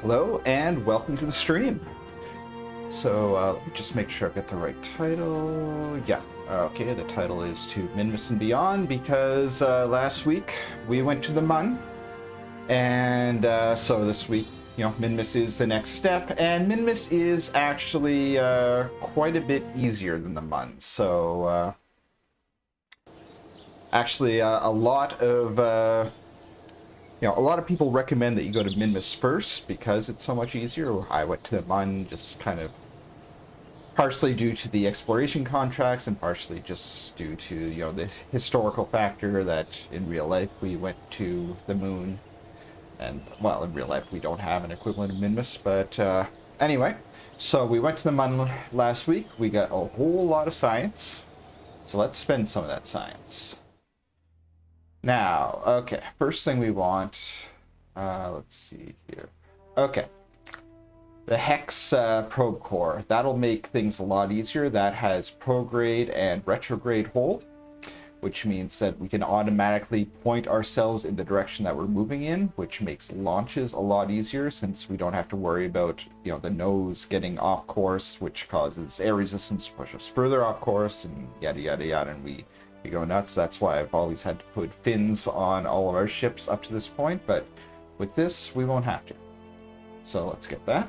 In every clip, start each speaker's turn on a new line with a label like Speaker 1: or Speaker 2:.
Speaker 1: Hello and welcome to the stream. So let me just make sure I've got the right title. Yeah, okay, the title is to Minmus and Beyond because last week we went to the Mun, and so this week, Minmus is the next step, and Minmus is actually quite a bit easier than the Mun. So actually, a lot of people recommend that you go to Minmus first because it's so much easier. I went to the Mun just kind of partially due to the exploration contracts and partially just due to, the historical factor that in real life we went to the moon. And, well, in real life we don't have an equivalent of Minmus, but anyway. So we went to the Mun last week. We got a whole lot of science. So let's spend some of that science. Now, okay, first thing we want, let's see here. Okay, the Hex probe core. That'll make things a lot easier. That has prograde and retrograde hold, which means that we can automatically point ourselves in the direction that we're moving in, which makes launches a lot easier since we don't have to worry about, the nose getting off course, which causes air resistance to push us further off course and yada, yada, yada, and we go nuts. That's why I've always had to put fins on all of our ships up to this point, but with this, we won't have to. So let's get that.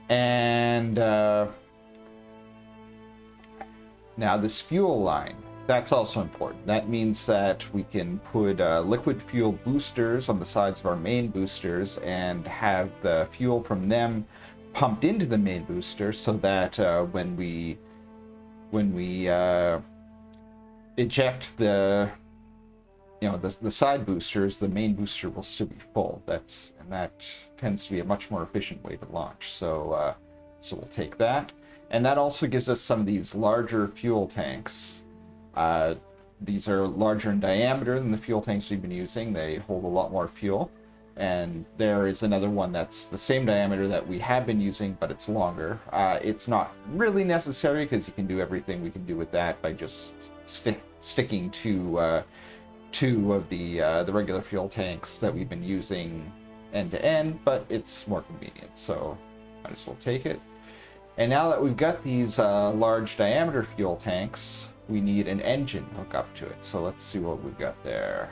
Speaker 1: And now this fuel line, that's also important. That means that we can put liquid fuel boosters on the sides of our main boosters and have the fuel from them pumped into the main booster so that when we eject the side boosters, the main booster will still be full. That tends to be a much more efficient way to launch. So we'll take that, and that also gives us some of these larger fuel tanks. These are larger in diameter than the fuel tanks we've been using. They hold a lot more fuel. And there is another one that's the same diameter that we have been using, but it's longer. It's not really necessary because you can do everything we can do with that by just sticking to two of the regular fuel tanks that we've been using end to end, but it's more convenient, so might as well take it. And now that we've got these large diameter fuel tanks, we need an engine hook up to it. So let's see what we've got there.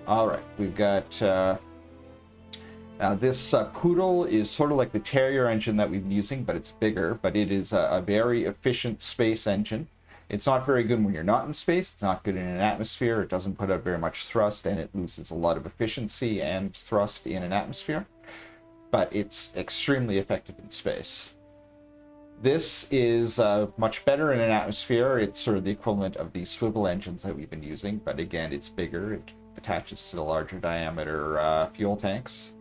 Speaker 1: All right, we've got... Now this Poodle is sort of like the Terrier engine that we've been using, but it's bigger, but it is a very efficient space engine. It's not very good when you're not in space. It's not good in an atmosphere. It doesn't put out very much thrust, and it loses a lot of efficiency and thrust in an atmosphere. But it's extremely effective in space. This is much better in an atmosphere. It's sort of the equivalent of the swivel engines that we've been using, but again, it's bigger. It attaches to the larger diameter fuel tanks.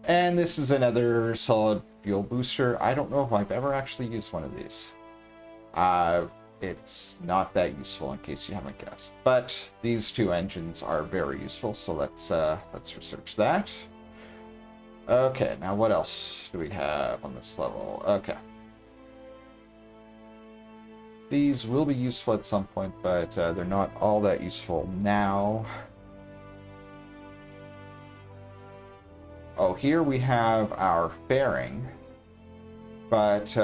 Speaker 1: And this is another solid fuel booster. I don't know if I've ever actually used one of these. It's not that useful in case you haven't guessed. But these two engines are very useful, so let's research that. Okay, now what else do we have on this level? Okay. These will be useful at some point, but they're not all that useful now. Oh, here we have our fairing, but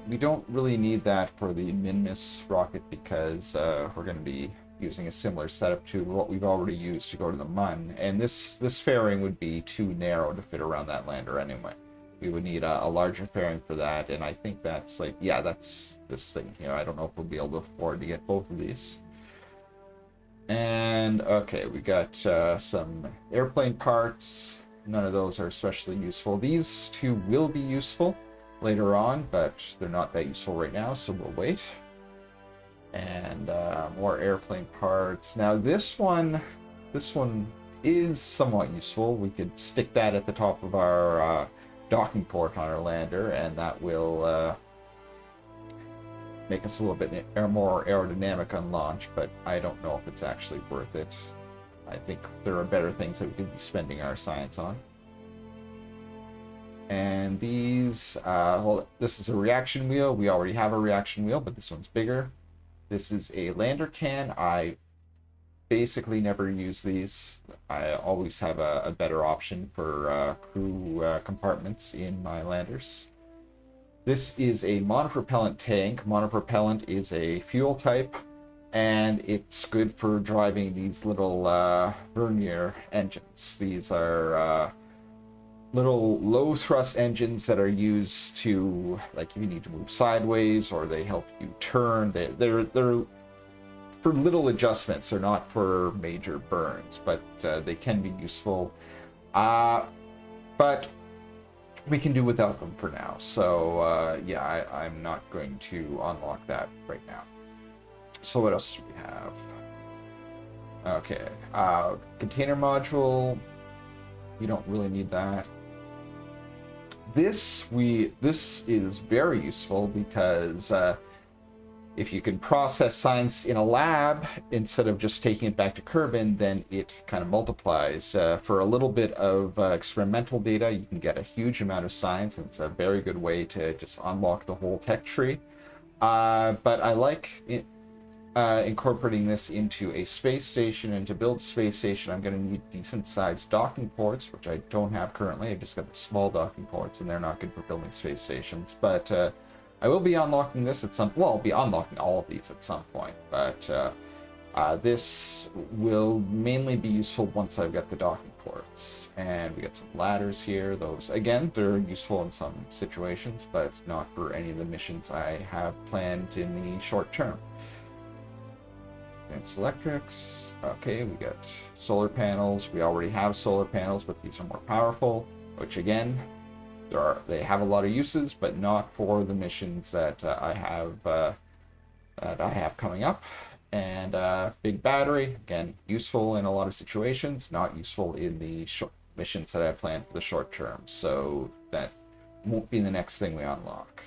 Speaker 1: we don't really need that for the Minmus rocket because we're going to be using a similar setup to what we've already used to go to the Mun, and this fairing would be too narrow to fit around that lander anyway. We would need a larger fairing for that, and I think that's like, yeah, that's this thing here. I don't know if we'll be able to afford to get both of these. And okay, we got some airplane parts. None of those are especially useful. These two will be useful later on, but they're not that useful right now, so we'll wait. And more airplane parts. Now this one is somewhat useful. We could stick that at the top of our docking port on our lander, and that will make us a little bit more aerodynamic on launch, but I don't know if it's actually worth it. I think there are better things that we could be spending our science on. And these, well, this is a reaction wheel. We already have a reaction wheel, but this one's bigger. This is a lander can. I basically never use these. I always have a better option for crew compartments in my landers. This is a monopropellant tank. Monopropellant is a fuel type, and it's good for driving these little vernier engines. These are little low thrust engines that are used to, like, if you need to move sideways or they help you turn. They're for little adjustments. They're not for major burns, but they can be useful. But we can do without them for now. So yeah, I'm not going to unlock that right now. So what else do we have? Okay, container module. We don't really need that. This is very useful because if you can process science in a lab instead of just taking it back to Kerbin, then it kind of multiplies. For a little bit of experimental data, you can get a huge amount of science, and it's a very good way to just unlock the whole tech tree. But I like incorporating this into a space station, and to build a space station, I'm going to need decent-sized docking ports, which I don't have currently. I've just got the small docking ports, and they're not good for building space stations. But I will be unlocking this at some... Well, I'll be unlocking all of these at some point, but this will mainly be useful once I've got the docking ports. And we got some ladders here. Those, again, they're useful in some situations, but not for any of the missions I have planned in the short term. Advanced electrics. Okay, we got solar panels. We already have solar panels, but these are more powerful, which again, they have a lot of uses, but not for the missions that I have coming up. And big battery, again, useful in a lot of situations, not useful in the missions that I have planned for the short term. So that won't be the next thing we unlock.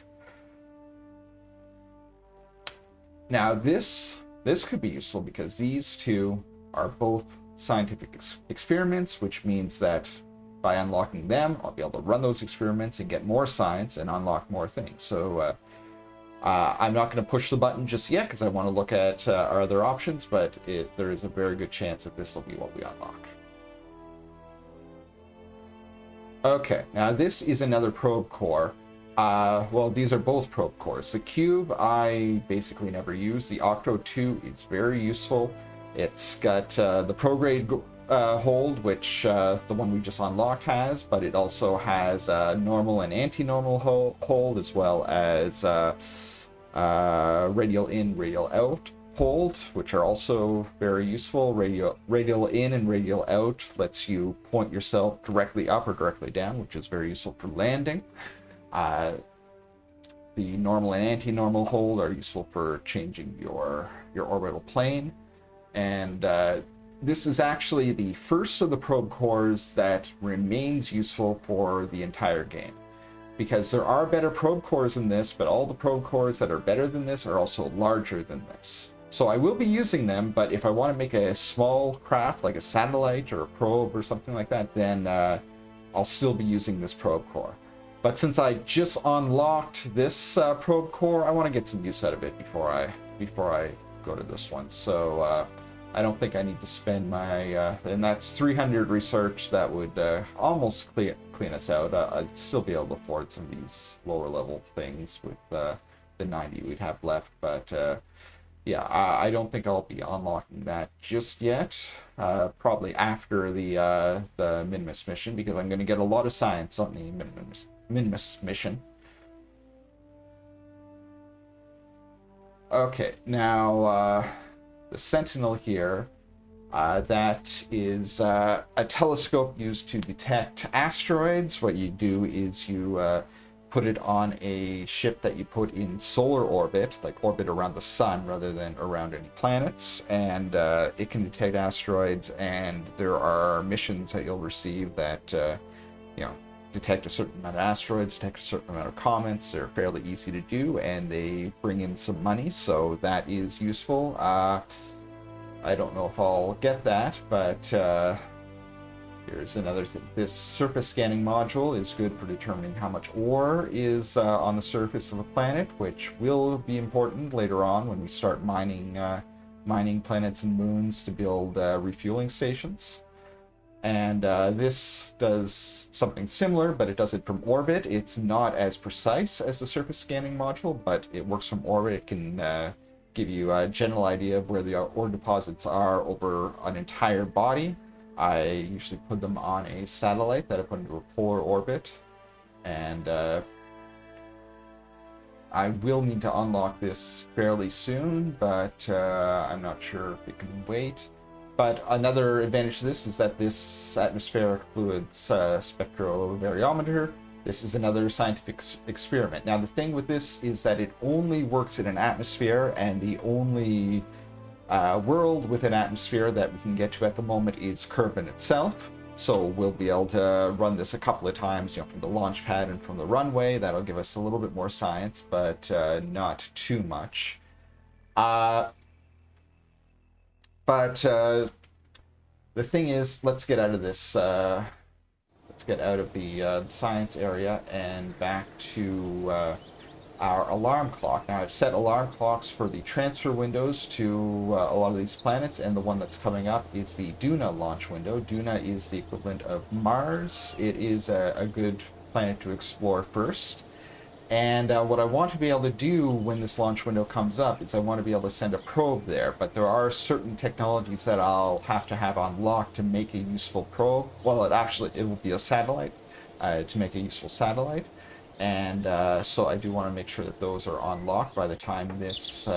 Speaker 1: Now this could be useful because these two are both scientific experiments, which means that by unlocking them, I'll be able to run those experiments and get more science and unlock more things. So I'm not going to push the button just yet because I want to look at our other options, but there is a very good chance that this will be what we unlock. Okay, now this is another probe core. Well, these are both probe cores. The cube I basically never use. The Octo 2 is very useful. It's got the prograde hold, which the one we just unlocked has, but it also has normal and anti-normal hold, as well as radial in, radial out hold, which are also very useful. Radial in and radial out lets you point yourself directly up or directly down, which is very useful for landing. The normal and anti-normal hold are useful for changing your orbital plane, and this is actually the first of the probe cores that remains useful for the entire game, because there are better probe cores in this, but all the probe cores that are better than this are also larger than this. So I will be using them, but if I want to make a small craft like a satellite or a probe or something like that, then I'll still be using this probe core. But since I just unlocked this probe core, I want to get some use out of it before I go to this one. So I don't think I need to spend my and that's 300 research. That would almost clean us out. I'd still be able to afford some of these lower level things with the 90 we'd have left. But yeah, I don't think I'll be unlocking that just yet. Probably after the Minmus mission, because I'm going to get a lot of science on the Minmus mission. Okay, now the Sentinel here, that is a telescope used to detect asteroids. What you do is you put it on a ship that you put in solar orbit, like orbit around the sun rather than around any planets, and it can detect asteroids, and there are missions that you'll receive that detect a certain amount of asteroids, detect a certain amount of comets. They're fairly easy to do, and they bring in some money, so that is useful. I don't know if I'll get that, but here's another thing. This surface scanning module is good for determining how much ore is on the surface of a planet, which will be important later on when we start mining mining planets and moons to build refueling stations. And this does something similar, but it does it from orbit. It's not as precise as the surface scanning module, but it works from orbit. It can give you a general idea of where the ore deposits are over an entire body. I usually put them on a satellite that I put into a polar orbit. And I will need to unlock this fairly soon, but I'm not sure if it can wait. But another advantage to this is that this atmospheric fluids spectrovariometer, this is another scientific experiment. Now the thing with this is that it only works in an atmosphere, and the only world with an atmosphere that we can get to at the moment is Kerbin itself. So we'll be able to run this a couple of times, you know, from the launch pad and from the runway. That'll give us a little bit more science, but not too much. But the thing is, let's get out of this. Let's get out of the science area and back to our alarm clock. Now, I've set alarm clocks for the transfer windows to a lot of these planets, and the one that's coming up is the Duna launch window. Duna is the equivalent of Mars. It is a good planet to explore first. And what I want to be able to do when this launch window comes up is I want to be able to send a probe there, but there are certain technologies that I'll have to have unlocked to make a useful probe. Well, it will be a satellite to make a useful satellite. And so I do want to make sure that those are unlocked by the time this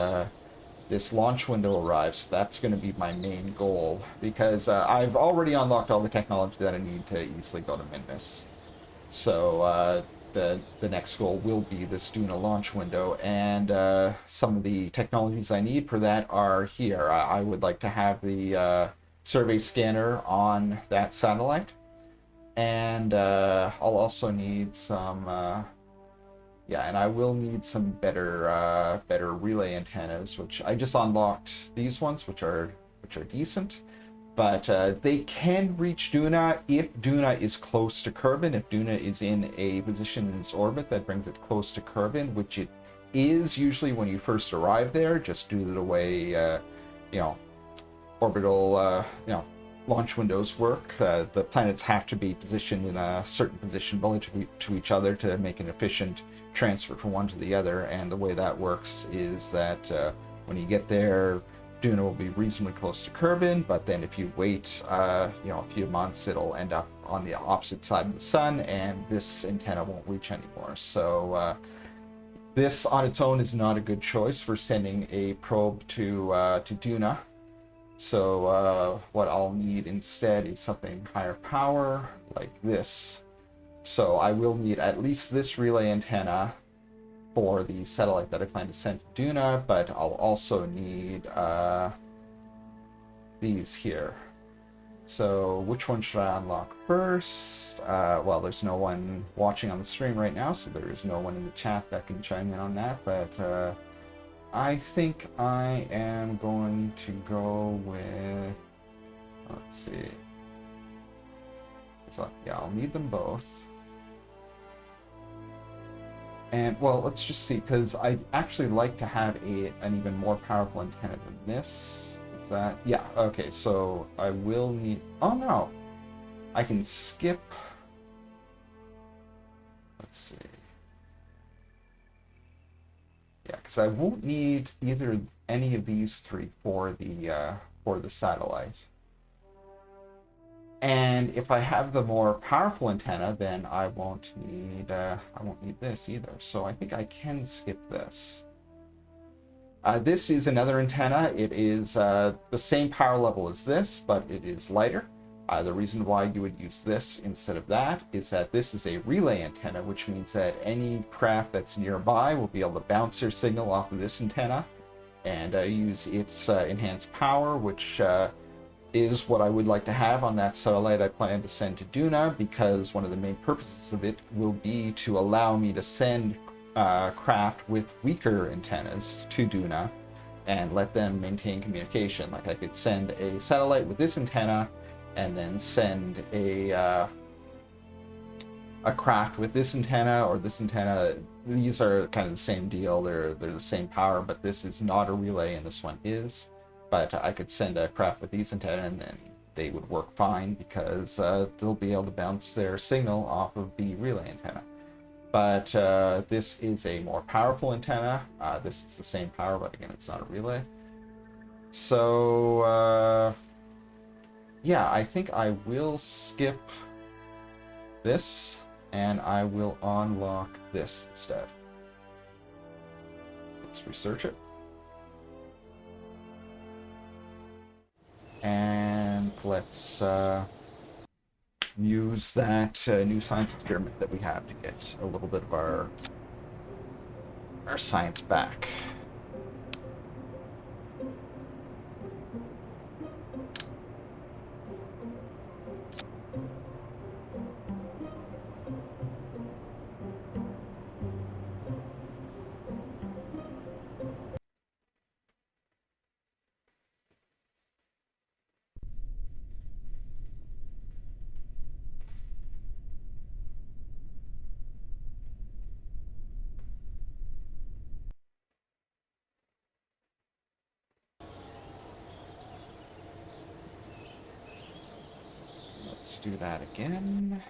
Speaker 1: this launch window arrives. That's going to be my main goal, because I've already unlocked all the technology that I need to easily go to Minmus. So the next goal will be this Duna launch window, and some of the technologies I need for that are here. I would like to have the survey scanner on that satellite, and I'll also need some and I will need some better relay antennas, which I just unlocked these ones, which are decent. But they can reach Duna if Duna is close to Kerbin. If Duna is in a position in its orbit that brings it close to Kerbin, which it is usually when you first arrive there, just due to the way orbital launch windows work. The planets have to be positioned in a certain position relative to each other to make an efficient transfer from one to the other. And the way that works is that when you get there, Duna will be reasonably close to Kerbin, but then if you wait a few months, it'll end up on the opposite side of the sun, and this antenna won't reach anymore. So this on its own is not a good choice for sending a probe to Duna. So what I'll need instead is something higher power, like this. So I will need at least this relay antenna for the satellite that I plan to send to Duna, but I'll also need these here. So which one should I unlock first? Well, there's no one watching on the stream right now, so there is no one in the chat that can chime in on that, but I think I am going to go with, let's see. So, yeah, I'll need them both. And, well, let's just see, because I actually like to have an even more powerful antenna than this. Is that? Yeah, okay, so I will need... Oh, no! I can skip... Let's see. Yeah, because I won't need any of these three for the satellite. And if I have the more powerful antenna, then I won't need this either. So I think I can skip this. This is another antenna. It is the same power level as this, but it is lighter. The reason why you would use this instead of that is that this is a relay antenna, which means that any craft that's nearby will be able to bounce their signal off of this antenna and use its enhanced power, which is what I would like to have on that satellite I plan to send to Duna, because one of the main purposes of it will be to allow me to send craft with weaker antennas to Duna and let them maintain communication. Like I could send a satellite with this antenna and then send a craft with this antenna or this antenna. These are kind of the same deal. They're the same power, but this is not a relay and this one is. But I could send a craft with these antennae and then they would work fine because they'll be able to bounce their signal off of the relay antenna. But this is a more powerful antenna. This is the same power, but again, it's not a relay. So, yeah, I think I will skip this, and I will unlock this instead. Let's research it. And let's use that new science experiment that we have to get a little bit of our science back. Let's do that again.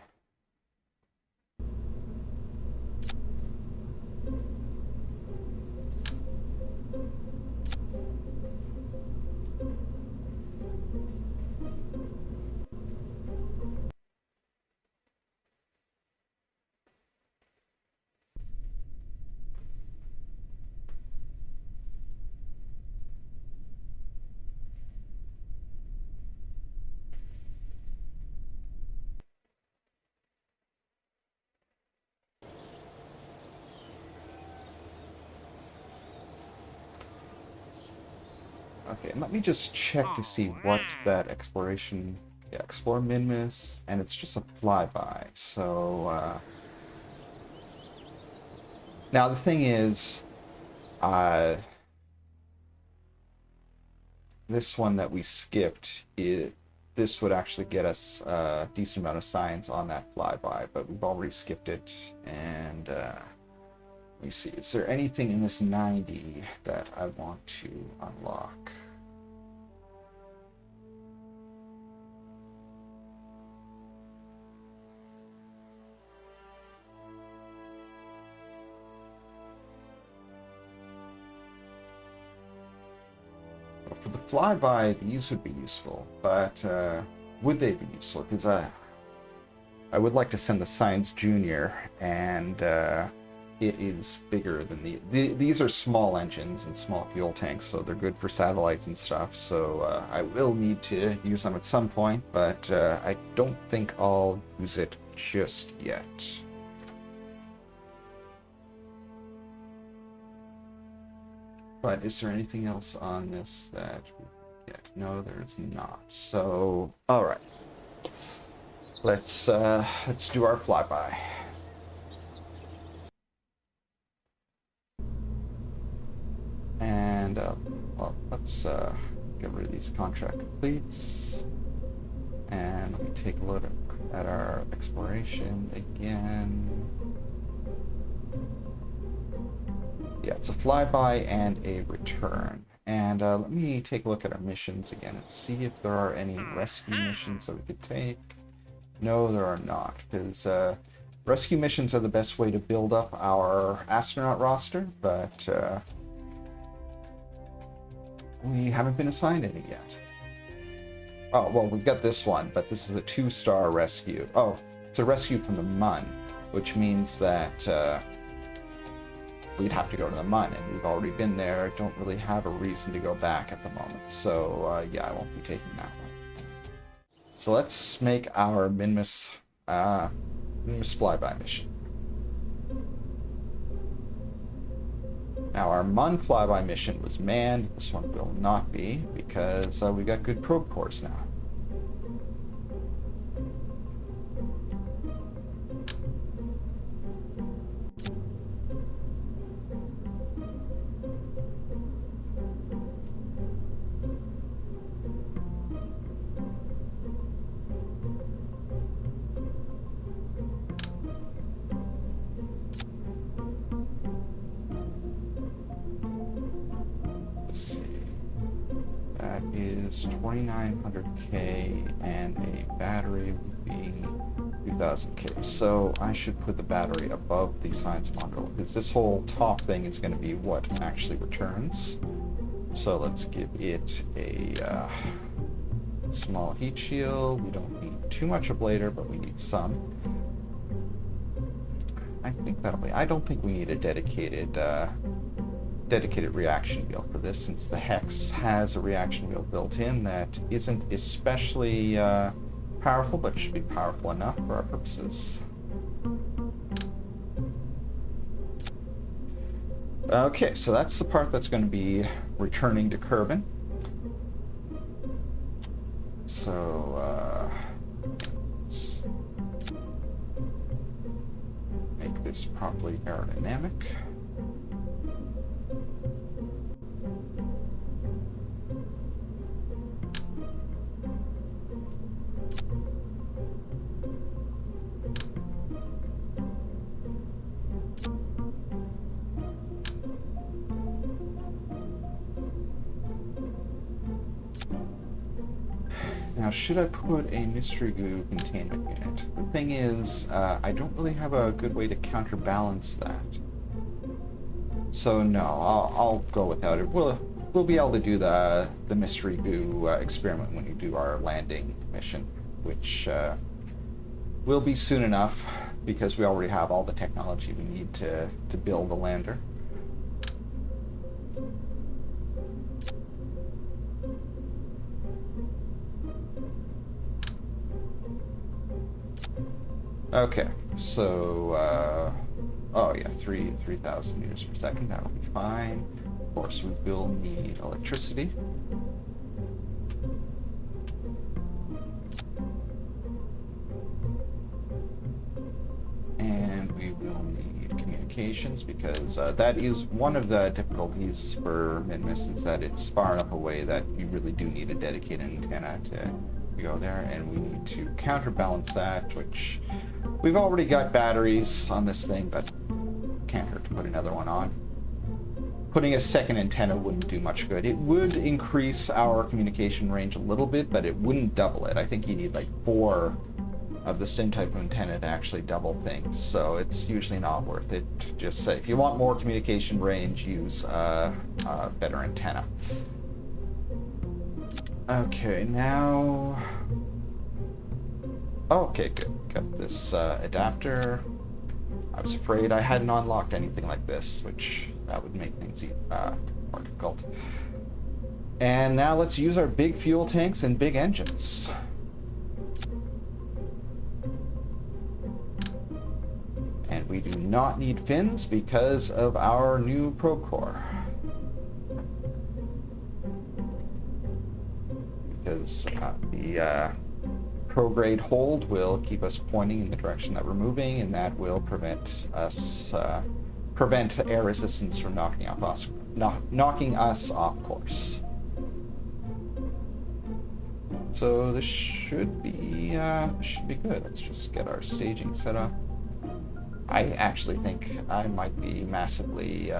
Speaker 1: Okay, and let me just check to see what that exploration... Yeah, explore Minmus, and it's just a flyby. So, now the thing is, this one that we skipped, this would actually get us a decent amount of science on that flyby, but we've already skipped it, and let me see, is there anything in this 90 that I want to unlock? For the flyby, these would be useful, but would they be useful? Because I would like to send the Science Junior, and it is bigger than these are small engines and small fuel tanks, so they're good for satellites and stuff. So I will need to use them at some point, but I don't think I'll use it just yet. But is there anything else on this that we can get? No, there's not. So, all right. Let's do our flyby. And well, let's get rid of these contract completes, and let me take a look at our exploration again. Yeah, it's a flyby and a return. And let me take a look at our missions again and see if there are any rescue missions that we could take. No, there are not, because rescue missions are the best way to build up our astronaut roster, but we haven't been assigned any yet. Oh, well, we've got this one, but this is a 2-star rescue. Oh, it's a rescue from the Mun, which means that we'd have to go to the Mun, and we've already been there. Don't really have a reason to go back at the moment. So, yeah, I won't be taking that one. So let's make our Minmus Flyby mission. Now, our Mun Flyby mission was manned. This one will not be, because we got good probe cores now. is 2,900K, and a battery would be 2,000K. So I should put the battery above the science module, because this whole top thing is going to be what actually returns. So let's give it a small heat shield. We don't need too much ablator, but we need some. I think that'll be... I don't think we need a dedicated reaction wheel for this, since the Hex has a reaction wheel built in that isn't especially powerful, but should be powerful enough for our purposes. Okay, so that's the part that's going to be returning to Kerbin. So let's make this properly aerodynamic. Now, should I put a mystery goo containment unit? The thing is, I don't really have a good way to counterbalance that. So no, I'll go without it. We'll be able to do the mystery goo experiment when we do our landing mission, which will be soon enough, because we already have all the technology we need to build the lander. Okay, so, oh yeah, 3,000 meters per second, that'll be fine. Of course, we will need electricity. And we will need communications, because that is one of the difficulties for Minmus, is that it's far enough away that you really do need a dedicated antenna to go there, and we need to counterbalance that, which we've already got batteries on this thing, but can't hurt to put another one on. Putting a second antenna wouldn't do much good. It would increase our communication range a little bit, but it wouldn't double it. I think you need like 4 of the same type of antenna to actually double things, so it's usually not worth it. Just say, if you want more communication range, use a better antenna. Okay, now... Okay, good. Got this adapter. I was afraid I hadn't unlocked anything like this, which that would make things more difficult. And now let's use our big fuel tanks and big engines. And we do not need fins because of our new probe core. Because the prograde hold will keep us pointing in the direction that we're moving, and that will prevent air resistance from knocking us off course. So this should be good. Let's just get our staging set up. I actually think I might be massively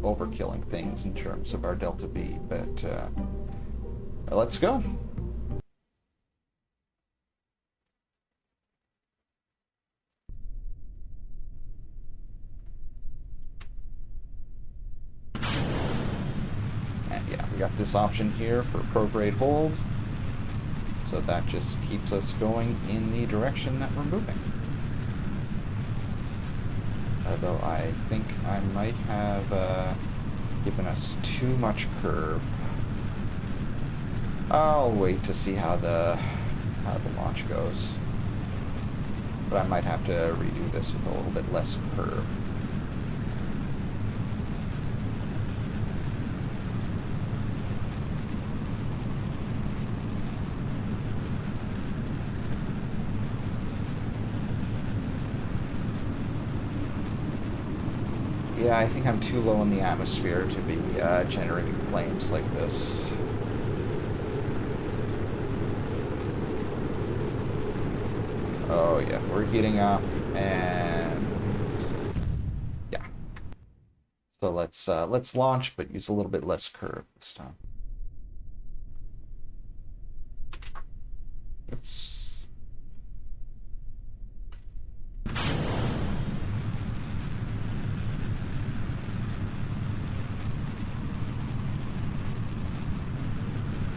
Speaker 1: overkilling things in terms of our delta V, but let's go. And yeah, we got this option here for prograde hold, so that just keeps us going in the direction that we're moving. Although I think I might have given us too much curve. I'll wait to see how the launch goes. But I might have to redo this with a little bit less curve. Yeah, I think I'm too low in the atmosphere to be generating flames like this. Oh yeah, we're heating up, and yeah. So let's launch, but use a little bit less curve this time. Oops.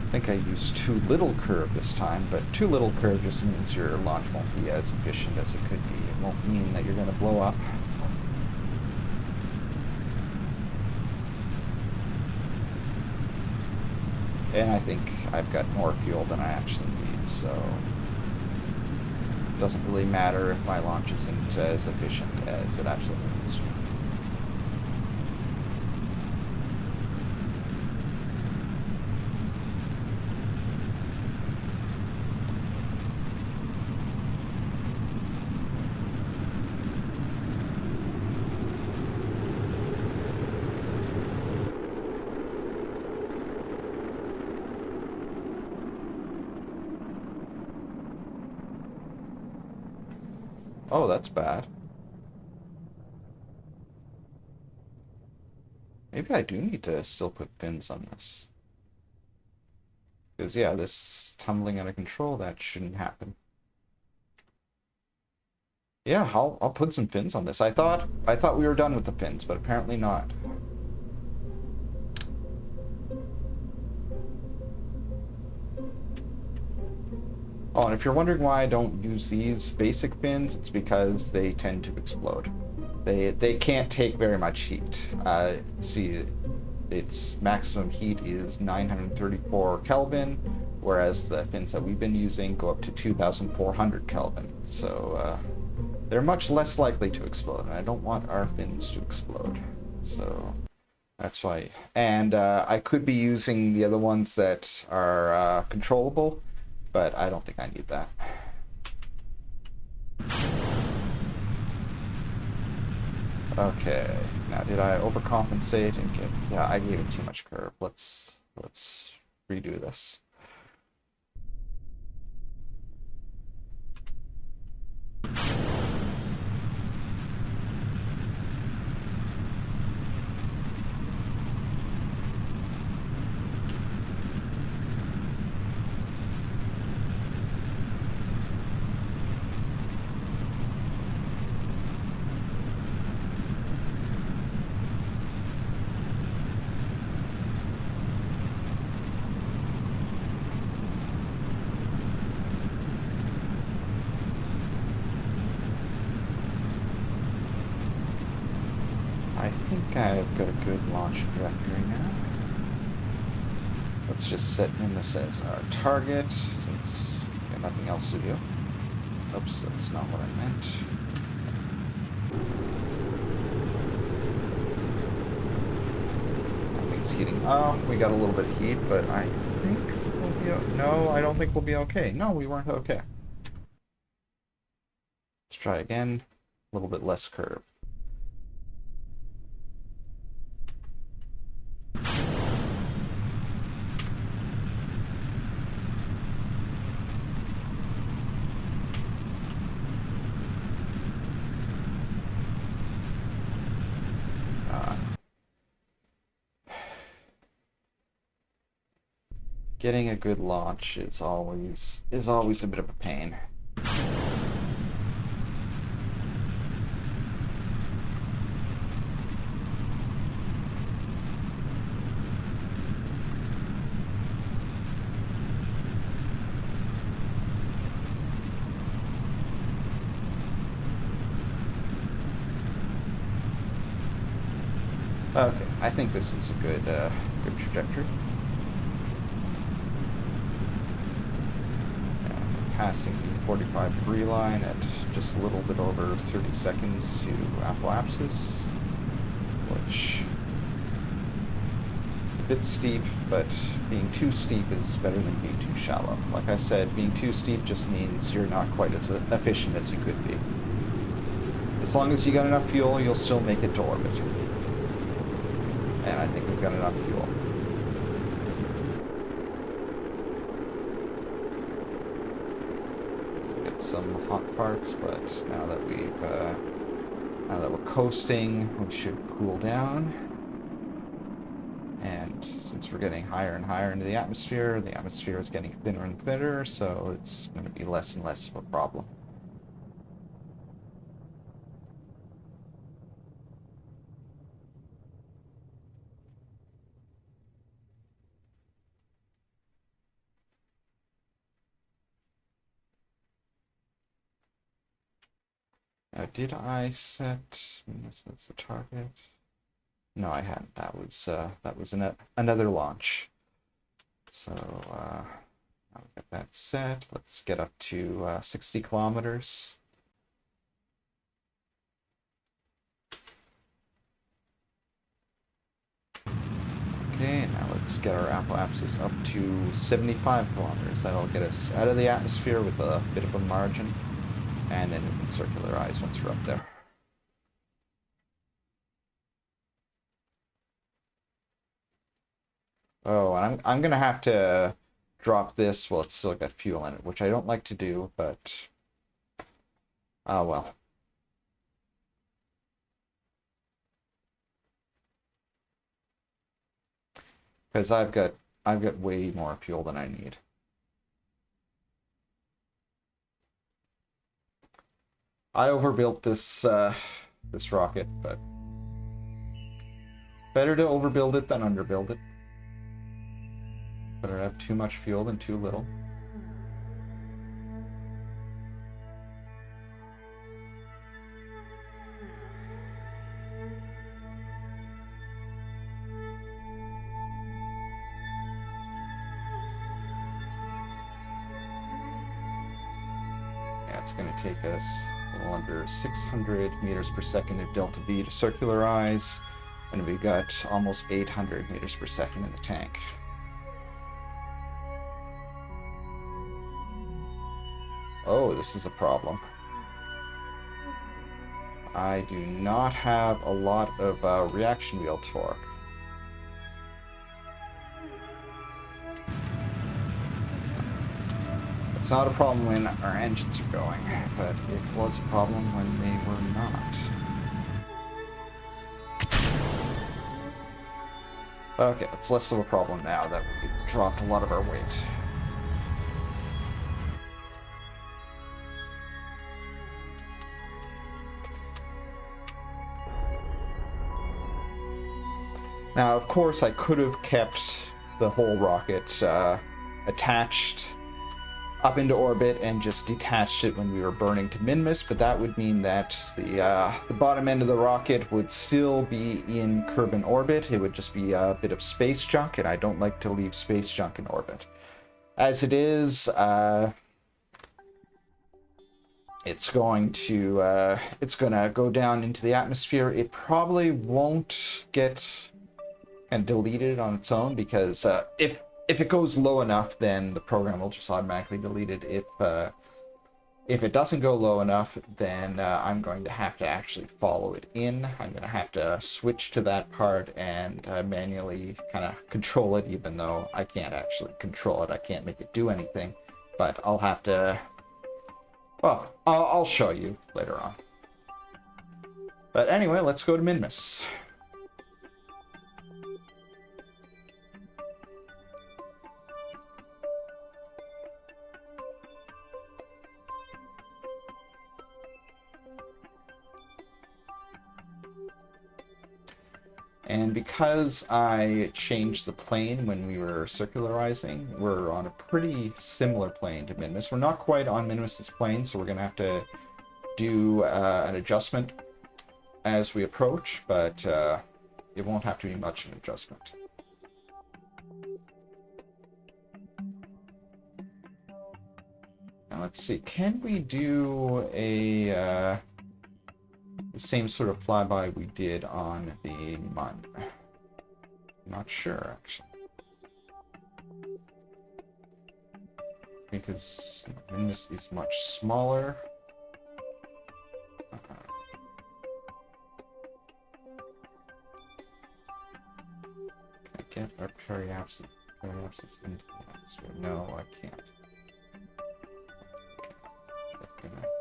Speaker 1: I think I used too little curve this time, but too little curve just means your launch won't be as efficient as it could be. It won't mean that you're going to blow up. And I think I've got more fuel than I actually need, so it doesn't really matter if my launch isn't as efficient as it absolutely needs to be. Oh, that's bad. Maybe I do need to still put fins on this. Because, yeah, this tumbling out of control, that shouldn't happen. Yeah, I'll put some fins on this. I thought we were done with the fins, but apparently not. Oh, and if you're wondering why I don't use these basic fins, it's because they tend to explode. They can't take very much heat. See, its maximum heat is 934 Kelvin, whereas the fins that we've been using go up to 2,400 Kelvin. So they're much less likely to explode, and I don't want our fins to explode. So that's why. And I could be using the other ones that are controllable, but I don't think I need that. Okay, now did I overcompensate and get... Yeah, I gave it too much curve. Let's redo this. I think I've got a good launch trajectory now. Let's just set Minmus as our target, since we have nothing else to do. Oops, that's not what I meant. Nothing's heating. Oh, we got a little bit of heat, but I think we'll be... No, I don't think we'll be okay. No, we weren't okay. Let's try again. A little bit less curve. Getting a good launch is always a bit of a pain. Okay, I think this is a good trajectory. Passing the 45 degree line at just a little bit over 30 seconds to apoapsis, which is a bit steep, but being too steep is better than being too shallow. Like I said, being too steep just means you're not quite as efficient as you could be. As long as you got enough fuel, you'll still make it to orbit. And I think we've got enough fuel. Some hot parts, but now that we're coasting, we should cool down. And since we're getting higher and higher into the atmosphere is getting thinner and thinner, so it's going to be less and less of a problem. Now, did I set... That's the target. No, I hadn't. That was another launch. So, I'll get that set. Let's get up to 60 kilometers. Okay, now let's get our apoapsis up to 75 kilometers. That'll get us out of the atmosphere with a bit of a margin, and then we can circularize once we're up there. Oh, and I'm gonna have to drop this while it's still got fuel in it, which I don't like to do, but oh well. Because I've got way more fuel than I need. I overbuilt this this rocket, but better to overbuild it than underbuild it. Better to have too much fuel than too little. Yeah, it's going to take us a little under 600 meters per second of delta V to circularize, and we've got almost 800 meters per second in the tank. Oh, this is a problem. I do not have a lot of reaction wheel torque. It's not a problem when our engines are going, but it was a problem when they were not. Okay, it's less of a problem now that we dropped a lot of our weight. Now, of course, I could have kept the whole rocket attached up into orbit and just detached it when we were burning to Minmus, but that would mean that the bottom end of the rocket would still be in Kerbin orbit. It would just be a bit of space junk, and I don't like to leave space junk in orbit. As it is, it's going to go down into the atmosphere. It probably won't get deleted on its own, because if it goes low enough, then the program will just automatically delete it. If it doesn't go low enough, then I'm going to have to actually follow it in. I'm going to have to switch to that part and manually kind of control it, even though I can't actually control it. I can't make it do anything, but I'll have to... Well, I'll show you later on. But anyway, let's go to Minmus. And because I changed the plane when we were circularizing, we're on a pretty similar plane to Minmus. We're not quite on Minmus's plane, so we're going to have to do an adjustment as we approach, but it won't have to be much of an adjustment. Now let's see, can we do a... the same sort of flyby we did on the Mun? I'm not sure, actually. Because Minmus is much smaller. Can I get our periapsis into the atmosphere? No, I can't.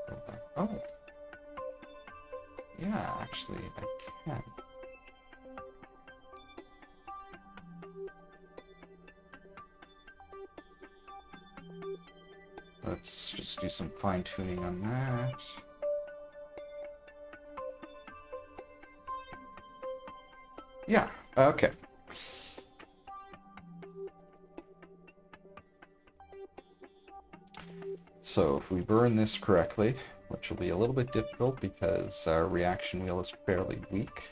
Speaker 1: Okay. Oh! Yeah, actually, I can. let's just do some fine-tuning on that. Yeah, okay. So if we burn this correctly, which will be a little bit difficult because our reaction wheel is fairly weak,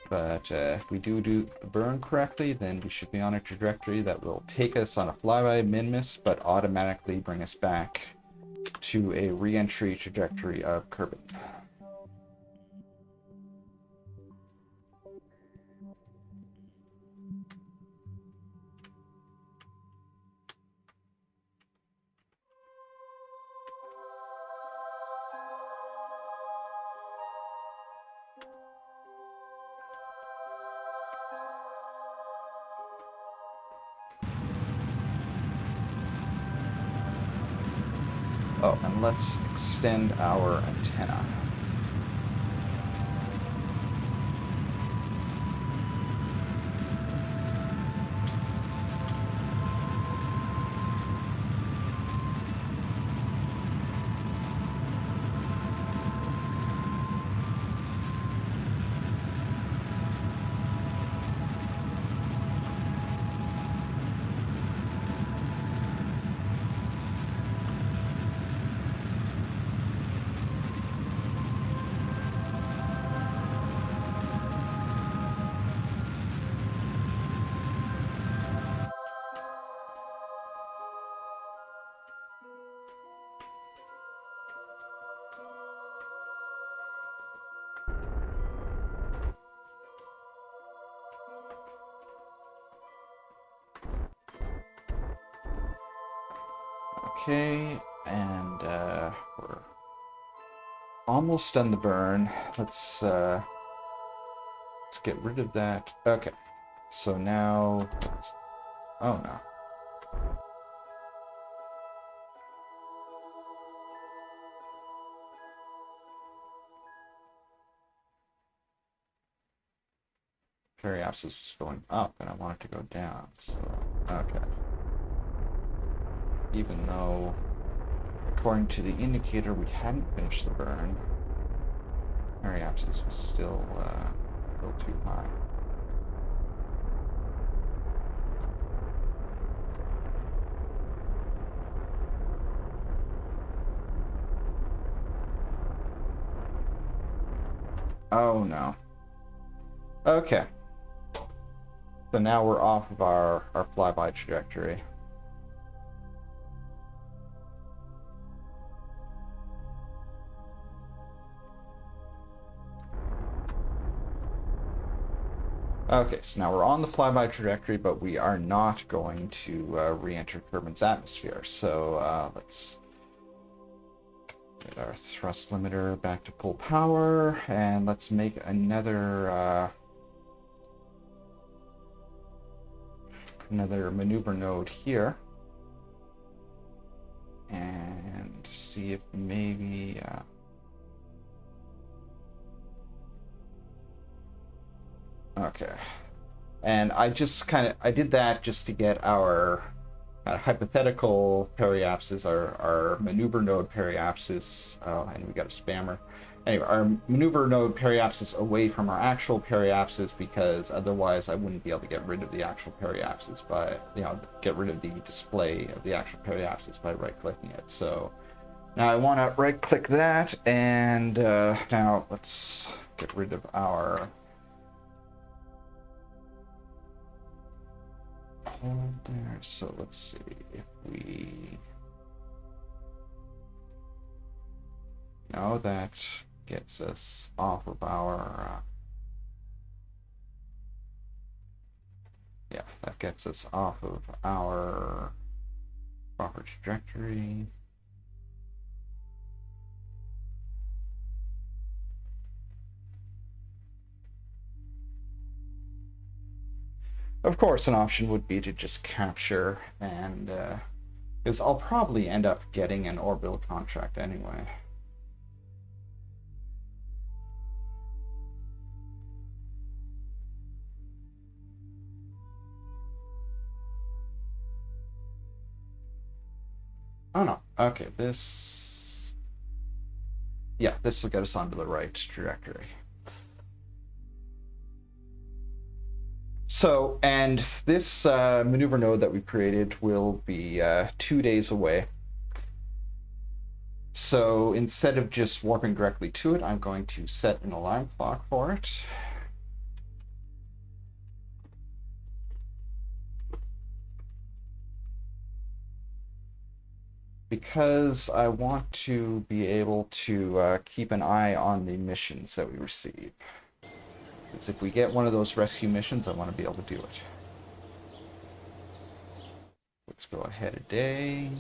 Speaker 1: but if we do the burn correctly, then we should be on a trajectory that will take us on a flyby Minmus, but automatically bring us back to a re-entry trajectory of Kerbin. Oh, and let's extend our antenna. Okay, and we're almost done the burn. Let's get rid of that. Okay, so now oh no. Periapsis is going up, and I want it to go down. So okay. Even though, according to the indicator, we hadn't finished the burn, Periapsis was still too high. Oh no. Okay. So now we're off of our flyby trajectory. Okay, so now we're on the flyby trajectory, but we are not going to re-enter Kerbin's atmosphere. So let's get our thrust limiter back to full power, and let's make another maneuver node here, and see if maybe okay. And I did that just to get our hypothetical periapsis, our maneuver node periapsis, and we got a spammer. Anyway, our maneuver node periapsis away from our actual periapsis, because otherwise I wouldn't be able to get rid of the actual periapsis by, get rid of the display of the actual periapsis by right-clicking it. So now I want to right-click that, and now let's get rid of our hold there. So let's see if we that gets us off of our that gets us off of our proper trajectory. Of course, an option would be to just capture, and because I'll probably end up getting an orbital contract anyway. Oh no, Okay, this... Yeah, this will get us onto the right trajectory. So, and this maneuver node that we created will be 2 days away. So instead of just warping directly to it, I'm going to set an alarm clock for it. Because I want to be able to keep an eye on the missions that we receive. Because if we get one of those rescue missions, I want to be able to do it. Let's go ahead a day.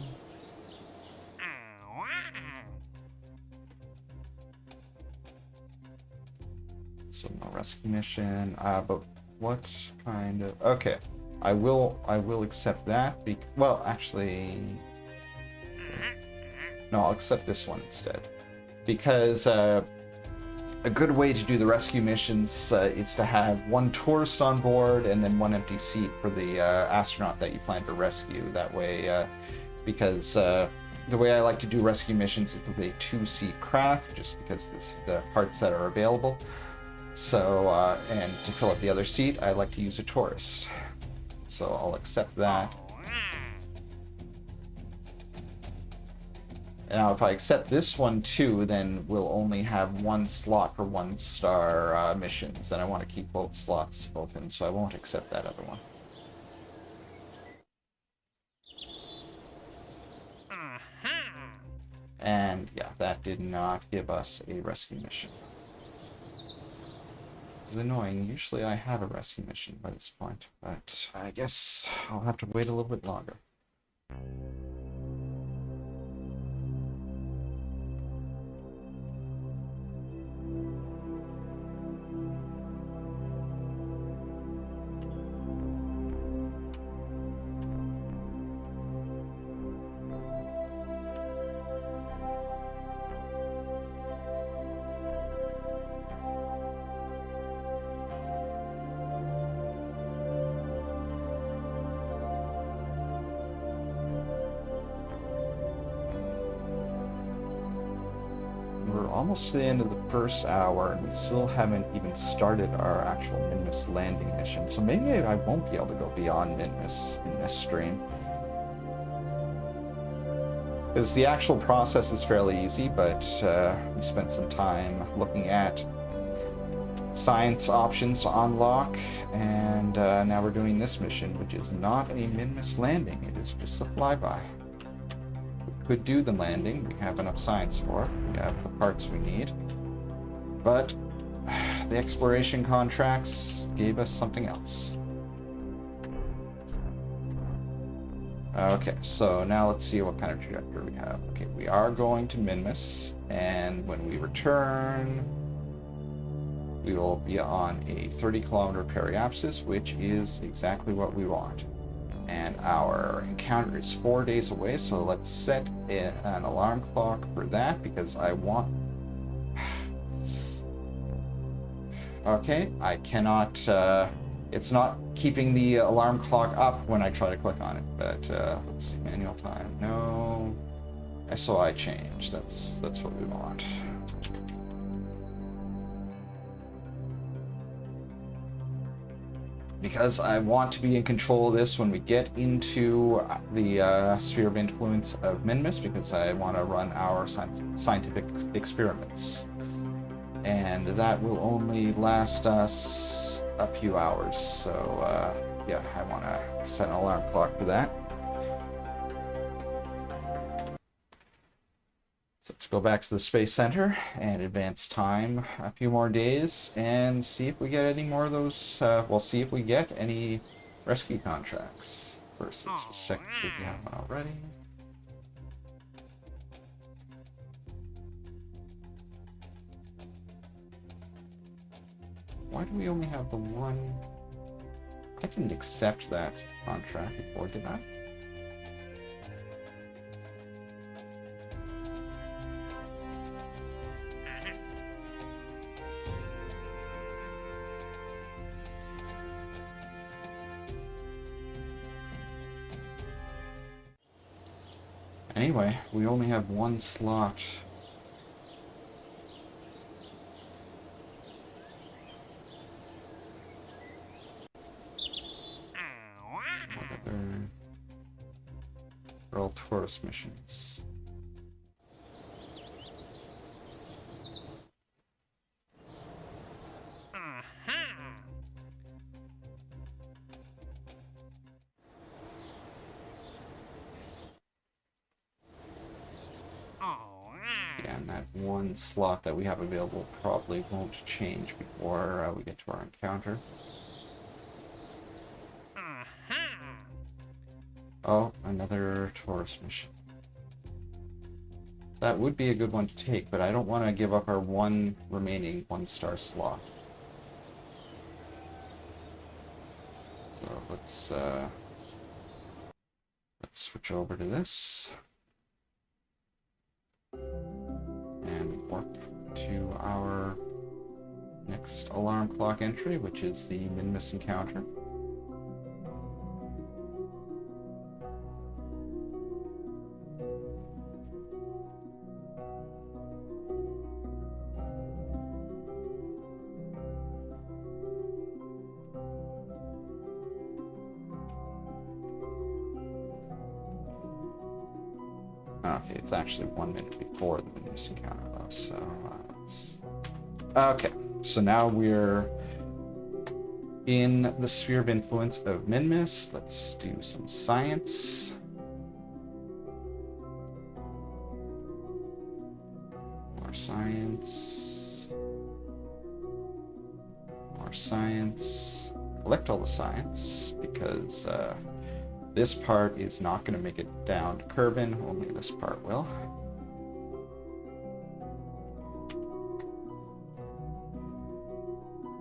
Speaker 1: So no rescue mission, but what kind of... Okay, I will accept that. Well, actually... No, I'll accept this one instead. Because a good way to do the rescue missions is to have one tourist on board and then one empty seat for the astronaut that you plan to rescue. That way, because the way I like to do rescue missions is with a 2-seat craft, just because the parts that are available. So, and to fill up the other seat, I like to use a tourist. So I'll accept that. Now, if I accept this one too, then we'll only have one slot for 1-star missions, and I want to keep both slots open, so I won't accept that other one. And yeah, that did not give us a rescue mission. It's annoying. Usually I have a rescue mission by this point, but I guess I'll have to wait a little bit longer. Almost to the end of the first hour, and we still haven't even started our actual Minmus Landing mission. So maybe I won't be able to go beyond Minmus in this stream. Because the actual process is fairly easy, but we spent some time looking at science options to unlock, and now we're doing this mission, which is not a Minmus Landing. It is just a flyby. Could do the landing. We have enough science for it. We have the parts we need. But the exploration contracts gave us something else. Okay, so now let's see what kind of trajectory we have. Okay, we are going to Minmus, and when we return, we will be on a 30-kilometer periapsis, which is exactly what we want. And our encounter is 4 days away, so let's set an alarm clock for that, because I want... Okay, I cannot... it's not keeping the alarm clock up when I try to click on it, but let's see, manual time, no... SOI change, that's what we want. Because I want to be in control of this when we get into the sphere of influence of Minmus, because I want to run our scientific experiments. And that will only last us a few hours, so yeah, I want to set an alarm clock for that. So let's go back to the Space Center and advance time a few more days and see if we get any more of those. We'll see if we get any rescue contracts. First, let's just check to see if we have one already. Why do we only have the one? I didn't accept that contract before, did I? Anyway, we only have one slot. What other World Tourist missions? And that one slot that we have available probably won't change before we get to our encounter. Oh, another tourist mission. That would be a good one to take, but I don't want to give up our one remaining one-star slot. So let's switch over to this. And warp to our next alarm clock entry, which is the Minmus encounter. Okay, it's actually 1 minute before the Minmus encounter, though, so let's... Okay, so now we're in the sphere of influence of Minmus. Let's do some science. More science. More science. Collect all the science, because this part is not going to make it down to Kerbin, only this part will.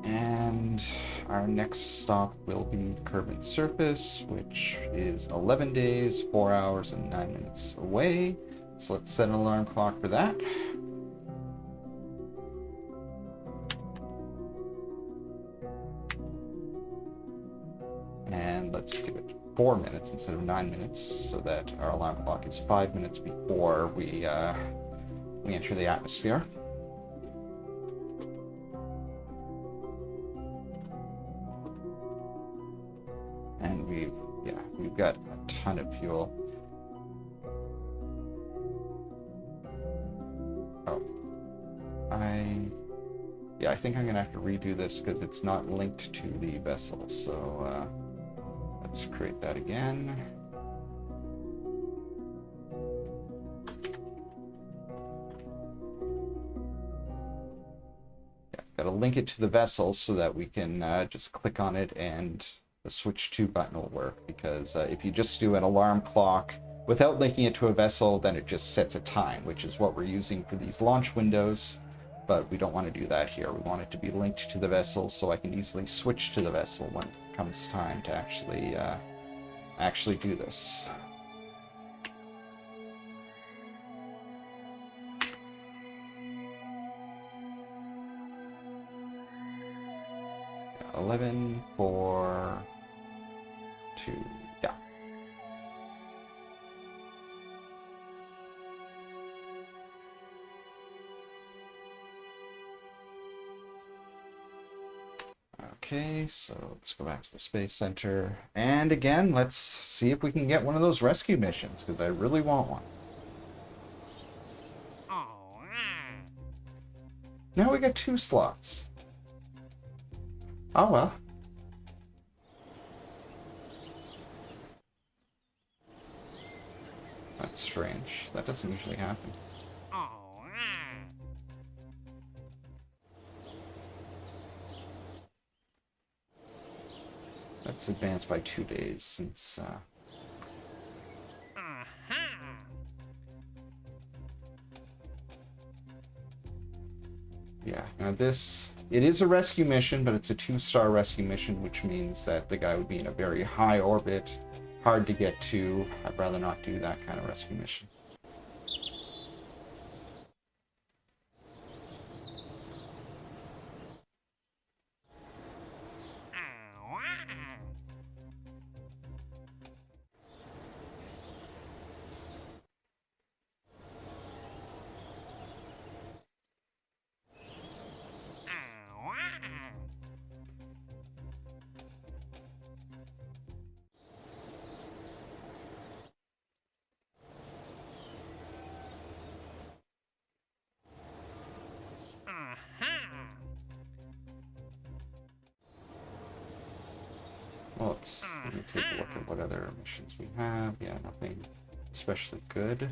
Speaker 1: And our next stop will be Kerbin surface, which is 11 days, 4 hours, and 9 minutes away. So let's set an alarm clock for that. And let's give it 4 minutes instead of 9 minutes, so that our alarm clock is 5 minutes before we enter the atmosphere. And we've got a ton of fuel. Oh, I think I'm gonna have to redo this because it's not linked to the vessel. So let's create that again. Yeah, gotta link it to the vessel so that we can just click on it and the switch to button will work, because if you just do an alarm clock without linking it to a vessel, then it just sets a time, which is what we're using for these launch windows. But we don't want to do that here. We want it to be linked to the vessel so I can easily switch to the vessel when it comes time to actually do this. Yeah, 11, 4, 2, yeah. Okay, so let's go back to the Space Center. And again, let's see if we can get one of those rescue missions, because I really want one. Now we got 2 slots. Oh well. That's strange. That doesn't usually happen. That's advanced by 2 days since yeah, now this, it is a rescue mission, but it's a 2-star rescue mission, which means that the guy would be in a very high orbit, hard to get to. I'd rather not do that kind of rescue mission. Well, let me take a look at what other missions we have. Yeah, nothing especially good.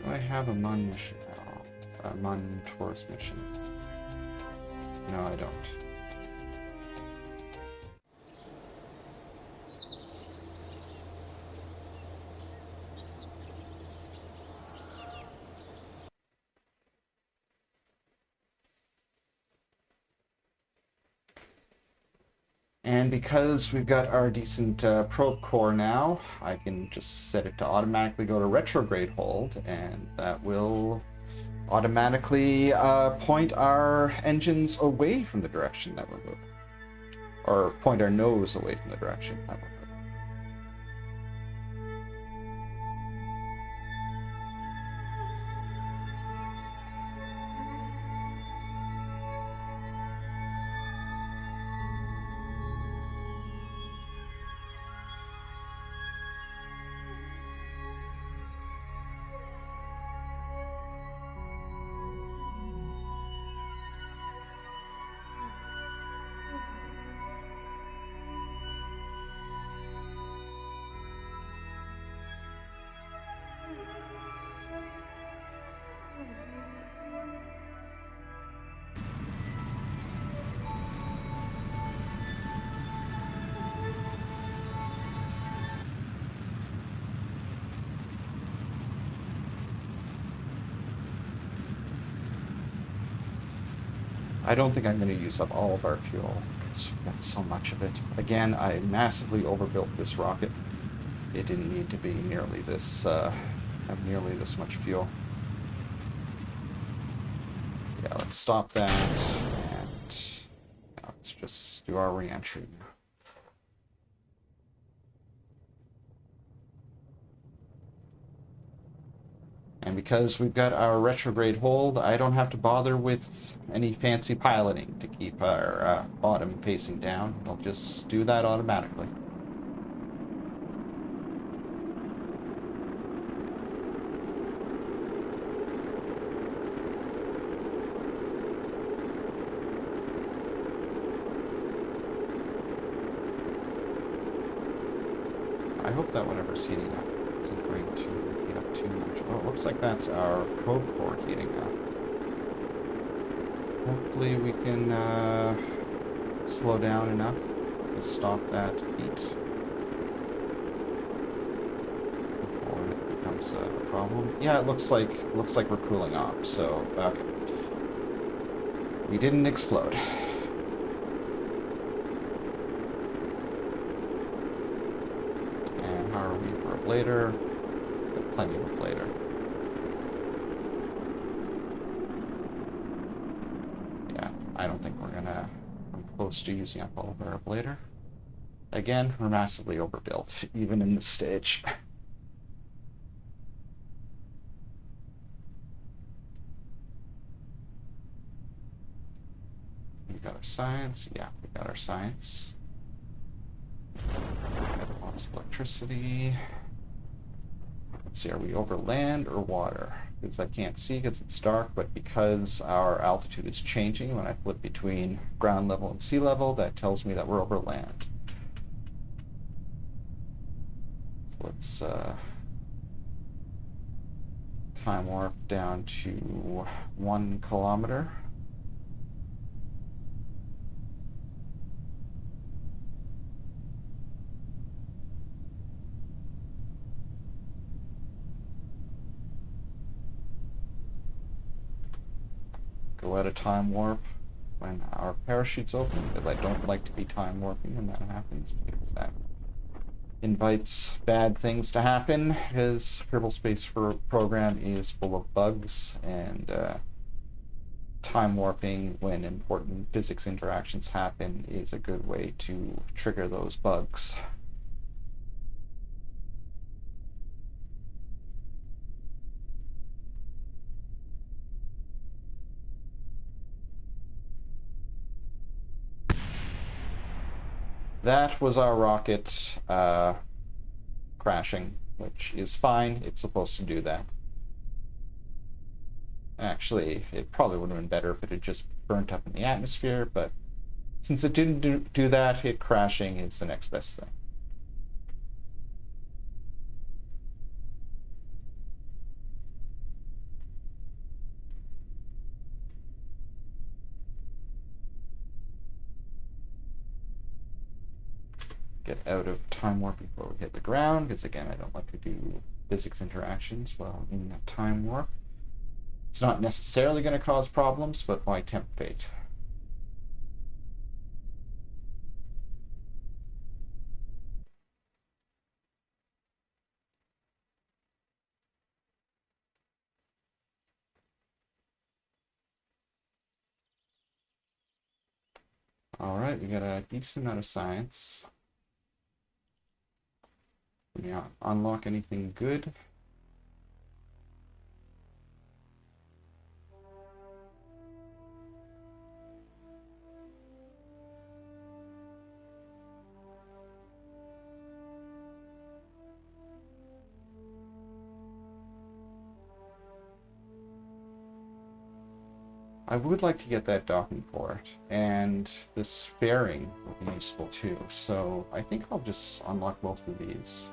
Speaker 1: Do I have a Mun mission now? A Mun tourist mission? No, I don't. And because we've got our decent probe core now, I can just set it to automatically go to retrograde hold, and that will automatically point our engines away from the direction that we're moving. Or point our nose away from the direction that we're moving. I don't think I'm going to use up all of our fuel, because we've got so much of it. Again, I massively overbuilt this rocket. It didn't need to be nearly this, have nearly this much fuel. Yeah, let's stop that, and let's just do our re-entry now. And because we've got our retrograde hold, I don't have to bother with any fancy piloting to keep our bottom facing down. I'll just do that automatically. I hope that whatever's heating up isn't going to heat up too much. Oh, it looks like that's our probe core heating up. Hopefully we can slow down enough to stop that heat before it becomes a problem. Yeah, it looks like we're cooling off. So okay, we didn't explode. And how are we for a blader? Got plenty of a blader. I don't think we're gonna come close to using up all of our ablator. Again, we're massively overbuilt, even in this stage. We got our science. Yeah, we got our science. We got lots of electricity. Let's see, are we over land or water? Because I can't see because it's dark, but because our altitude is changing when I flip between ground level and sea level, that tells me that we're over land. So let's time warp down to 1 kilometer. Go out of time warp when our parachute's open, because I don't like to be time warping when that happens, because that invites bad things to happen, because Kerbal Space Program is full of bugs, and time warping when important physics interactions happen is a good way to trigger those bugs. that was our rocket crashing, which is fine. It's supposed to do that. Actually, it probably would have been better if it had just burnt up in the atmosphere, but since it didn't do that, it crashing is the next best thing. Get out of time warp before we hit the ground, because again, I don't like to do physics interactions while in a time warp. It's not necessarily going to cause problems, but why tempt fate? Alright, we got a decent amount of science. Can we unlock anything good? I would like to get that docking port, and this fairing will be useful too, so I think I'll just unlock both of these.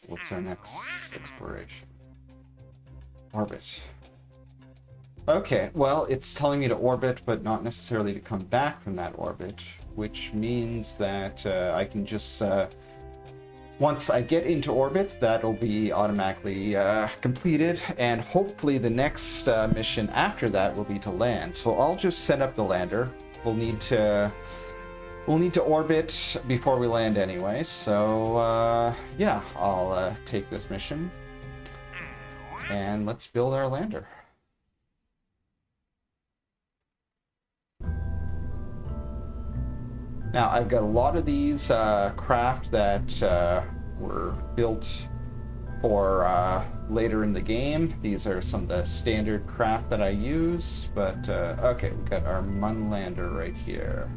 Speaker 1: What's our next exploration? Orbit. Okay, well, it's telling me to orbit, but not necessarily to come back from that orbit, which means that I can just... once I get into orbit, that'll be automatically completed, and hopefully the next mission after that will be to land. So I'll just set up the lander. We'll need to orbit before we land anyway, so yeah, I'll take this mission and let's build our lander. Now, I've got a lot of these craft that were built for later in the game. These are some of the standard craft that I use, but okay, we've got our Mun lander right here.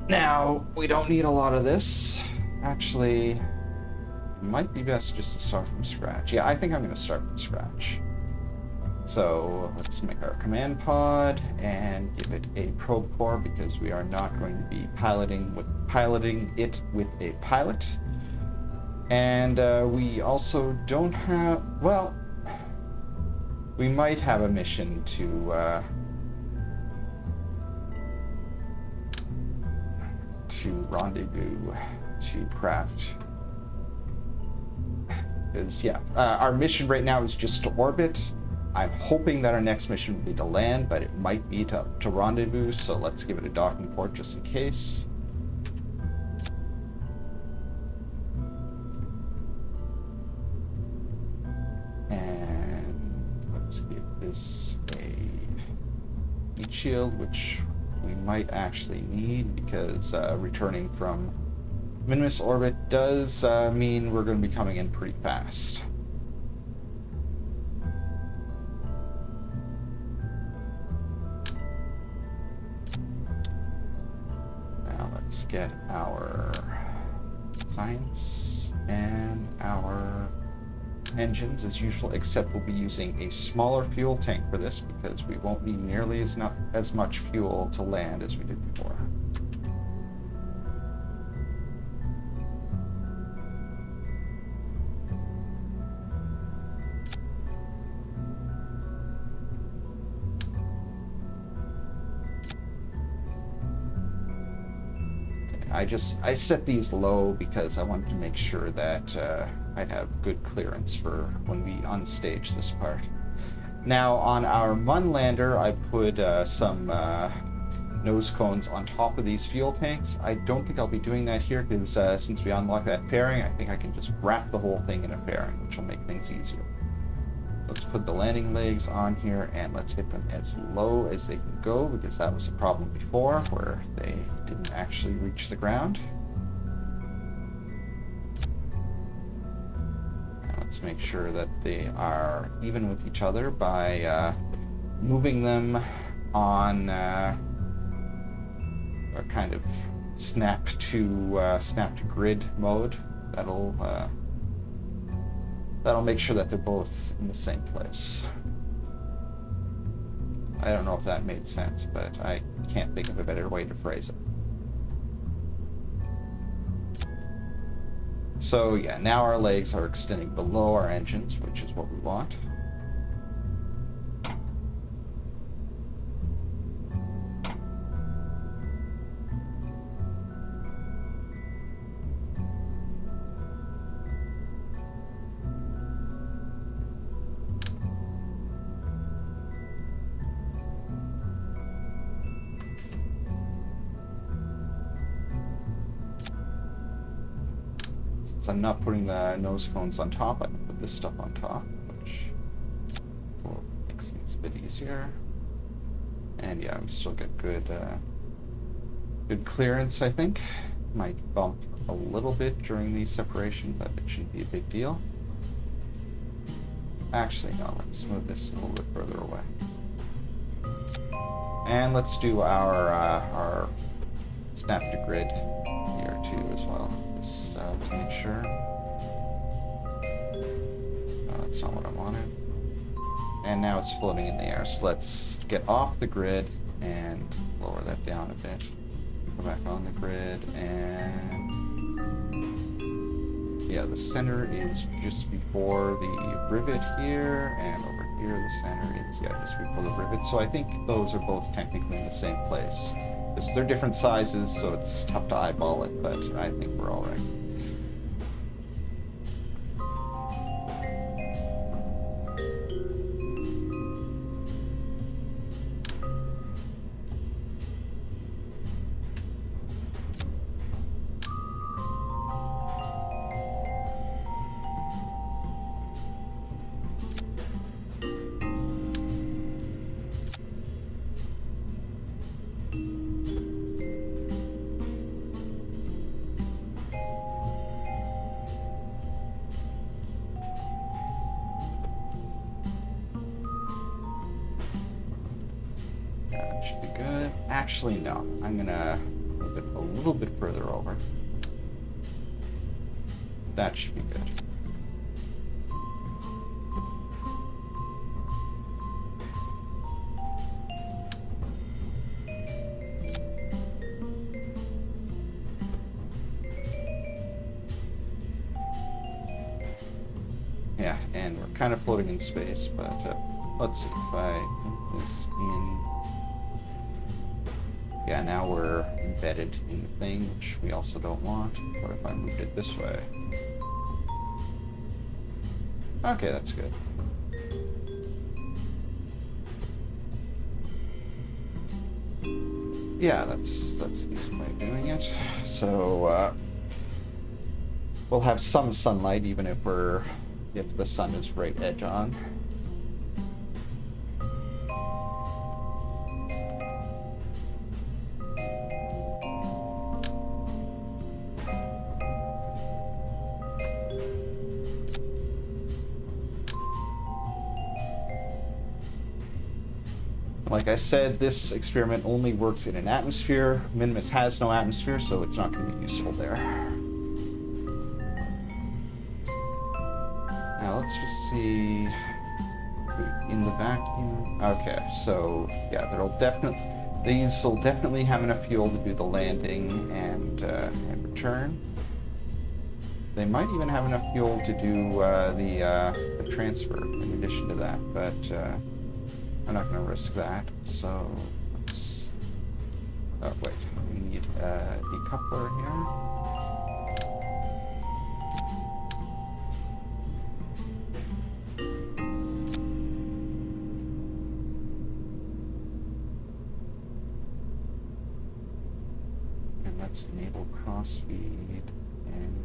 Speaker 1: Now, we don't need a lot of this. Actually, it might be best just to start from scratch. Yeah, I think I'm going to start from scratch. So let's make our command pod and give it a probe core, because we are not going to be piloting it with a pilot. And we also don't have, well, we might have a mission to rendezvous to craft, because yeah, our mission right now is just to orbit. I'm hoping that our next mission will be to land, but it might be to rendezvous, so let's give it a docking port just in case. And let's give this a heat shield, which we might actually need, because returning from Minmus orbit does mean we're going to be coming in pretty fast. Now let's get our science and our engines as usual, except we'll be using a smaller fuel tank for this, because we won't need nearly as much fuel to land as we did before. I set these low because I wanted to make sure that I'd have good clearance for when we unstage this part. Now, on our Mun lander, I put some nose cones on top of these fuel tanks. I don't think I'll be doing that here, because since we unlock that fairing, I think I can just wrap the whole thing in a fairing, which will make things easier. So Let's put the landing legs on here and let's get them as low as they can go, because that was a problem before where they didn't actually reach the ground. And let's make sure that they are even with each other by moving them on a kind of snap to grid mode. That'll make sure that they're both in the same place. I don't know if that made sense, but I can't think of a better way to phrase it. So yeah, now our legs are extending below our engines, which is what we want. Since I'm not putting the nose cones on top, I can put this stuff on top, which makes things a bit easier. And yeah, we still get good clearance, I think. Might bump a little bit during the separation, but it shouldn't be a big deal. Actually, no, let's move this a little bit further away. And let's do our snap to grid here too as well. Just to make sure. That's not what I wanted. And now it's floating in the air. So let's get off the grid and lower that down a bit. Go back on the grid, and yeah, the center is just before the rivet here, and over here the center is just before the rivet. So I think those are both technically in the same place. They're different sizes, so it's tough to eyeball it, but I think we're all right. Should be good. Actually, no. I'm gonna move it a little bit further over. That should be good. Yeah, and we're kind of floating in space, but let's see if I move this in. Yeah, now we're embedded in the thing, which we also don't want. What if I moved it this way? Okay, that's good. Yeah, that's a decent way of doing it. So we'll have some sunlight, even if the sun is right edge on. Like I said, this experiment only works in an atmosphere. Minmus has no atmosphere, so it's not going to be useful there. Now let's just see in the vacuum. Okay, so yeah, these will definitely have enough fuel to do the landing and return. They might even have enough fuel to do the transfer in addition to that, but I'm not going to risk that, so let's... Oh, wait, we need a decoupler here. And let's enable crossfeed and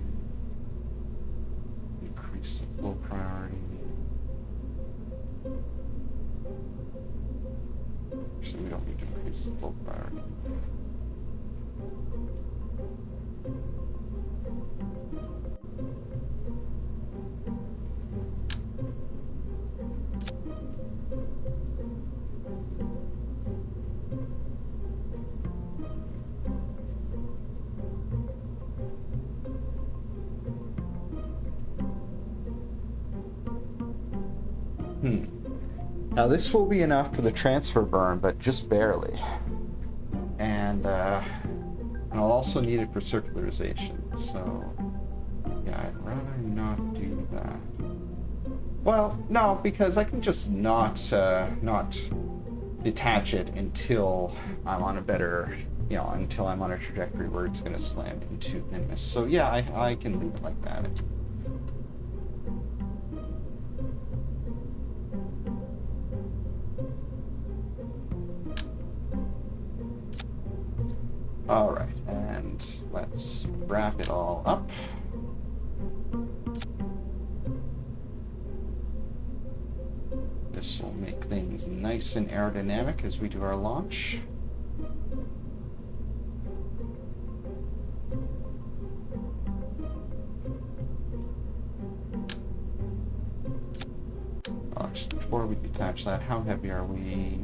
Speaker 1: increase the flow priority. Actually, we don't need to increase the full priority. Now this will be enough for the transfer burn, but just barely. And I'll also need it for circularization, so yeah, I'd rather not do that. Well, no, because I can just not detach it until I'm on a better, until I'm on a trajectory where it's going to slam into Minmus. So yeah, I can leave it like that. All right, and let's wrap it all up. This will make things nice and aerodynamic as we do our launch. Just before we detach that, how heavy are we?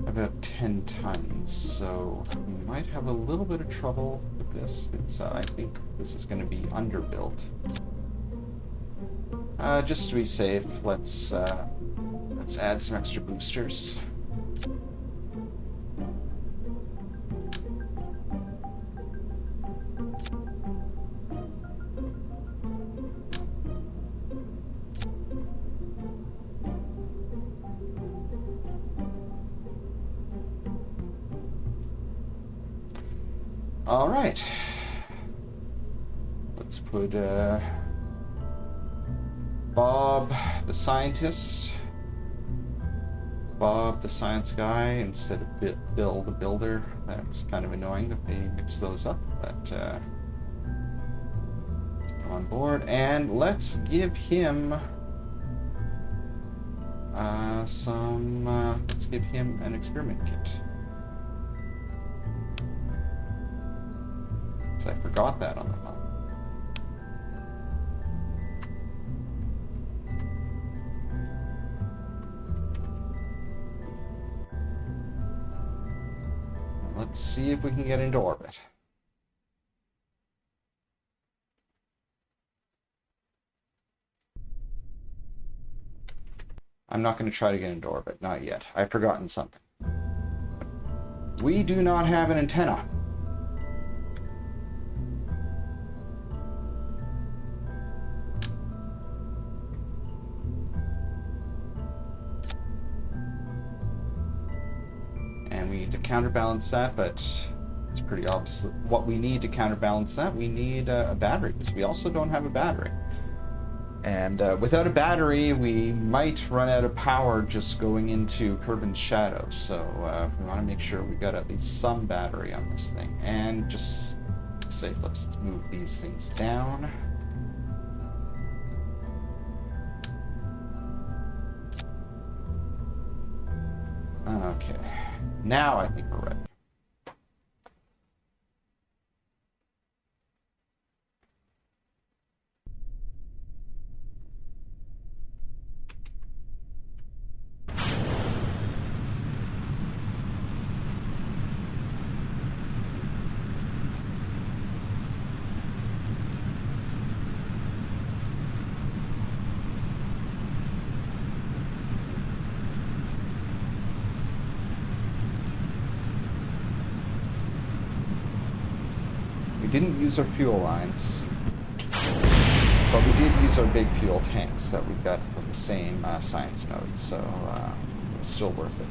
Speaker 1: About 10 tons, so we might have a little bit of trouble with this, because I think this is going to be underbuilt. Just to be safe, let's add some extra boosters. All right, let's put Bob the scientist, Bob the science guy instead of Bill the builder. That's kind of annoying that they mix those up, but let's put him on board, and let's give him let's give him an experiment kit. I forgot that on the phone. Let's see if we can get into orbit. I'm not going to try to get into orbit, not yet. I've forgotten something. We do not have an antenna. To counterbalance that, but it's pretty obvious what we need to counterbalance that. We need a battery, because we also don't have a battery, and without a battery we might run out of power just going into Kerbin's shadow. So we want to make sure we've got at least some battery on this thing. And just safe, let's move these things down. Okay, now I think we're ready. We didn't use our fuel lines, but we did use our big fuel tanks that we got from the same science node, so it was still worth it.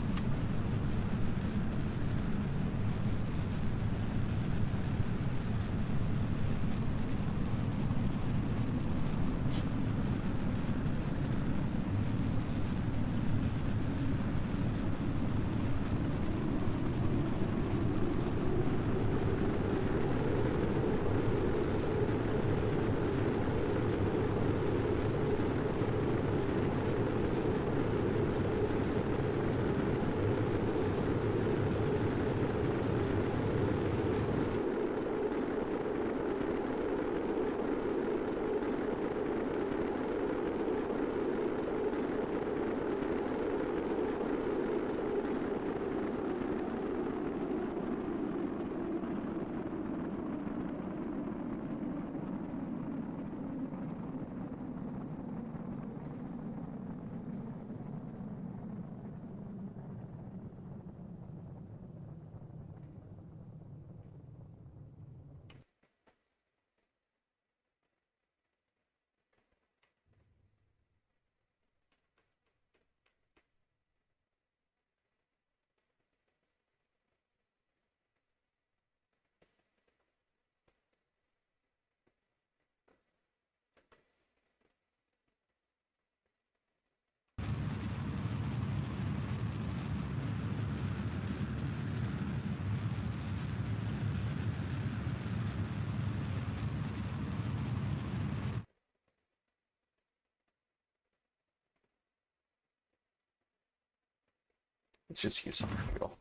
Speaker 1: Let's just use some fuel.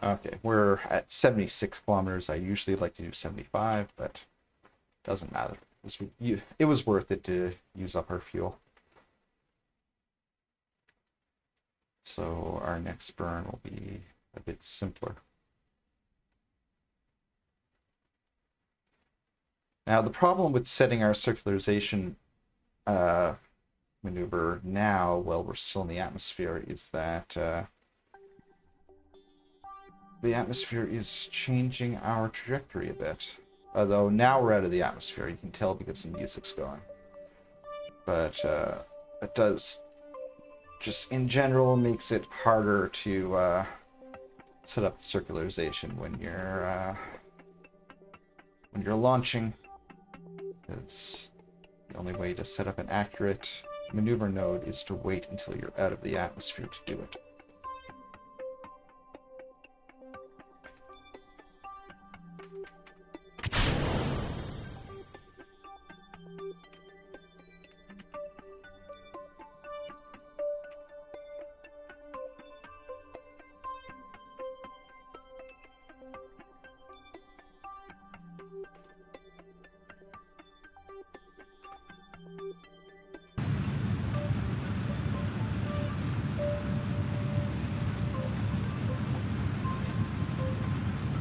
Speaker 1: Okay, we're at 76 kilometers. I usually like to do 75, but doesn't matter. It was worth it to use up our fuel. So our next burn will be a bit simpler. Now, the problem with setting our circularization maneuver now, while we're still in the atmosphere, is that the atmosphere is changing our trajectory a bit. Although now we're out of the atmosphere, you can tell because the music's going. But it does, just in general, makes it harder to set up the circularization when you're launching. It's the only way to set up an accurate maneuver node is to wait until you're out of the atmosphere to do it.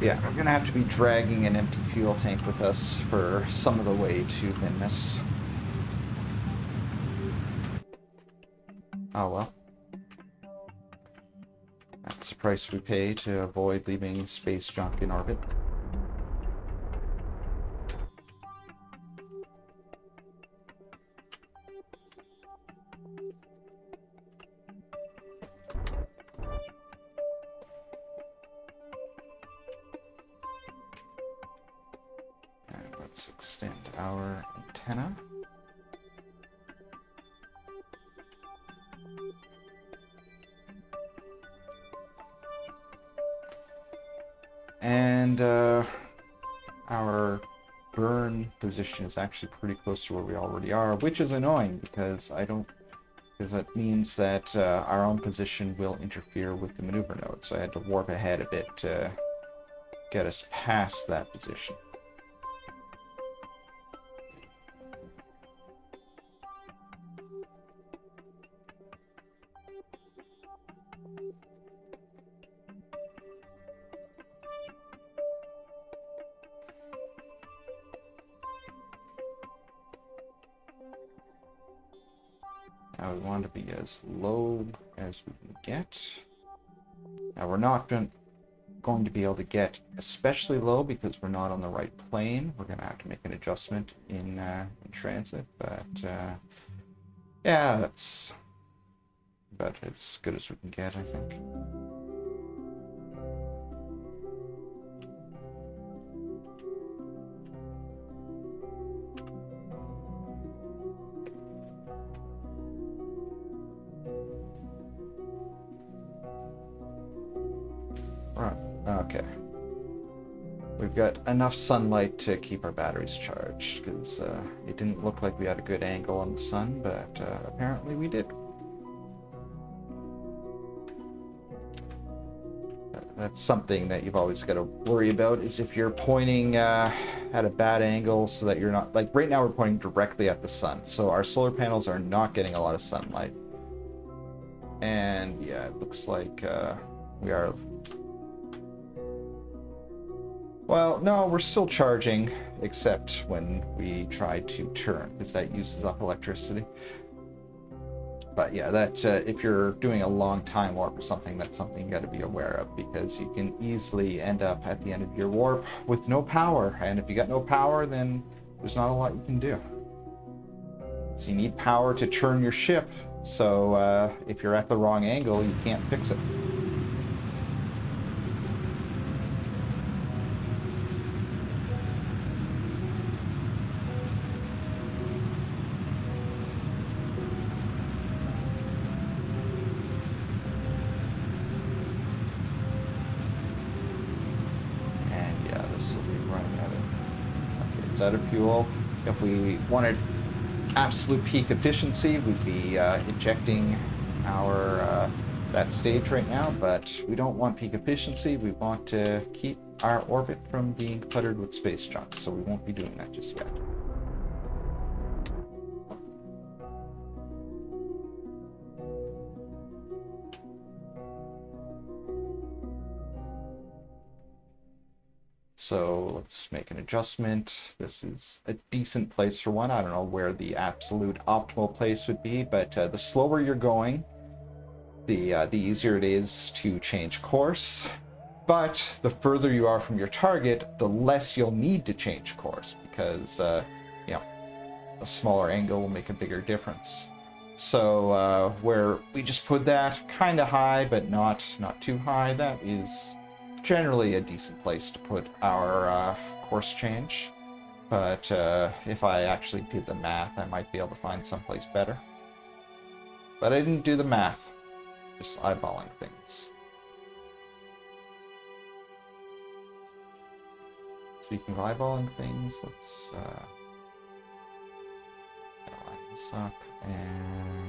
Speaker 1: Yeah, we're gonna have to be dragging an empty fuel tank with us for some of the way to Minmus. Oh well. That's the price we pay to avoid leaving space junk in orbit. Let's extend our antenna. And our burn position is actually pretty close to where we already are, which is annoying because that means that our own position will interfere with the maneuver node. So I had to warp ahead a bit to get us past that position. Now we want to be as low as we can get. Now we're not going to be able to get especially low because we're not on the right plane. We're going to have to make an adjustment in transit, but yeah, that's about as good as we can get, I think. Right, okay. We've got enough sunlight to keep our batteries charged, because it didn't look like we had a good angle on the sun, but apparently we did. That's something that you've always got to worry about, is if you're pointing at a bad angle so that you're not... Like, right now we're pointing directly at the sun, so our solar panels are not getting a lot of sunlight. And, yeah, it looks like we are... Well, no, we're still charging, except when we try to turn, because that uses up electricity. But yeah, that if you're doing a long time warp or something, that's something you got to be aware of, because you can easily end up at the end of your warp with no power. And if you got no power, then there's not a lot you can do. So you need power to turn your ship. So if you're at the wrong angle, you can't fix it. Out of fuel. If we wanted absolute peak efficiency, we'd be injecting our that stage right now, but we don't want peak efficiency. We want to keep our orbit from being cluttered with space junk, so we won't be doing that just yet. So let's make an adjustment. This is a decent place for one. I don't know where the absolute optimal place would be, but the slower you're going, the easier it is to change course. But the further you are from your target, the less you'll need to change course, because you know, a smaller angle will make a bigger difference. So where we just put that kind of high, but not too high, that is generally a decent place to put our course change. But if I actually did the math, I might be able to find someplace better. But I didn't do the math, just eyeballing things. Speaking of eyeballing things, let's line this up and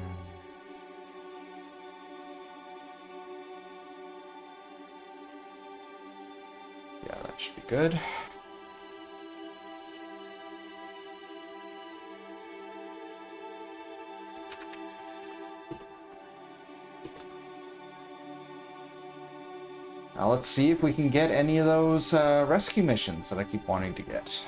Speaker 1: yeah, that should be good. Now let's see if we can get any of those rescue missions that I keep wanting to get.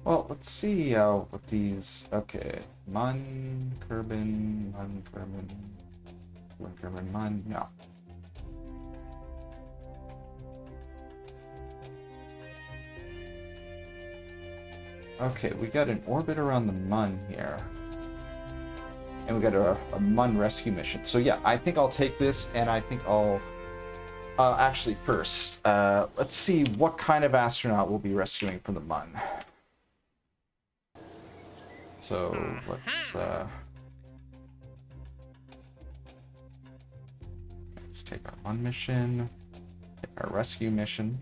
Speaker 1: Well, let's see what these... Okay, Mun, Kerbin, Mun, Kerbin, Mun, no. Okay, we got an orbit around the Mun here. And we got a Mun Rescue Mission. So yeah, I think I'll take this, and I think I'll... actually, first, let's see what kind of astronaut we'll be rescuing from the Mun. So let's take our Mun mission, take our rescue mission,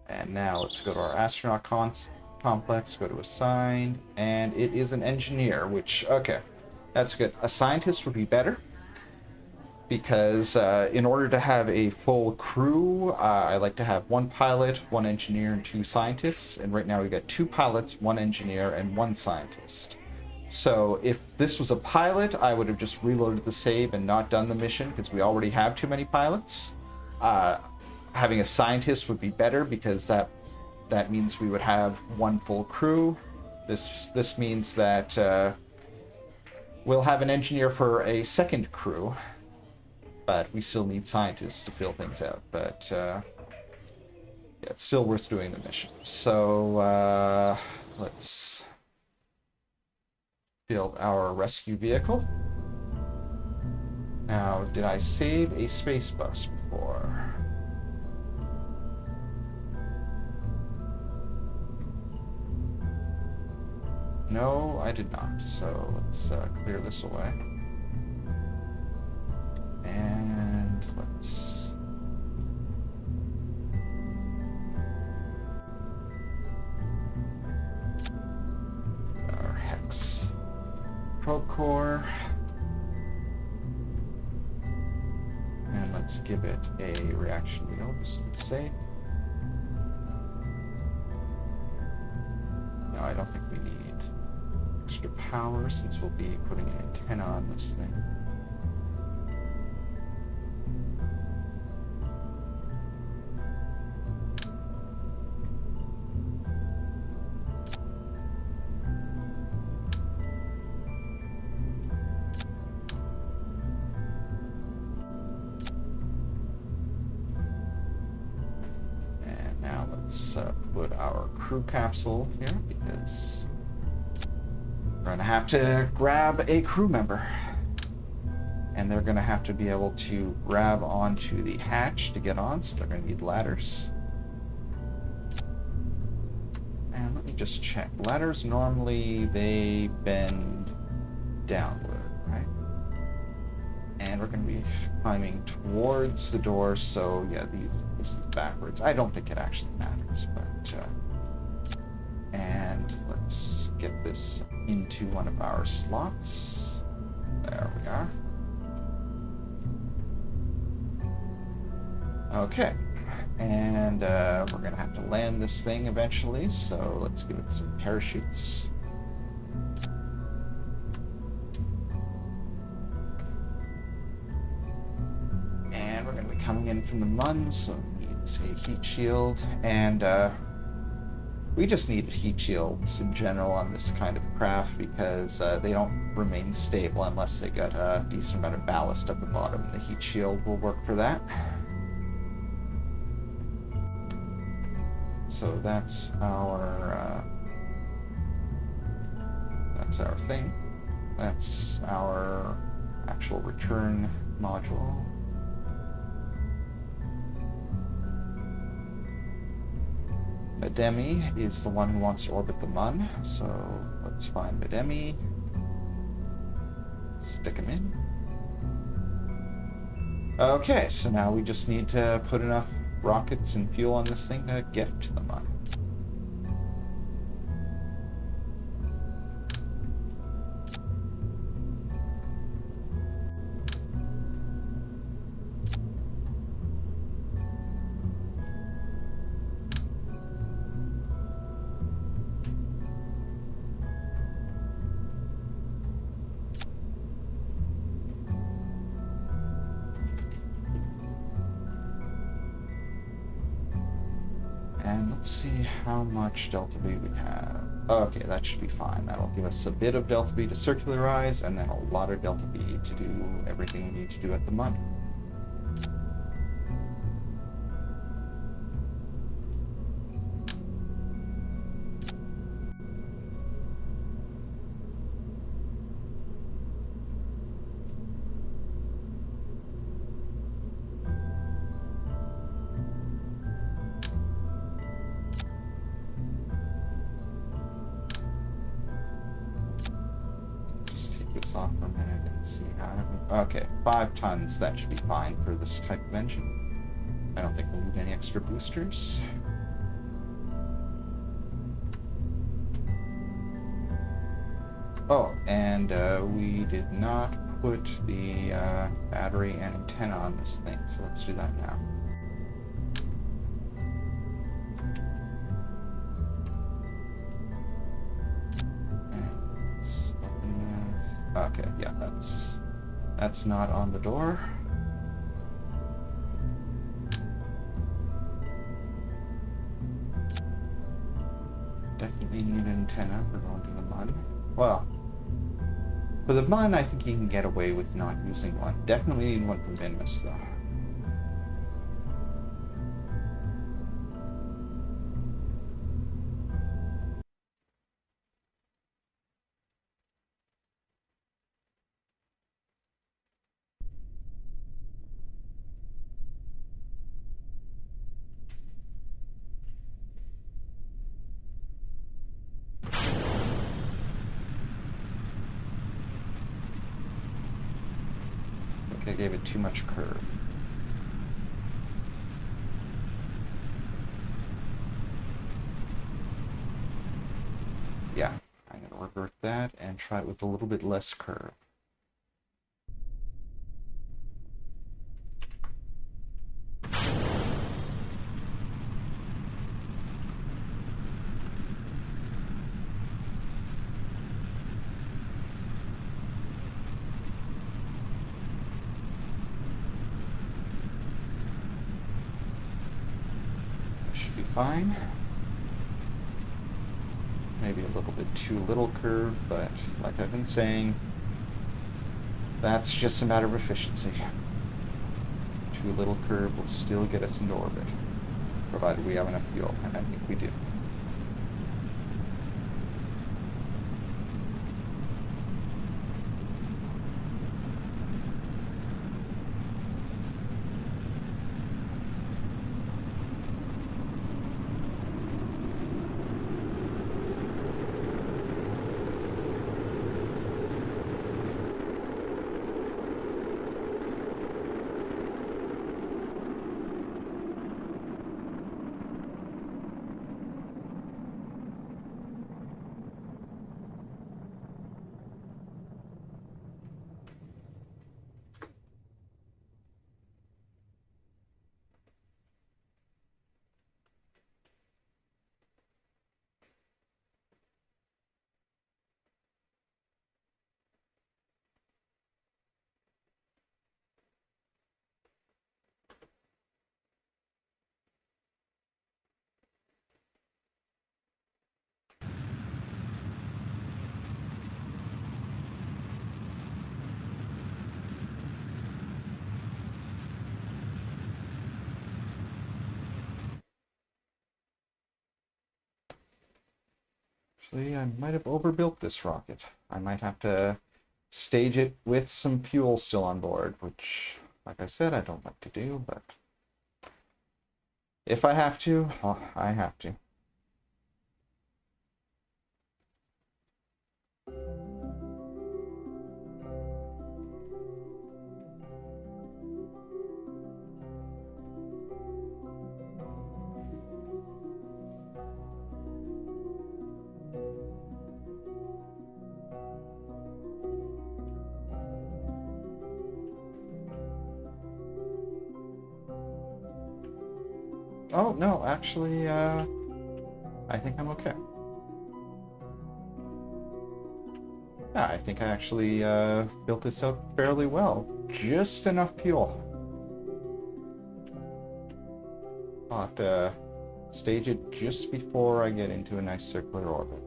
Speaker 1: and now let's go to our astronaut complex, go to assigned, and it is an engineer, which, okay, that's good. A scientist would be better, because in order to have a full crew, I like to have one pilot, one engineer, and two scientists. And right now we've got two pilots, one engineer, and one scientist. So if this was a pilot, I would have just reloaded the save and not done the mission, because we already have too many pilots. Having a scientist would be better, because that means we would have one full crew. This means that we'll have an engineer for a second crew. But we still need scientists to fill things out. But yeah, it's still worth doing the mission. So let's build our rescue vehicle. Now, did I save a space bus before? No, I did not. So let's clear this away. And let's our hex probe core, and let's give it a reaction wheel just to be safe. No, I don't think we need extra power, since we'll be putting an antenna on this thing. Put our crew capsule here, because we're going to have to grab a crew member. And they're going to have to be able to grab onto the hatch to get on, so they're going to need ladders. just check. Ladders normally they bend downward, right? And we're going to be climbing towards the door, so yeah, this is backwards. I don't think it actually matters, but and let's get this into one of our slots. There we are. Okay, and we're going to have to land this thing eventually, so let's give it some parachutes. And we're going to be coming in from the Mun, so it needs a heat shield, and we just need heat shields in general on this kind of craft because they don't remain stable unless they got a decent amount of ballast at the bottom. The heat shield will work for that. So that's our thing. That's our actual return module. Medemi is the one who wants to orbit the Mun, so let's find Medemi. Stick him in. Okay, so now we just need to put enough rockets and fuel on this thing to get to the Mun. And let's see how much delta V we have. Okay, that should be fine. That'll give us a bit of delta V to circularize, and then a lot of delta V to do everything we need to do at the Mun. Off for a minute and see how. Okay, 5 tons. That should be fine for this type of engine. I don't think we'll need any extra boosters. Oh, and we did not put the battery and antenna on this thing, so let's do that now. Okay, yeah, that's not on the door. Definitely need an antenna for going to the Mun. Well, for the Mun, I think you can get away with not using one. Definitely need one for Minmus, though. I gave it too much curve. Yeah, I'm going to revert that and try it with a little bit less curve. Fine. Maybe a little bit too little curve, but like I've been saying, that's just a matter of efficiency. Too little curve will still get us into orbit, provided we have enough fuel, and I think we do. Actually, I might have overbuilt this rocket. I might have to stage it with some fuel still on board, which, like I said, I don't like to do, but if I have to, I have to. Oh, no, actually, I think I'm okay. Yeah, I think I actually built this out fairly well. Just enough fuel. I'll have to stage it just before I get into a nice circular orbit.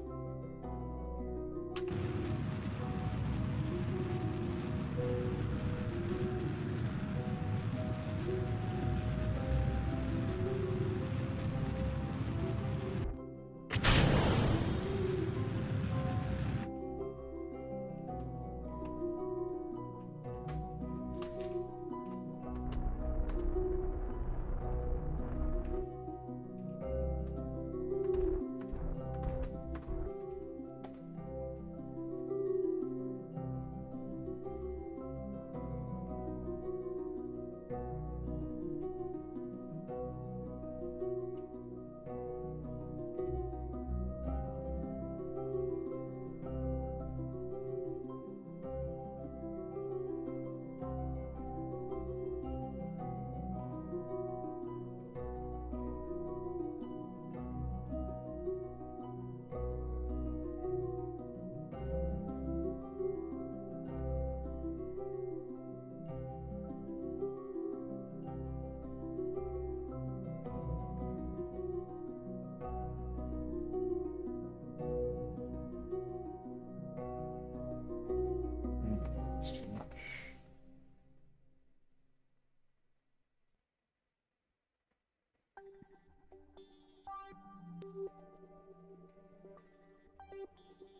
Speaker 1: That's too much.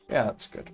Speaker 1: Yeah, that's good.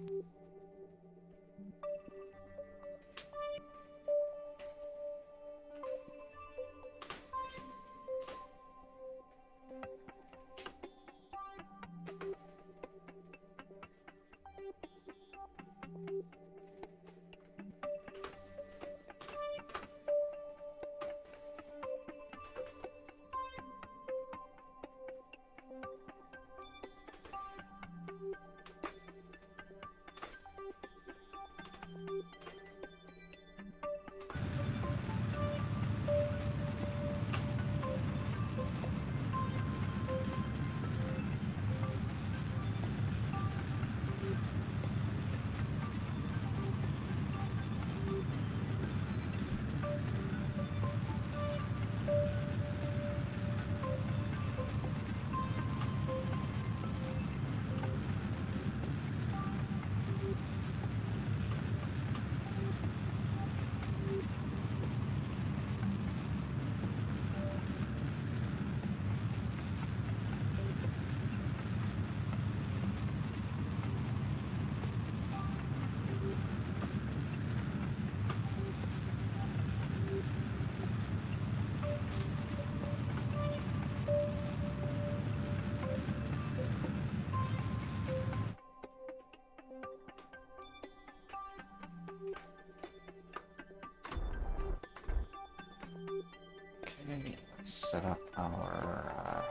Speaker 1: Okay, let's set up our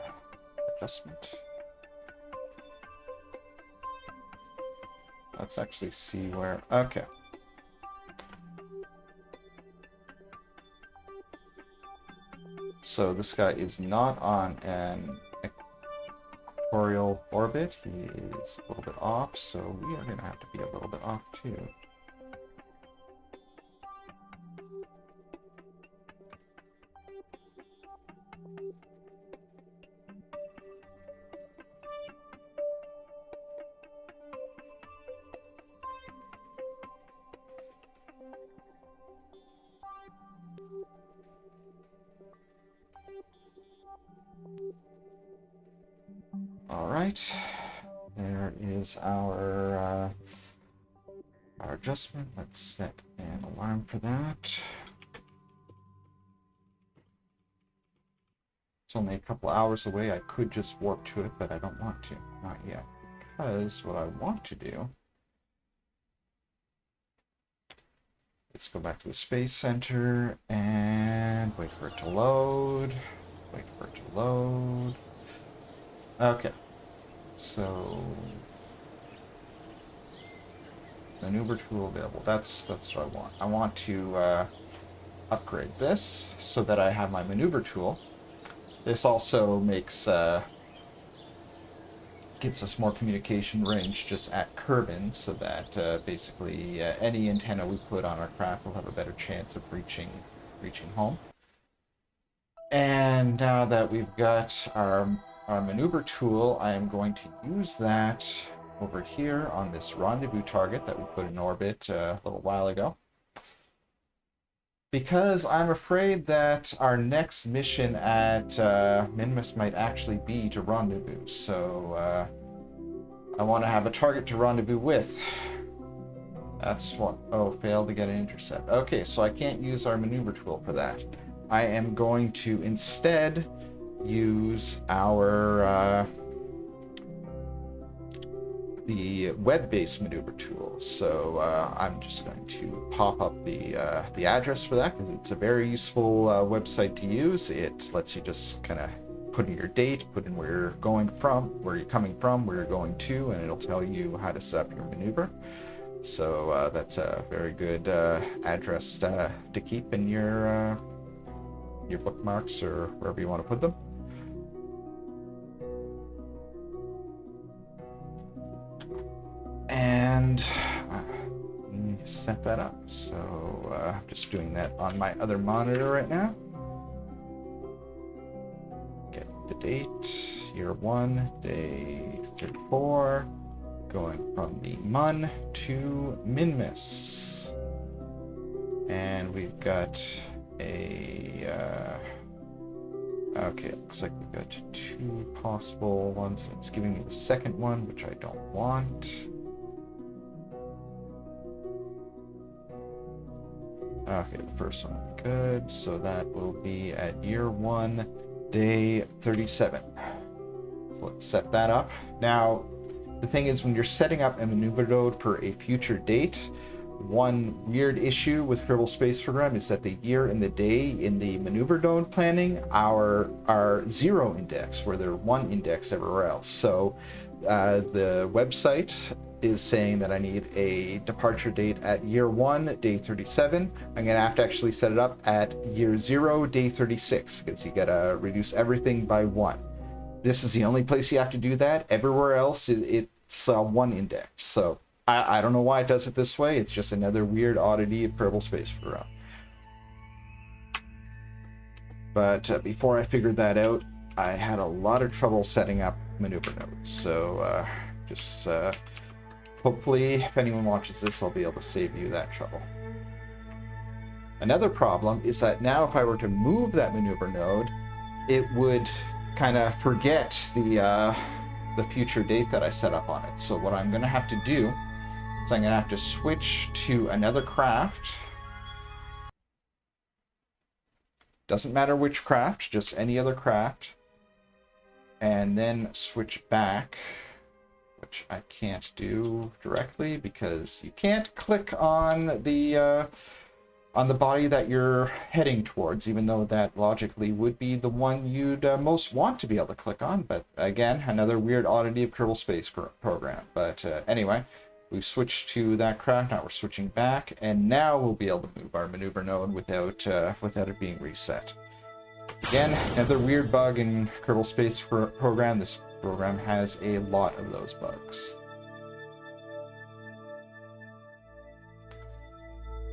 Speaker 1: adjustment. Let's actually see where... Okay. So this guy is not on an equatorial orbit. He is a little bit off, so we are going to have to be a little bit off too. All right. there is our adjustment. Let's set an alarm for that. It's only a couple hours away. I could just warp to it, but I don't want to. Not yet. Because what I want to do is go back to the Space Center and wait for it to load. Wait for it to load. Okay. So maneuver tool available. That's what I want. I want to upgrade this so that I have my maneuver tool. This also makes gives us more communication range just at Kerbin, so that basically any antenna we put on our craft will have a better chance of reaching home. And now that we've got our maneuver tool, I am going to use that over here on this rendezvous target that we put in orbit a little while ago. Because I'm afraid that our next mission at Minmus might actually be to rendezvous. So I want to have a target to rendezvous with. That's what... Oh, failed to get an intercept. Okay, so I can't use our maneuver tool for that. I am going to instead use our... the web-based maneuver tool. So I'm just going to pop up the address for that, because it's a very useful website to use. It lets you just kind of put in your date, put in where you're going from, where you're coming from, where you're going to, and it'll tell you how to set up your maneuver. So that's a very good address to keep in your bookmarks or wherever you want to put them. And let me set that up. So I'm just doing that on my other monitor right now. Get the date, year 1, day 34, going from the Mun to Minmus. And we've got a... okay, looks like we've got 2 possible ones, and it's giving me the second one, which I don't want. Okay, the first one will be good, so that will be at year 1, day 37. So let's set that up. Now, the thing is, when you're setting up a maneuver node for a future date, one weird issue with Kerbal Space Program is that the year and the day in the maneuver node planning are 0 index, where they're 1 index everywhere else. So the website is saying that I need a departure date at year 1, day 37. I'm going to have to actually set it up at year 0, day 36, because you got to reduce everything by 1. This is the only place you have to do that. Everywhere else, it's 1 index. So I don't know why it does it this way. It's just another weird oddity of Kerbal Space Program. But before I figured that out, I had a lot of trouble setting up maneuver nodes. So just hopefully, if anyone watches this, I'll be able to save you that trouble. Another problem is that now if I were to move that maneuver node, it would kind of forget the future date that I set up on it. So what I'm going to have to do is I'm going to have to switch to another craft. Doesn't matter which craft, just any other craft. And then switch back, which I can't do directly because you can't click on the body that you're heading towards, even though that logically would be the one you'd most want to be able to click on. But again, another weird oddity of Kerbal Space Program. But anyway, we've switched to that craft. Now we're switching back, and now we'll be able to move our maneuver node without it being reset. Again, another weird bug in Kerbal Space Program. This program has a lot of those bugs.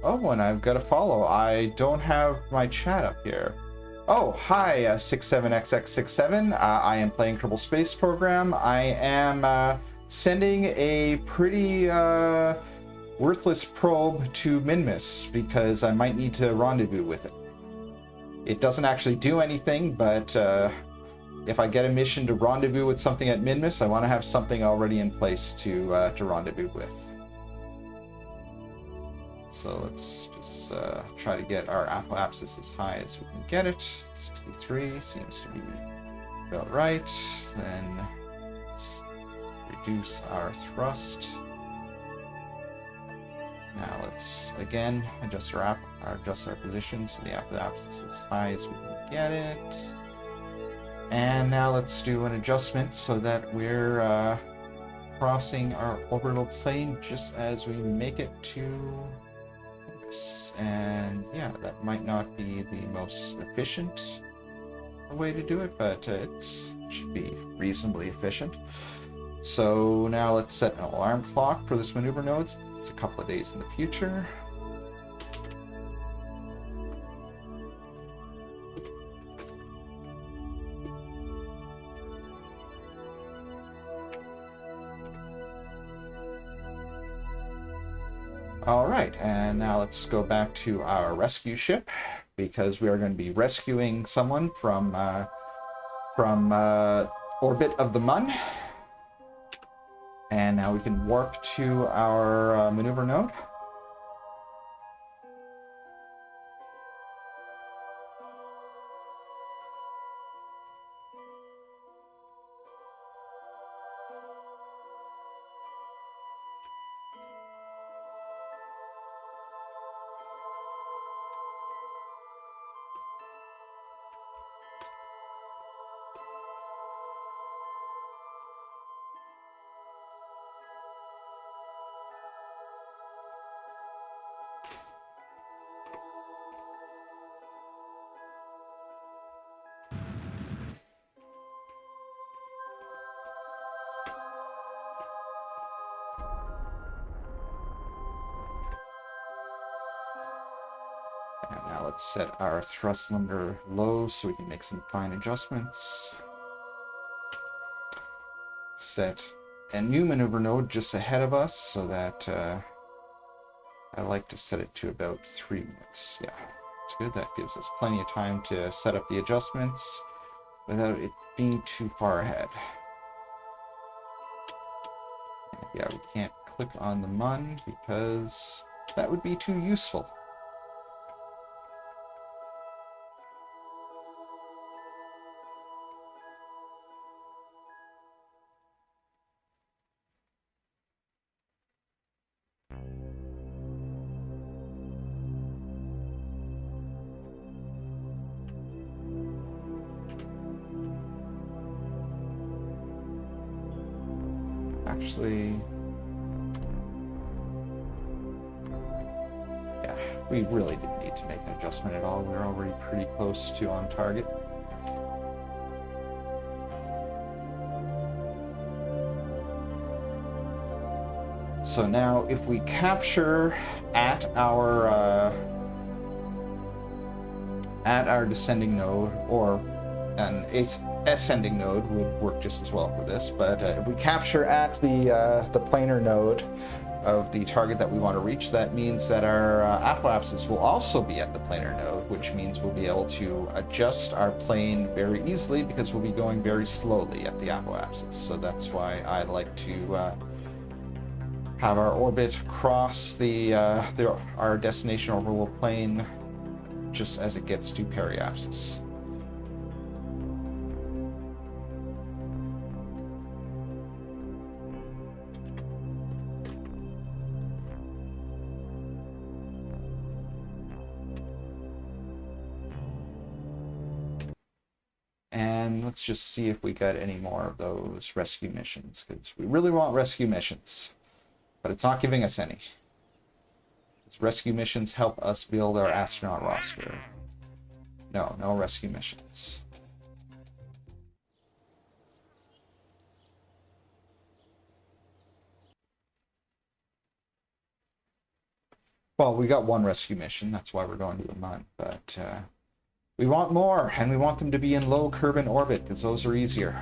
Speaker 1: Oh, and I've got to follow. I don't have my chat up here. Oh, hi, 67XX67. I am playing Kerbal Space Program. I am sending a pretty worthless probe to Minmus because I might need to rendezvous with it. It doesn't actually do anything, but if I get a mission to rendezvous with something at Minmus, I want to have something already in place to rendezvous with. So let's just try to get our apoapsis as high as we can get it. 63 seems to be about right. Then let's reduce our thrust. Now let's again adjust our position so the apoapsis is as high as we can get it. And now let's do an adjustment so that we're crossing our orbital plane just as we make it to. And yeah, that might not be the most efficient way to do it, but it should be reasonably efficient. So now let's set an alarm clock for this maneuver node. It's a couple of days in the future. All right, and now let's go back to our rescue ship, because we are going to be rescuing someone from orbit of the Mun. And now we can warp to our maneuver node. And now let's set our thrust limiter low so we can make some fine adjustments. Set a new maneuver node just ahead of us so that I like to set it to about 3 minutes. Yeah, it's good. That gives us plenty of time to set up the adjustments without it being too far ahead. And yeah, we can't click on the Mun because that would be too useful. Actually, yeah, we really didn't need to make an adjustment at all. We're already pretty close to on target. So now if we capture at our descending node, or an ascending node would work just as well for this, but if we capture at the planar node of the target that we want to reach, that means that our apoapsis will also be at the planar node, which means we'll be able to adjust our plane very easily because we'll be going very slowly at the apoapsis. So that's why I like to have our orbit cross our destination orbital plane just as it gets to periapsis. And let's just see if we got any more of those rescue missions, because we really want rescue missions, but it's not giving us any. These rescue missions help us build our astronaut roster. No rescue missions. Well, we got one rescue mission, that's why we're going to the Mun, but we want more, and we want them to be in low Kerbin orbit, because those are easier.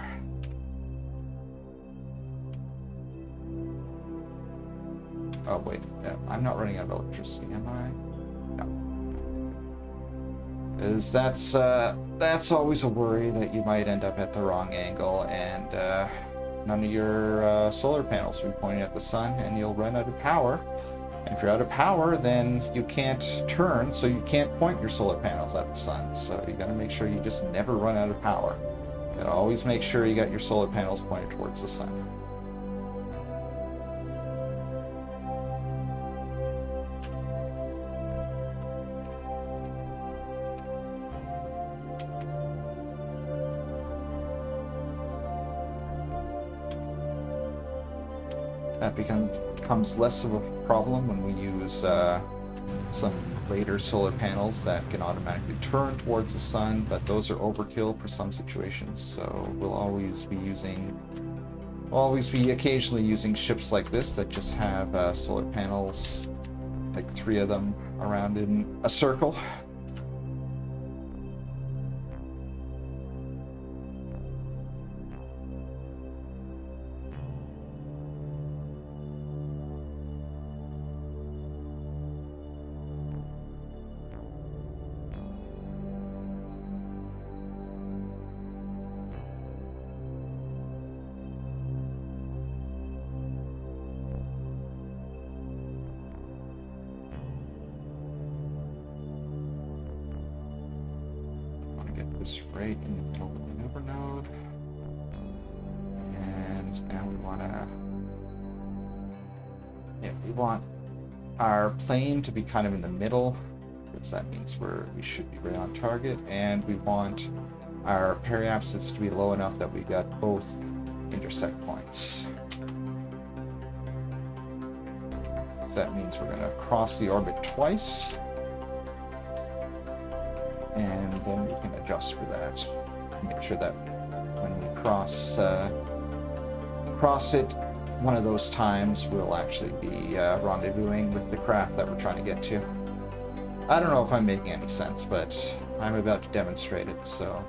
Speaker 1: Oh, wait, no, I'm not running out of electricity, am I? No. Is that's always a worry, that you might end up at the wrong angle and none of your solar panels will be pointing at the sun, and you'll run out of power. And if you're out of power, then you can't turn, so you can't point your solar panels at the sun. So you got to make sure you just never run out of power. You got to always make sure you got your solar panels pointed towards the sun. That becomes less of a problem when we use some later solar panels that can automatically turn towards the sun, but those are overkill for some situations. So we'll always be occasionally using ships like this that just have solar panels, like 3 of them around in a circle. This right in the middle of the maneuver node, and now we want our plane to be kind of in the middle, because that means we should be right on target, and we want our periapsis to be low enough that we got both intersect points. So that means we're going to cross the orbit twice. And then we can adjust for that. Make sure that when we cross it, one of those times we'll actually be rendezvousing with the craft that we're trying to get to. I don't know if I'm making any sense, but I'm about to demonstrate it, so.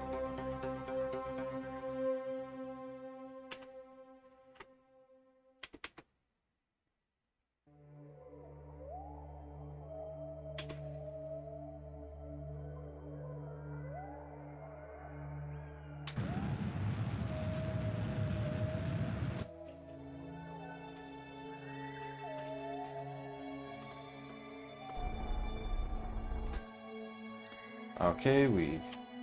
Speaker 1: Okay, we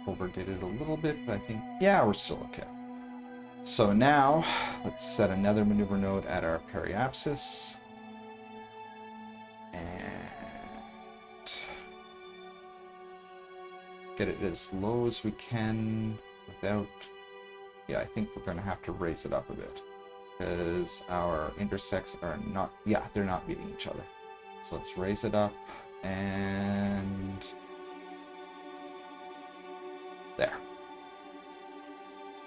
Speaker 1: overdid it a little bit, but I think, yeah, we're still okay. So now, let's set another maneuver node at our periapsis. And get it as low as we can without... Yeah, I think we're going to have to raise it up a bit, because our intersects are not... Yeah, they're not meeting each other. So let's raise it up, and... There.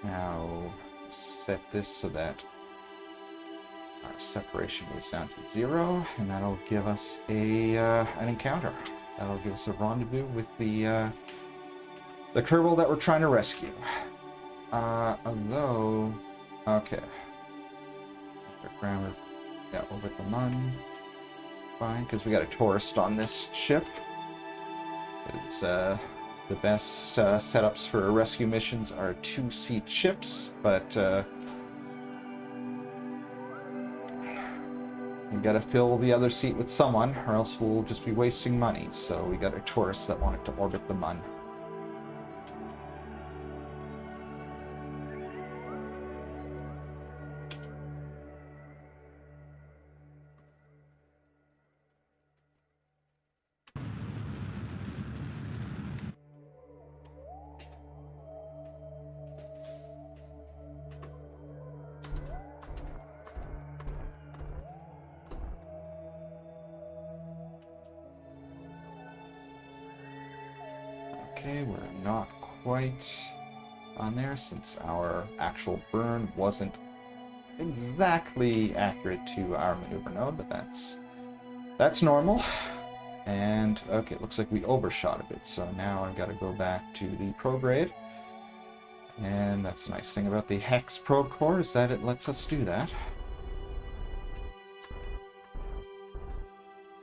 Speaker 1: Now set this so that our separation goes down to 0, and that'll give us an encounter. That'll give us a rendezvous with the Kerbal that we're trying to rescue. Although, okay, grammar, yeah, over the Mun, fine, because we got a tourist on this ship. It's the best setups for rescue missions are 2-seat ships, but we gotta fill the other seat with someone, or else we'll just be wasting money. So we got a tourist that wanted to orbit the Mun. Okay, we're not quite on there since our actual burn wasn't exactly accurate to our maneuver node, but that's normal. And okay, it looks like we overshot a bit, so now I've got to go back to the prograde. And that's the nice thing about the Hex probe core, is that it lets us do that.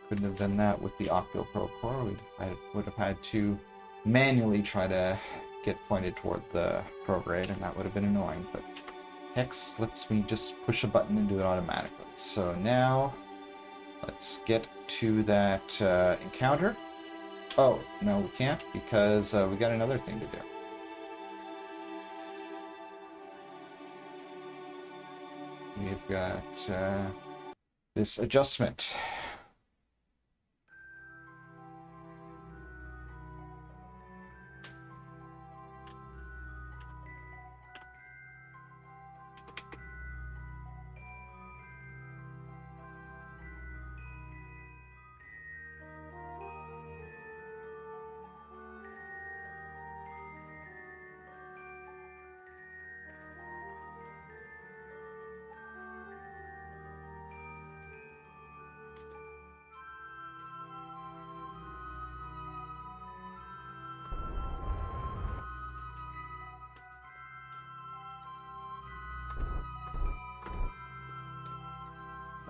Speaker 1: Couldn't have done that with the Octo probe core. I would have had to manually try to get pointed toward the prograde, and that would have been annoying, but Hex lets me just push a button and do it automatically. So now, let's get to that encounter. Oh, no, we can't, because we got another thing to do. We've got this adjustment.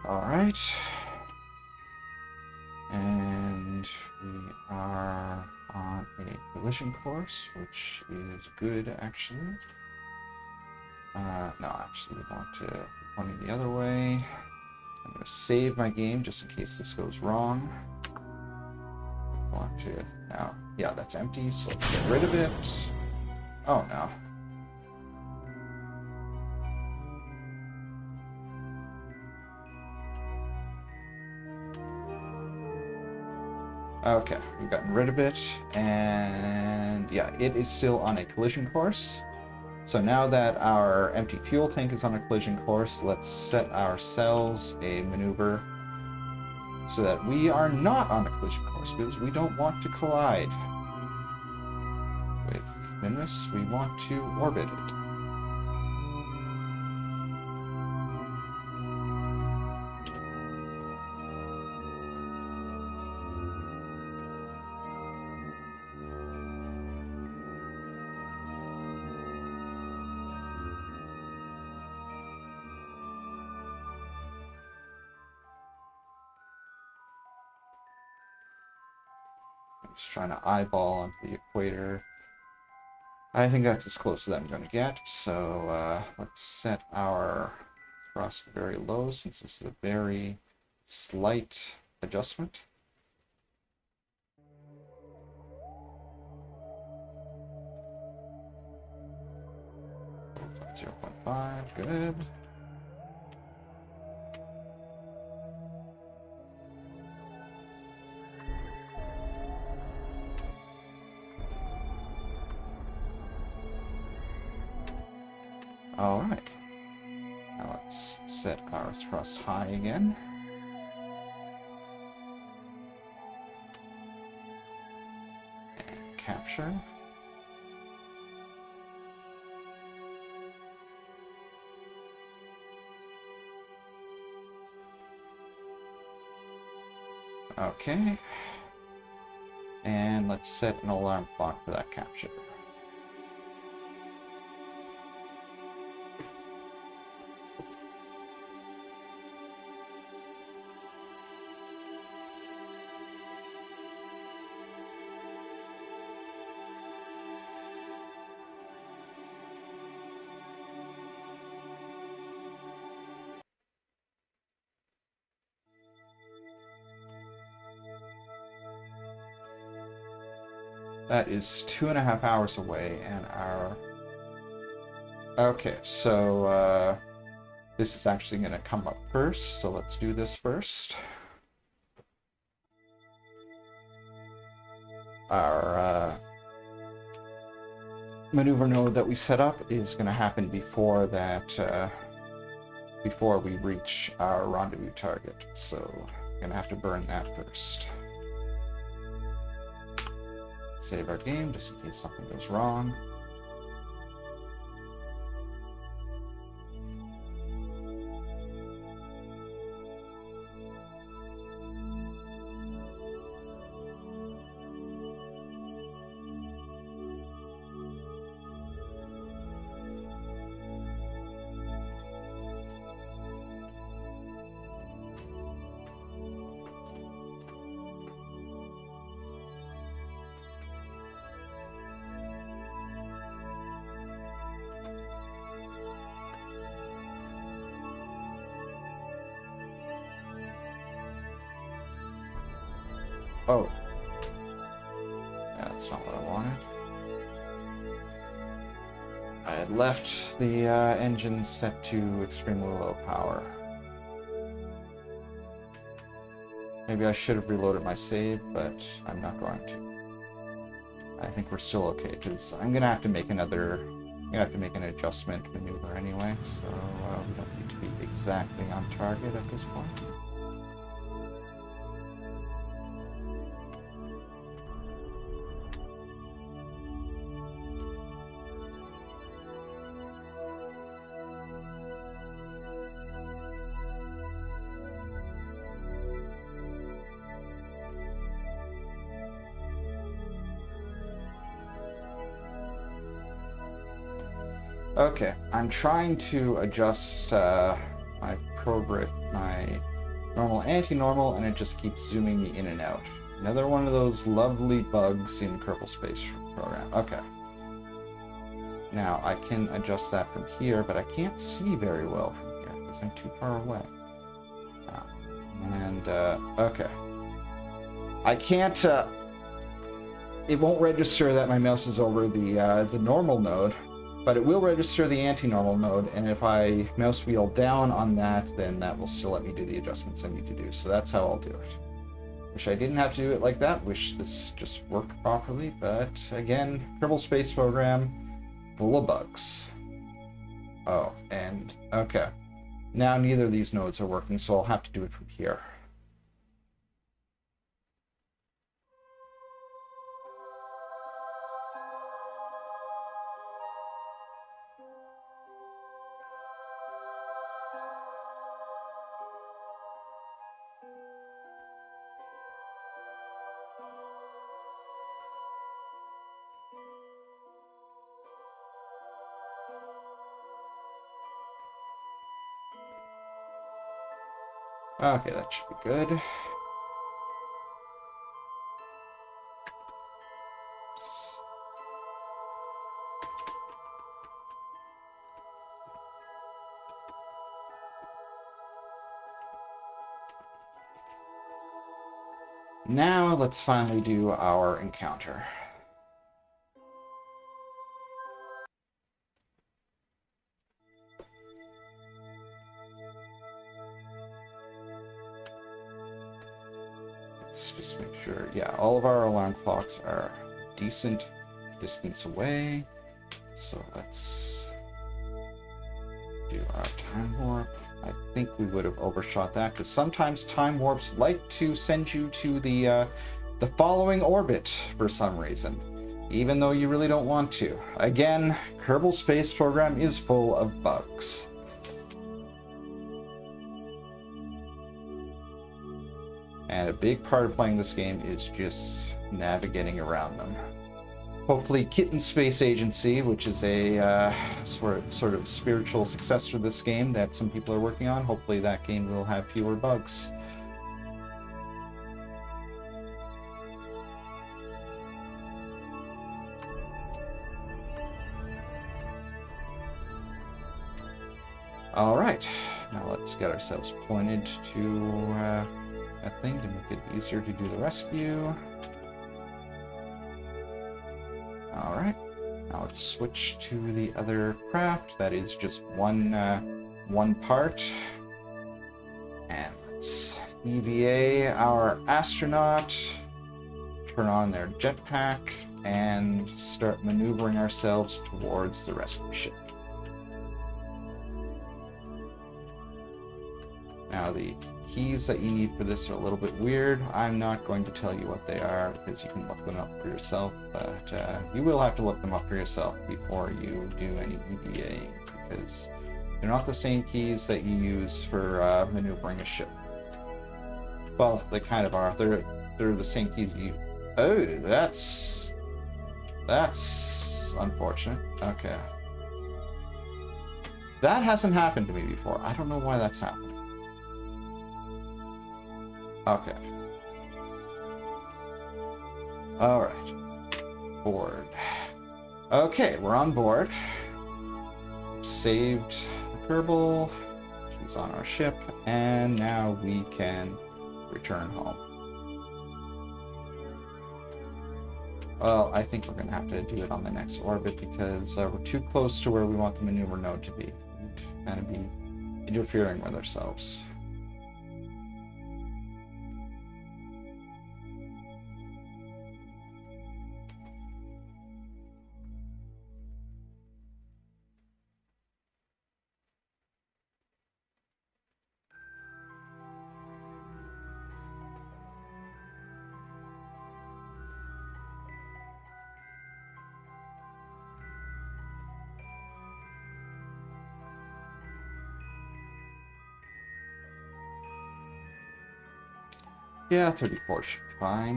Speaker 1: Alright. And we are on a collision course, which is good, actually. No, actually, we want to be pointing the other way. I'm going to save my game just in case this goes wrong. I want to... Now, yeah, that's empty, so let's get rid of it. Oh, no. Okay, we've gotten rid of it, and yeah, it is still on a collision course. So now that our empty fuel tank is on a collision course, let's set ourselves a maneuver so that we are not on a collision course, because we don't want to collide with Minmus. We want to orbit it. Just trying to eyeball onto the equator. I think that's as close as I'm going to get, so let's set our thrust very low, since this is a very slight adjustment. 0.5, good. All right. Now let's set our thrust high again. And capture. Okay. And let's set an alarm clock for that capture. That is 2.5 hours away, and our... Okay, so this is actually going to come up first, so let's do this first. Our maneuver node that we set up is going to happen before that, before we reach our rendezvous target, so I'm going to have to burn that first. Save our game just in case something goes wrong. Oh. Yeah, that's not what I wanted. I had left the engine set to extremely low power. Maybe I should have reloaded my save, but I'm not going to. I think we're still okay, because I'm gonna have to make an adjustment maneuver anyway, so we don't need to be exactly on target at this point. Okay, I'm trying to adjust my normal anti-normal, and it just keeps zooming me in and out. Another one of those lovely bugs in Kerbal Space Program. Okay. Now, I can adjust that from here, but I can't see very well from here because I'm too far away. Okay. I can't, it won't register that my mouse is over the normal node, but it will register the anti-normal node, and if I mouse wheel down on that, then that will still let me do the adjustments I need to do. So that's how I'll do it. Wish I didn't have to do it like that. Wish this just worked properly, but again, Kerbal Space Program, full of bugs. Oh, and okay. Now neither of these nodes are working, so I'll have to do it from here. Okay, that should be good. Now let's finally do our encounter. Let's just make sure, yeah, all of our alarm clocks are decent distance away. So let's do our time warp. I think we would have overshot that, because sometimes time warps like to send you to the following orbit for some reason, even though you really don't want to. Again, Kerbal Space Program is full of bugs. And a big part of playing this game is just navigating around them. Hopefully Kitten Space Agency, which is a sort of spiritual successor to this game that some people are working on, hopefully that game will have fewer bugs. Alright, now let's get ourselves pointed to that thing to make it easier to do the rescue. Alright, now let's switch to the other craft. That is just one part. And let's EVA our astronaut, turn on their jetpack, and start maneuvering ourselves towards the rescue ship. Now the keys that you need for this are a little bit weird. I'm not going to tell you what they are because you can look them up for yourself, but you will have to look them up for yourself before you do any EVAing, because they're not the same keys that you use for maneuvering a ship. Well, they kind of are. They're the same keys you... Oh, that's unfortunate. Okay. That hasn't happened to me before. I don't know why that's happening. Okay. Alright. Board. Okay, we're on board. Saved the Kerbal. She's on our ship. And now we can return home. Well, I think we're going to have to do it on the next orbit because we're too close to where we want the maneuver node to be. We'd kind of be interfering with ourselves. Yeah, 34 should be fine.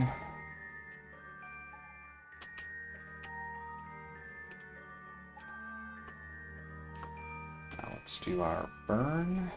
Speaker 1: Now let's do our burn.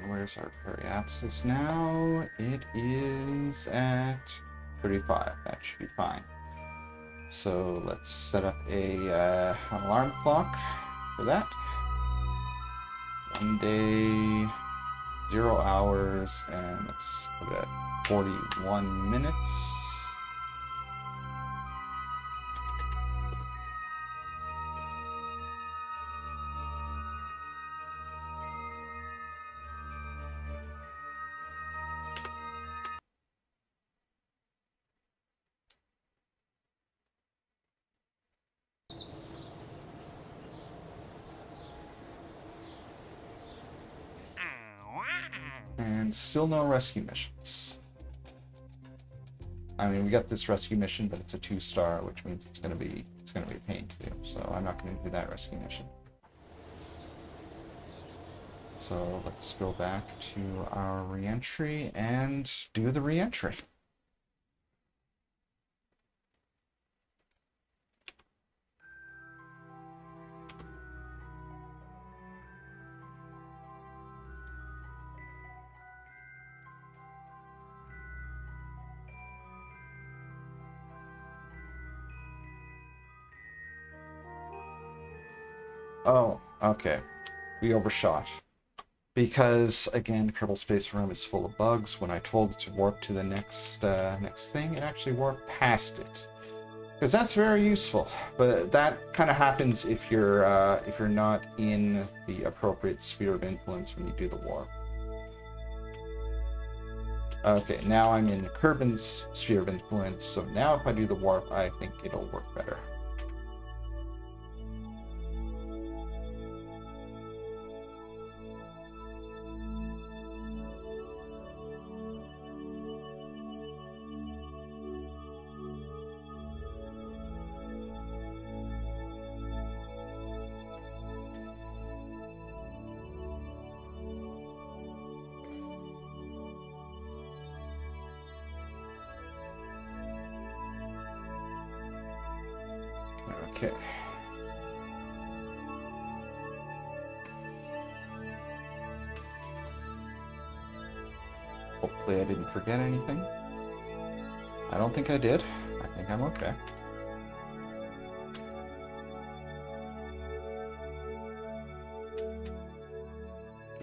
Speaker 1: Where's our periapsis now? It is at 35. That should be fine. So let's set up an alarm clock for that. 1 day, 0 hours, and let's put it at 41 minutes. And still no rescue missions. I mean, we got this rescue mission, but it's a 2-star, which means it's gonna be a pain to do. So I'm not gonna do that rescue mission. So let's go back to our re-entry and do the re-entry. Oh, okay. We overshot. Because, again, Kerbal Space Program is full of bugs. When I told it to warp to the next thing, it actually warped past it. Because that's very useful. But that kind of happens if you're not in the appropriate sphere of influence when you do the warp. Okay, now I'm in Kerbin's sphere of influence, so now if I do the warp, I think it'll work better. Okay. Hopefully I didn't forget anything. I don't think I did. I think I'm okay.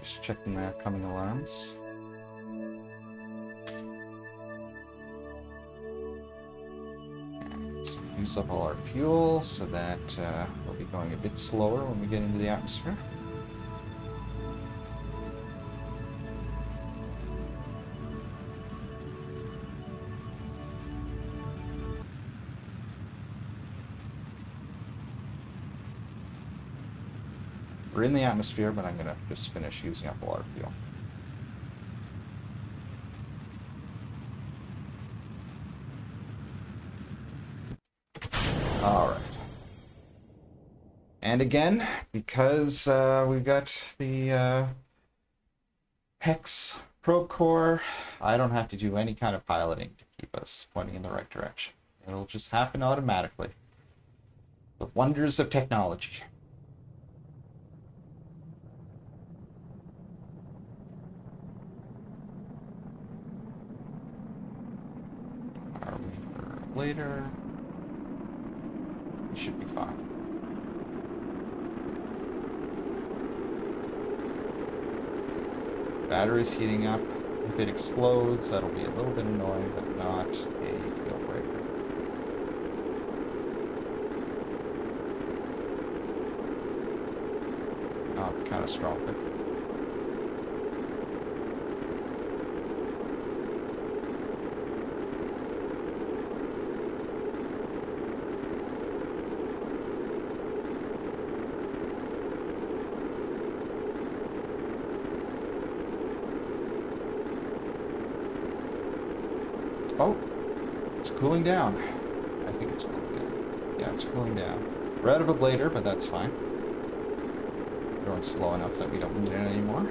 Speaker 1: Just checking the coming alarms. Use up all our fuel so that we'll be going a bit slower when we get into the atmosphere. We're in the atmosphere, but I'm going to just finish using up all our fuel. All right. And again, because we've got the Hex probe core, I don't have to do any kind of piloting to keep us pointing in the right direction. It'll just happen automatically. The wonders of technology. Are we for later? We should be fine. Battery's heating up. If it explodes, that'll be a little bit annoying, but not a deal breaker. Not catastrophic. Oh, it's cooling down. I think it's cooling down. Yeah, it's cooling down. We're out of ablator, but that's fine. We're going slow enough that we don't need it anymore.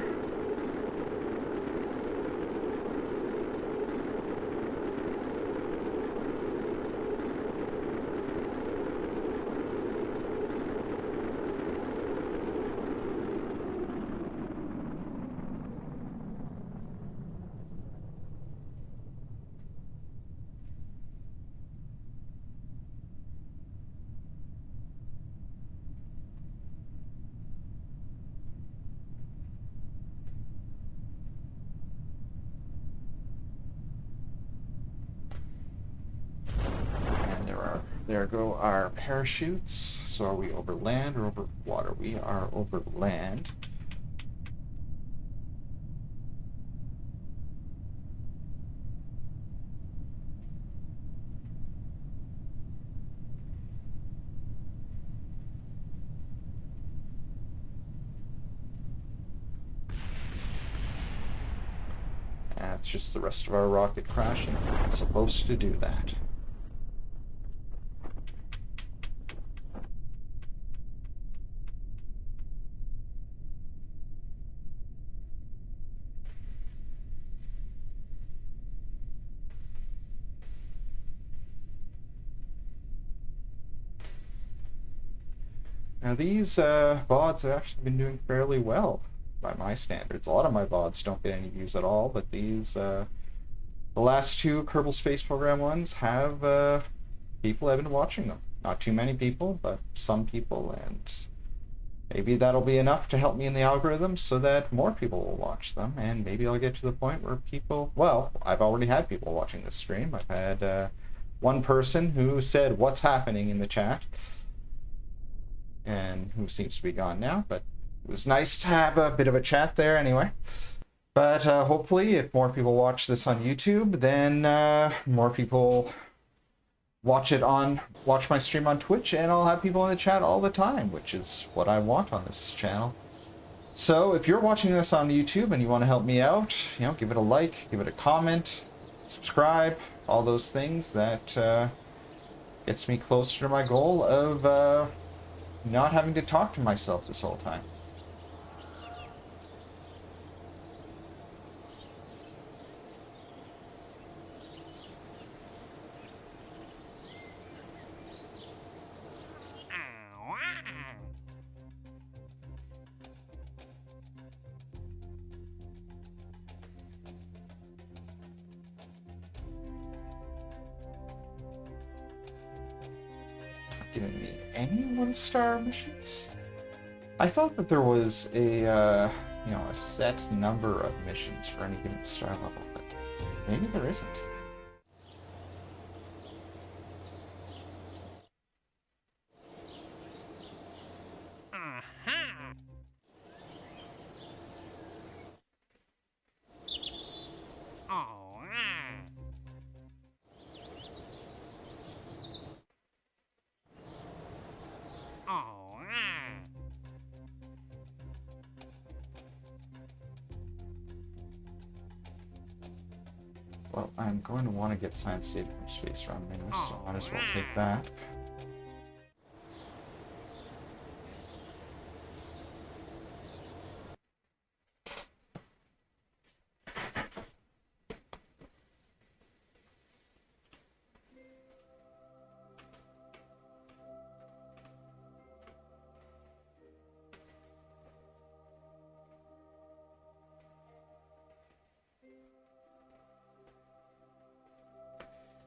Speaker 1: There go our parachutes. So are we over land or over water? We are over land. That's just the rest of our rocket crashing. It's supposed to do that. Now these VODs have actually been doing fairly well by my standards. A lot of my VODs don't get any views at all, but these, the last two Kerbal Space Program ones have, people have been watching them. Not too many people, but some people, and maybe that'll be enough to help me in the algorithm so that more people will watch them, and maybe I'll get to the point where people, well, I've already had people watching this stream. I've had one person who said, "What's happening?" in the chat, and who seems to be gone now, but it was nice to have a bit of a chat there anyway. But hopefully, if more people watch this on YouTube, then more people watch my stream on Twitch, and I'll have people in the chat all the time, which is what I want on this channel. So if you're watching this on YouTube and you want to help me out, you know, give it a like, give it a comment, subscribe, all those things. That gets me closer to my goal of not having to talk to myself this whole time. Giving me any one-star missions? I thought that there was a you know, a set number of missions for any given star level, but maybe there isn't. Well, I'm going to want to get science data from space around Minmus, so I might as well take that.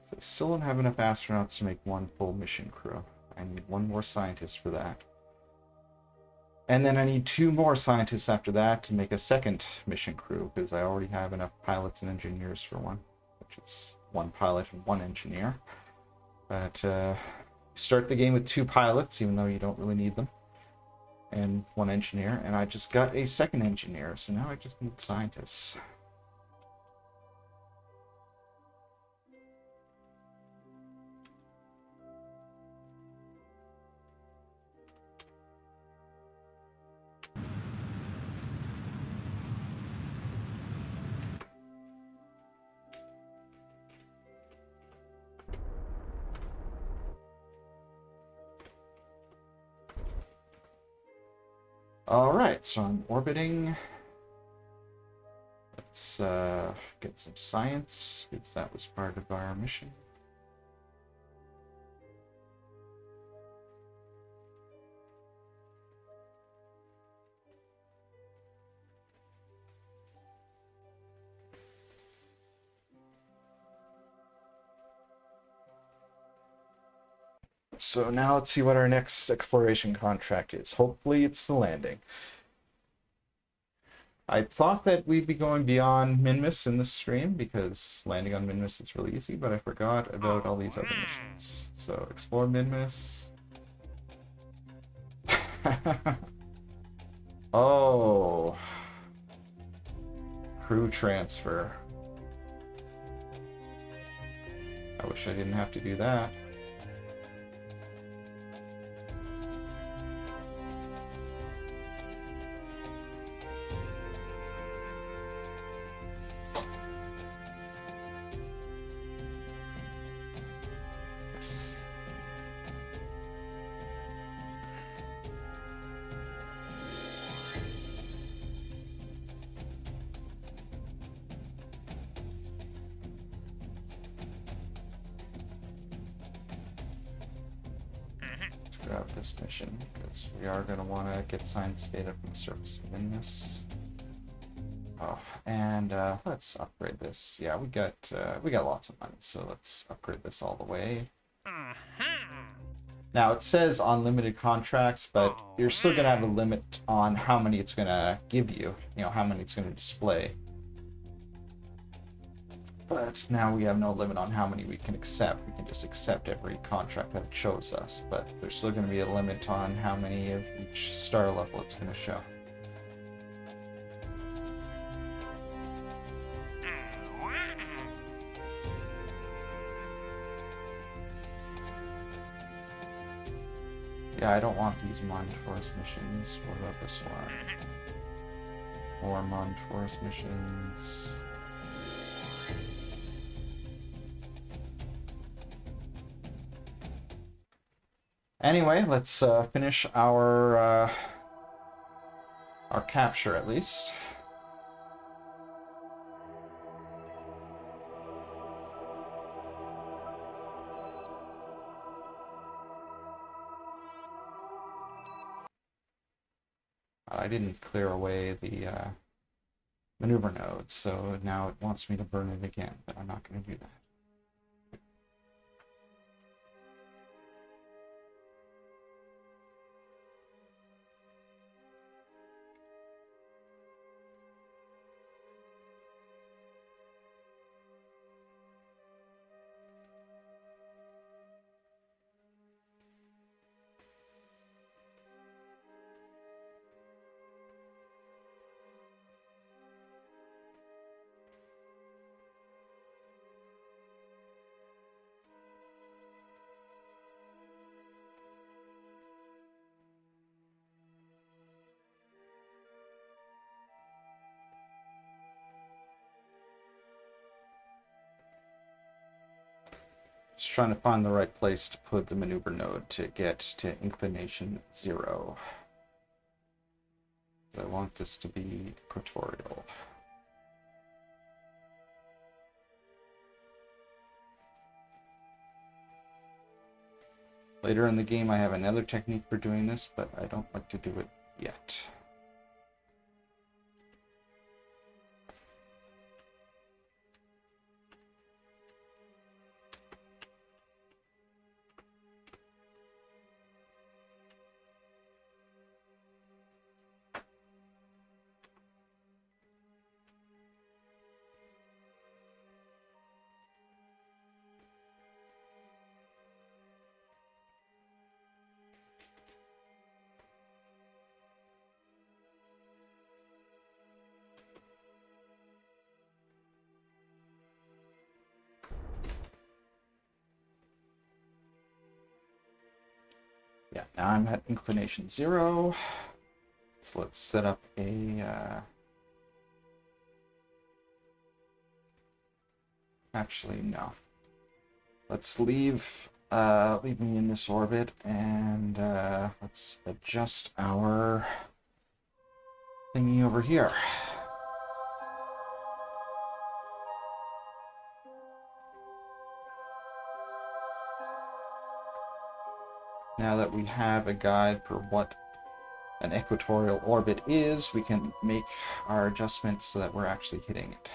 Speaker 1: So I still don't have enough astronauts to make one full mission crew. I need one more scientist for that. And then I need 2 more scientists after that to make a second mission crew, because I already have enough pilots and engineers for one, which is 1 pilot and 1 engineer. But start the game with 2 pilots, even though you don't really need them, and 1 engineer, and I just got a second engineer, so now I just need scientists. Alright, so I'm orbiting. Let's get some science, because that was part of our mission. So now let's see what our next exploration contract is. Hopefully it's the landing. I thought that we'd be going beyond Minmus in this stream, because landing on Minmus is really easy, but I forgot about all these other missions. So, explore Minmus. Oh. Crew transfer. I wish I didn't have to do that. Grab this mission, because we are going to want to get science data from the surface of Minmus. Oh, and let's upgrade this. Yeah, we got lots of money, so let's upgrade this all the way. Now it says unlimited contracts, but you're still going to have a limit on how many it's going to give you. You know, how many it's going to display. But now we have no limit on how many we can accept. We can just accept every contract that it shows us. But there's still going to be a limit on how many of each star level it's going to show. Yeah, I don't want these Mun Tourist missions. What about this one? More Mun Tourist missions. Anyway, let's finish our capture at least. I didn't clear away the maneuver node, so now it wants me to burn it again, but I'm not going to do that. Just trying to find the right place to put the maneuver node to get to inclination 0. I want this to be equatorial. Later in the game I have another technique for doing this, but I don't like to do it yet. Yeah, now I'm at inclination 0. So let's set up a... Actually, no. Let's leave me in this orbit, and let's adjust our thingy over here. Now that we have a guide for what an equatorial orbit is, we can make our adjustments so that we're actually hitting it.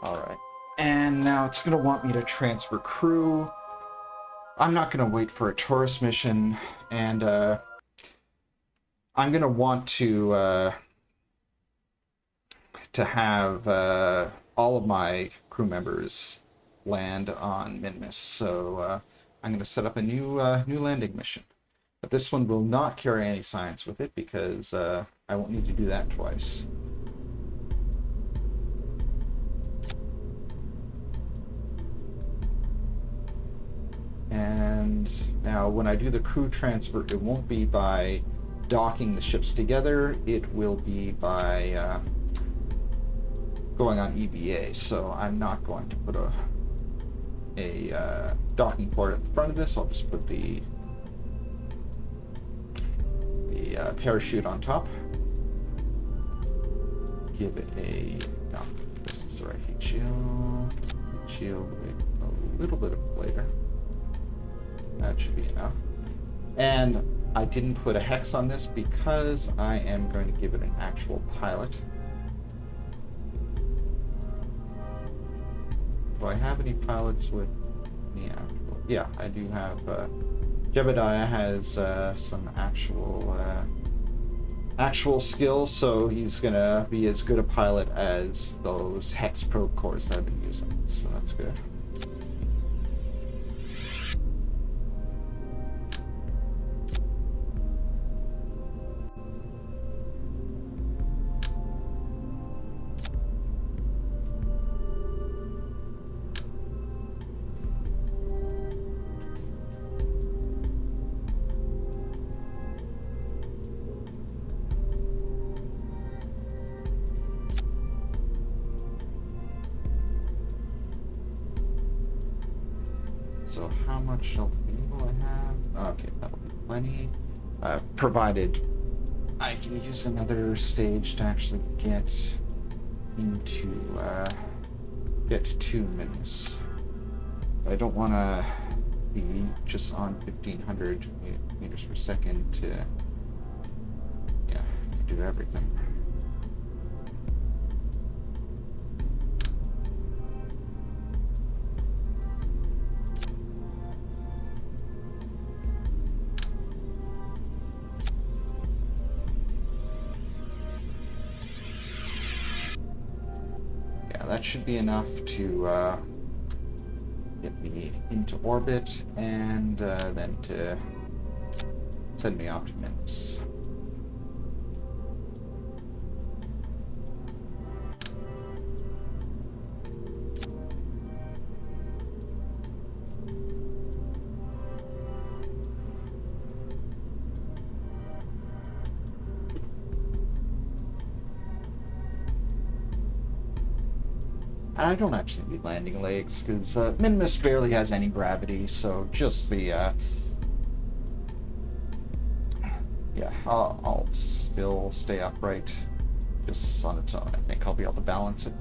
Speaker 1: Alright, and now it's going to want me to transfer crew. I'm not going to wait for a tourist mission, and I'm going to want to have all of my crew members land on Minmus, so I'm going to set up a new landing mission. But this one will not carry any science with it, because I won't need to do that twice. And now when I do the crew transfer, it won't be by docking the ships together, it will be by going on EVA. So I'm not going to put a docking port at the front of this. I'll just put the parachute on top. Give it a, no, this is the right heat shield. Heat shield with a little bit of later. That should be enough. And I didn't put a hex on this because I am going to give it an actual pilot. Do I have any pilots with the actual? Yeah, I do have. Jebediah has some actual skills, so he's gonna be as good a pilot as those hex probe cores that I've been using. So that's good. So how much shelter will I have? Okay, that'll be plenty. Provided I can use another stage to actually get into get to Minmus. I don't want to be just on 1500 meters per second to do everything. That should be enough to get me into orbit and then to send me off to Minmus. I don't actually need landing legs, because Minmus barely has any gravity, so just the, yeah, I'll still stay upright, just on its own. I think I'll be able to balance it.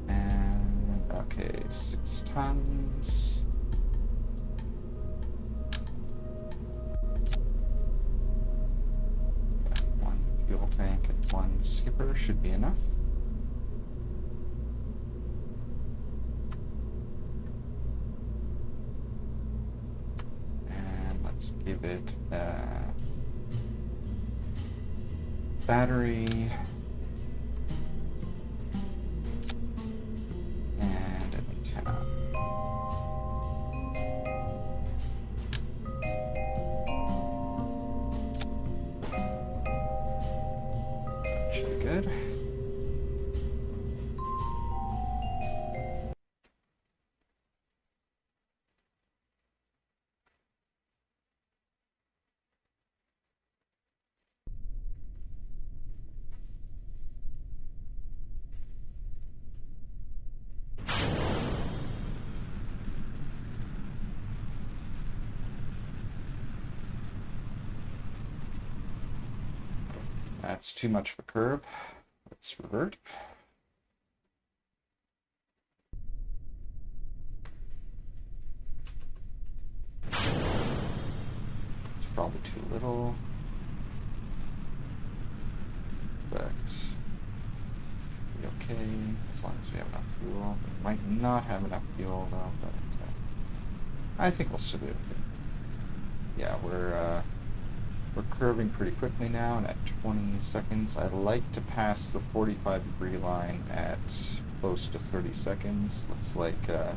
Speaker 1: And, okay, 6 tons. Yeah, 1 fuel tank and 1 skipper should be enough. battery. And an antenna. Actually good. That's too much of a curve. Let's revert. It's probably too little, but it'll be okay as long as we have enough fuel. We might not have enough fuel though, but I think we'll still do it. Yeah, we're curving pretty quickly now, and at 20 seconds, I'd like to pass the 45-degree line at close to 30 seconds. Looks like we're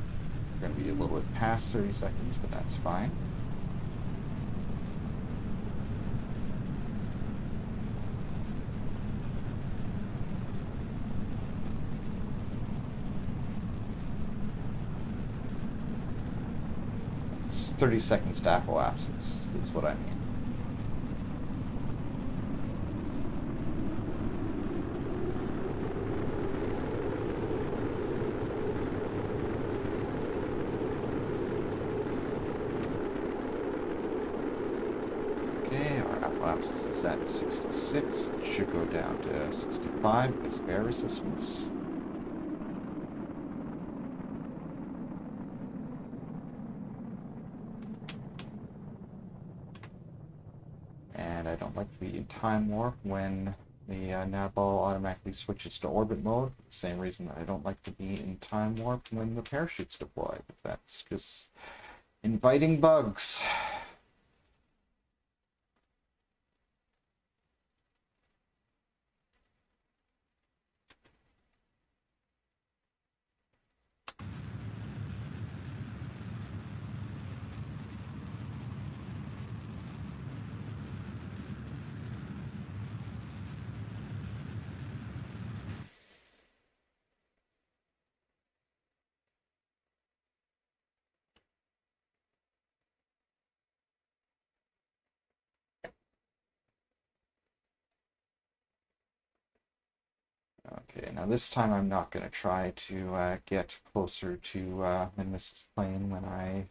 Speaker 1: going to be a little bit past 30 seconds, but that's fine. It's 30 seconds to apoapsis is what I mean. Is at 66. It should go down to 65 because of air resistance. And I don't like to be in time warp when the nav ball automatically switches to orbit mode, for the same reason that I don't like to be in time warp when the parachute's deployed. That's just inviting bugs. Okay, now this time I'm not going to try to get closer to Minmus' plane when I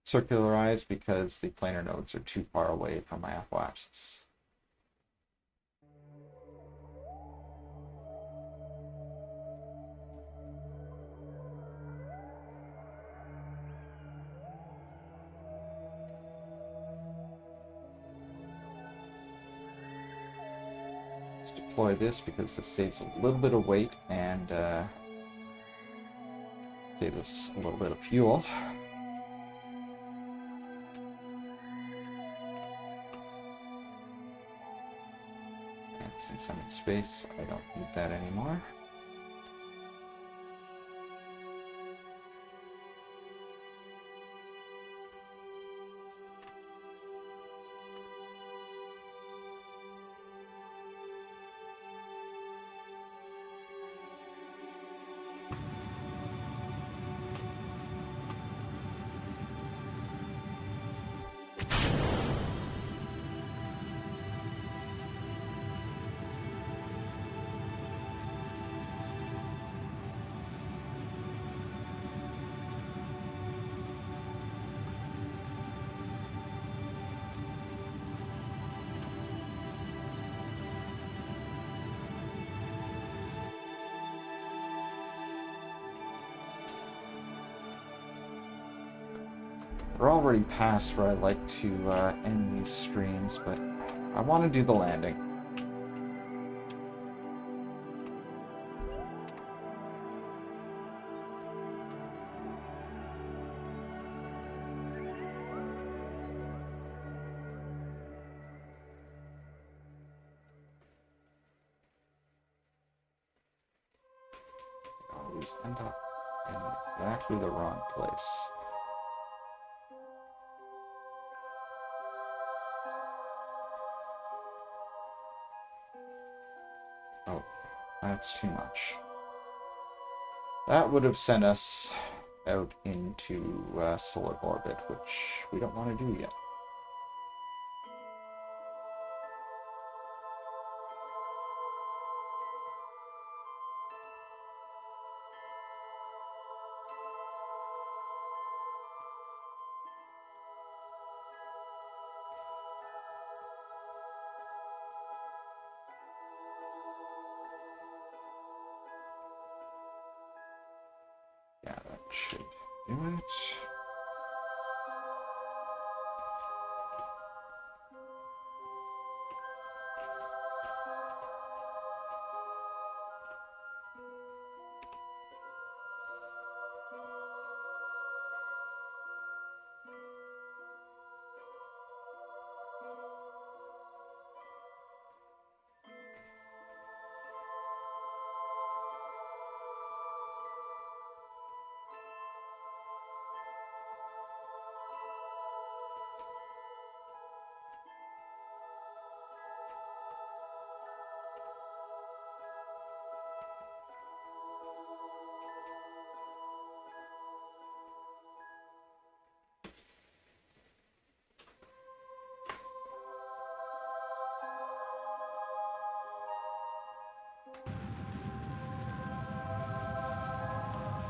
Speaker 1: circularize because the planar nodes are too far away from my apoapsis. Deploy this because this saves a little bit of weight and saves us a little bit of fuel. And since I'm in space, I don't need that anymore. We're already past where I like to end these streams, but I want to do the landing. always end up in exactly the wrong place. Oh, that's too much. That would have sent us out into solar orbit, which we don't want to do yet. Yeah, that should do it.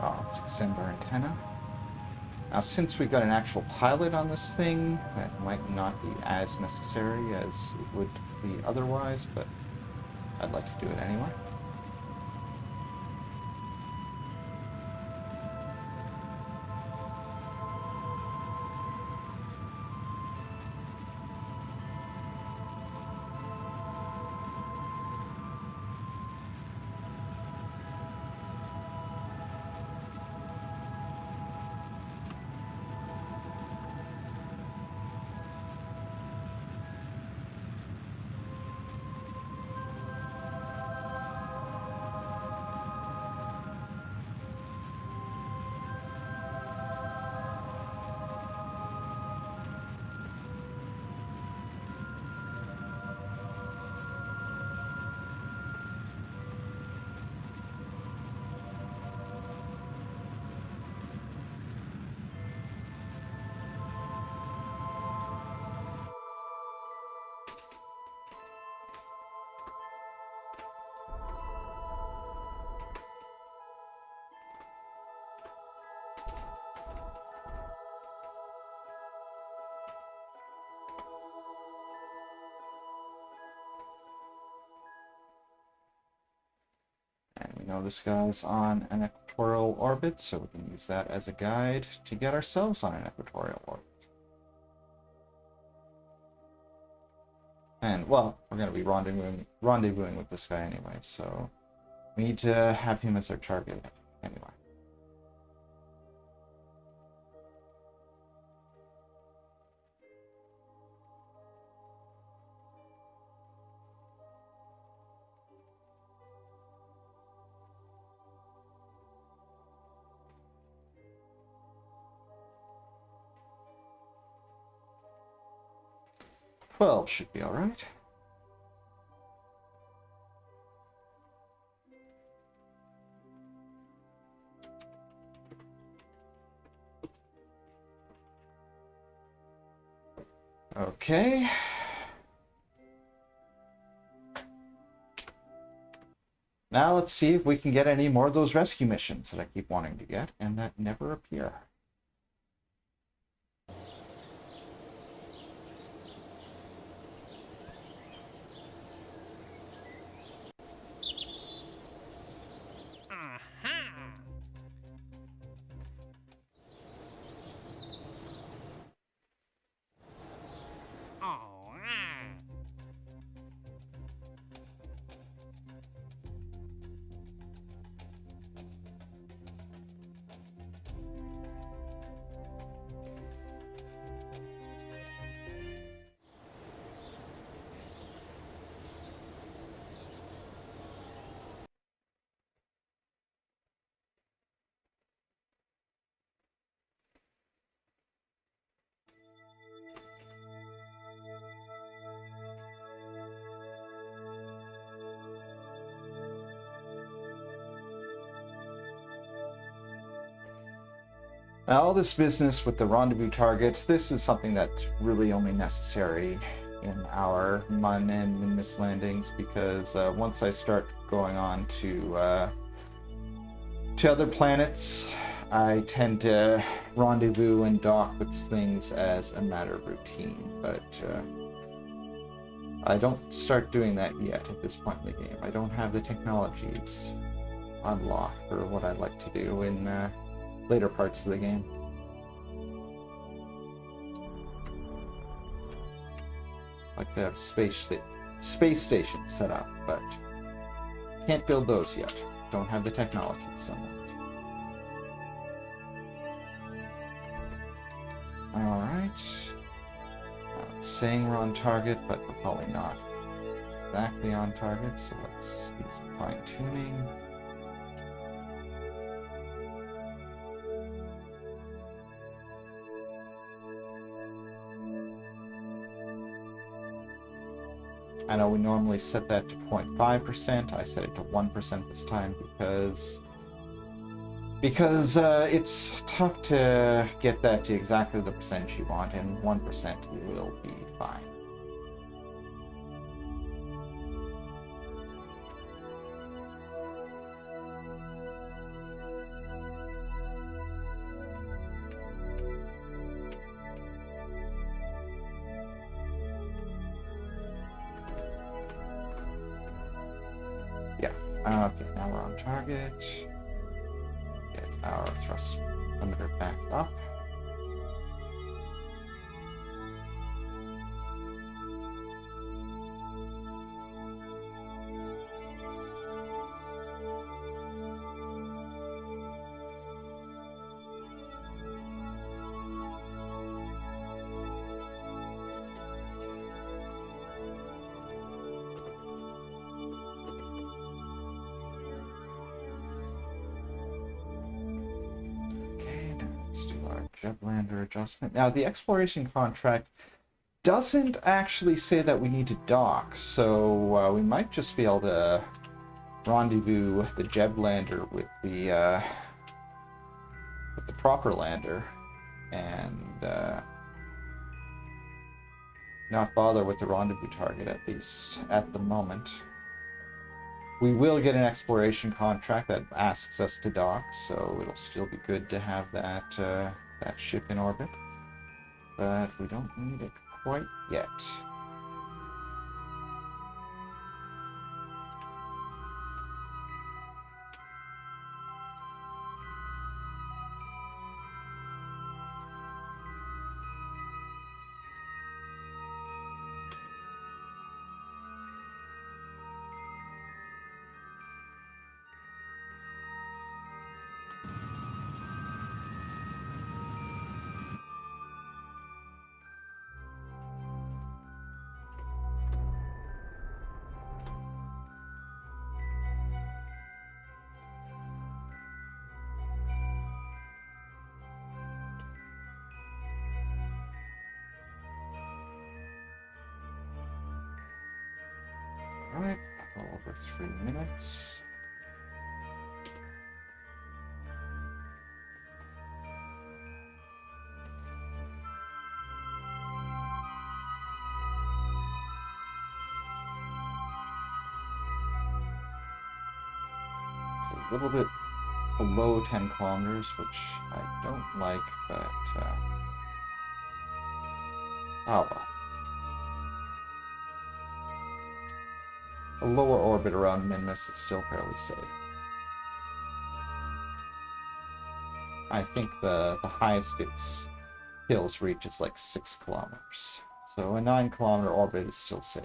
Speaker 1: Oh, let's extend our antenna. Now, since we've got an actual pilot on this thing, that might not be as necessary as it would be otherwise, but I'd like to do it anyway. And we know this guy's on an equatorial orbit, so we can use that as a guide to get ourselves on an equatorial orbit. And, well, we're going to be rendezvousing with this guy anyway, so we need to have him as our target anyway. Well, should be all right. Okay. Now let's see if we can get any more of those rescue missions that I keep wanting to get and that never appear. Now, all this business with the rendezvous target, this is something that's really only necessary in our Mun and Minmus landings, because once I start going on to other planets, I tend to rendezvous and dock with things as a matter of routine, but I don't start doing that yet at this point in the game. I don't have the technologies unlocked for what I'd like to do in later parts of the game. I'd like to have space stations set up, but can't build those yet. Don't have the technology somewhat. Alright. It's saying we're on target, but we're probably not exactly on target, so let's do some fine-tuning. I know we normally set that to 0.5%. I set it to 1% this time because it's tough to get that to exactly the percentage you want, and 1% will be fine. Yeah, okay, now we're on target. Get our thrust limiter back up. Let's do our jetlander adjustment. Now, the exploration contract doesn't actually say that we need to dock, so we might just be able to rendezvous the jetlander with the proper lander, and not bother with the rendezvous target, at least at the moment. We will get an exploration contract that asks us to dock, so it'll still be good to have that that ship in orbit. But we don't need it quite yet. Alright, over 3 minutes. It's a little bit below 10 kilometers, which I don't like, but oh well. A lower orbit around Minmus is still fairly safe. I think the highest its hills reach is like 6 kilometers. So a 9-kilometer orbit is still safe.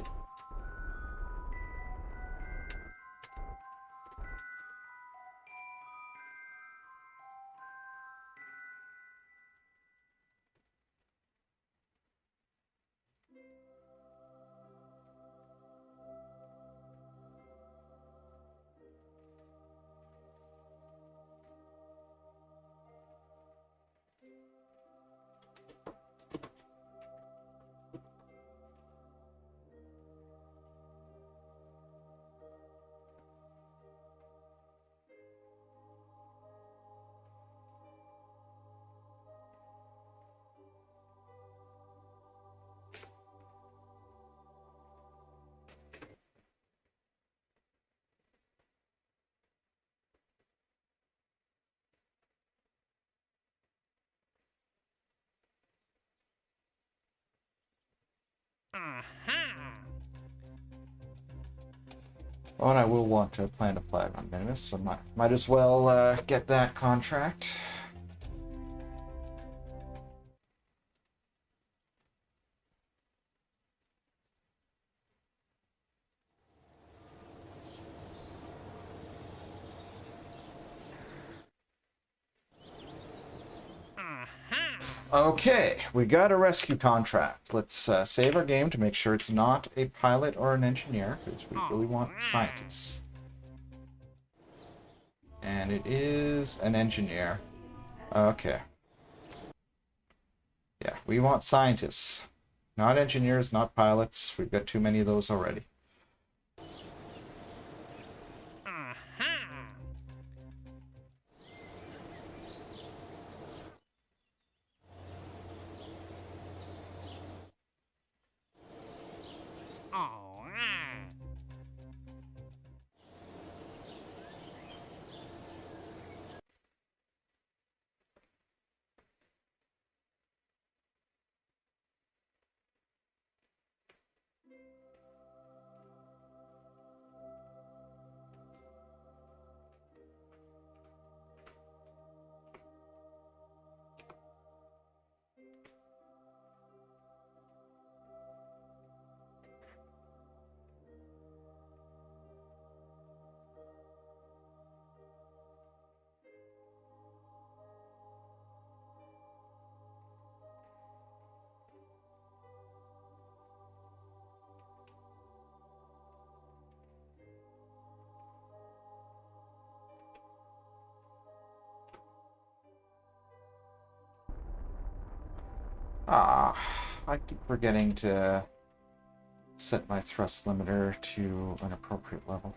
Speaker 1: Oh, and I will want to plant a flag on Minmus, so might as well get that contract. Okay, we got a rescue contract. Let's save our game to make sure it's not a pilot or an engineer, because we really want scientists. And it is an engineer. Okay. Yeah, we want scientists. Not engineers, not pilots. We've got too many of those already. Ah, I keep forgetting to set my thrust limiter to an appropriate level.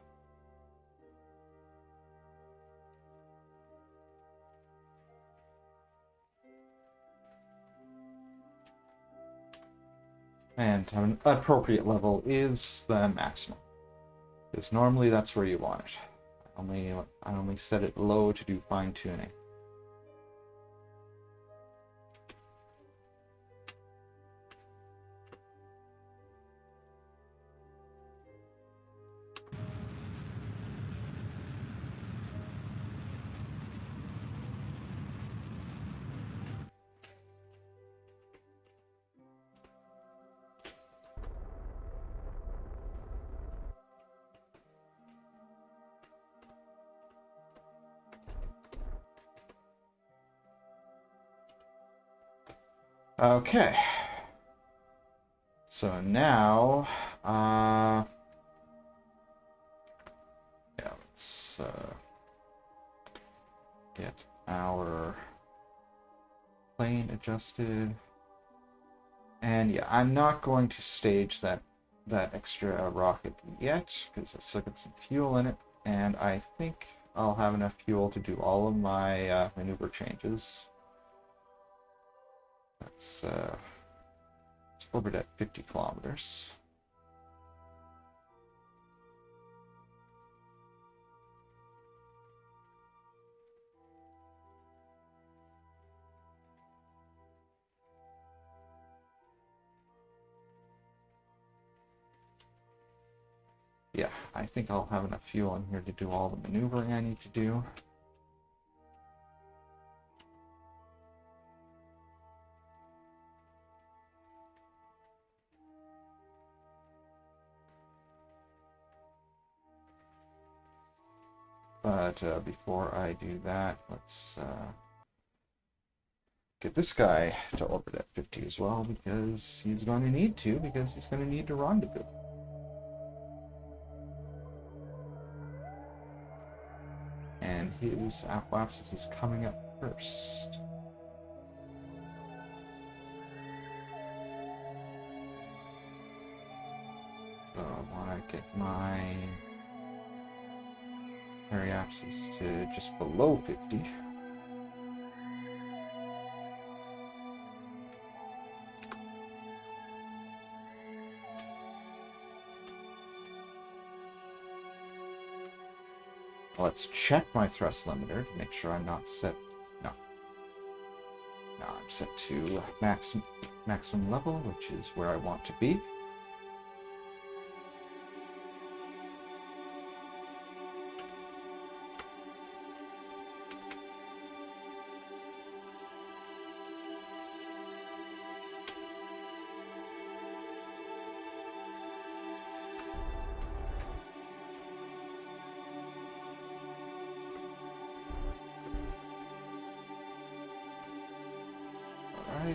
Speaker 1: And an appropriate level is the maximum, because normally that's where you want it. I only set it low to do fine tuning. Okay. So now, yeah, let's get our plane adjusted. And yeah, I'm not going to stage that extra rocket yet, because I still got some fuel in it, and I think I'll have enough fuel to do all of my maneuver changes. Let's orbit at 50 kilometers. Yeah, I think I'll have enough fuel in here to do all the maneuvering I need to do. But before I do that, let's get this guy to orbit at 50 as well, because he's going to need to, because he's going to need to rendezvous. And his apoapsis is coming up first. So I want to get my periapsis to just below 50. Let's check my thrust limiter to make sure I'm not set. No, I'm set to maximum level, which is where I want to be.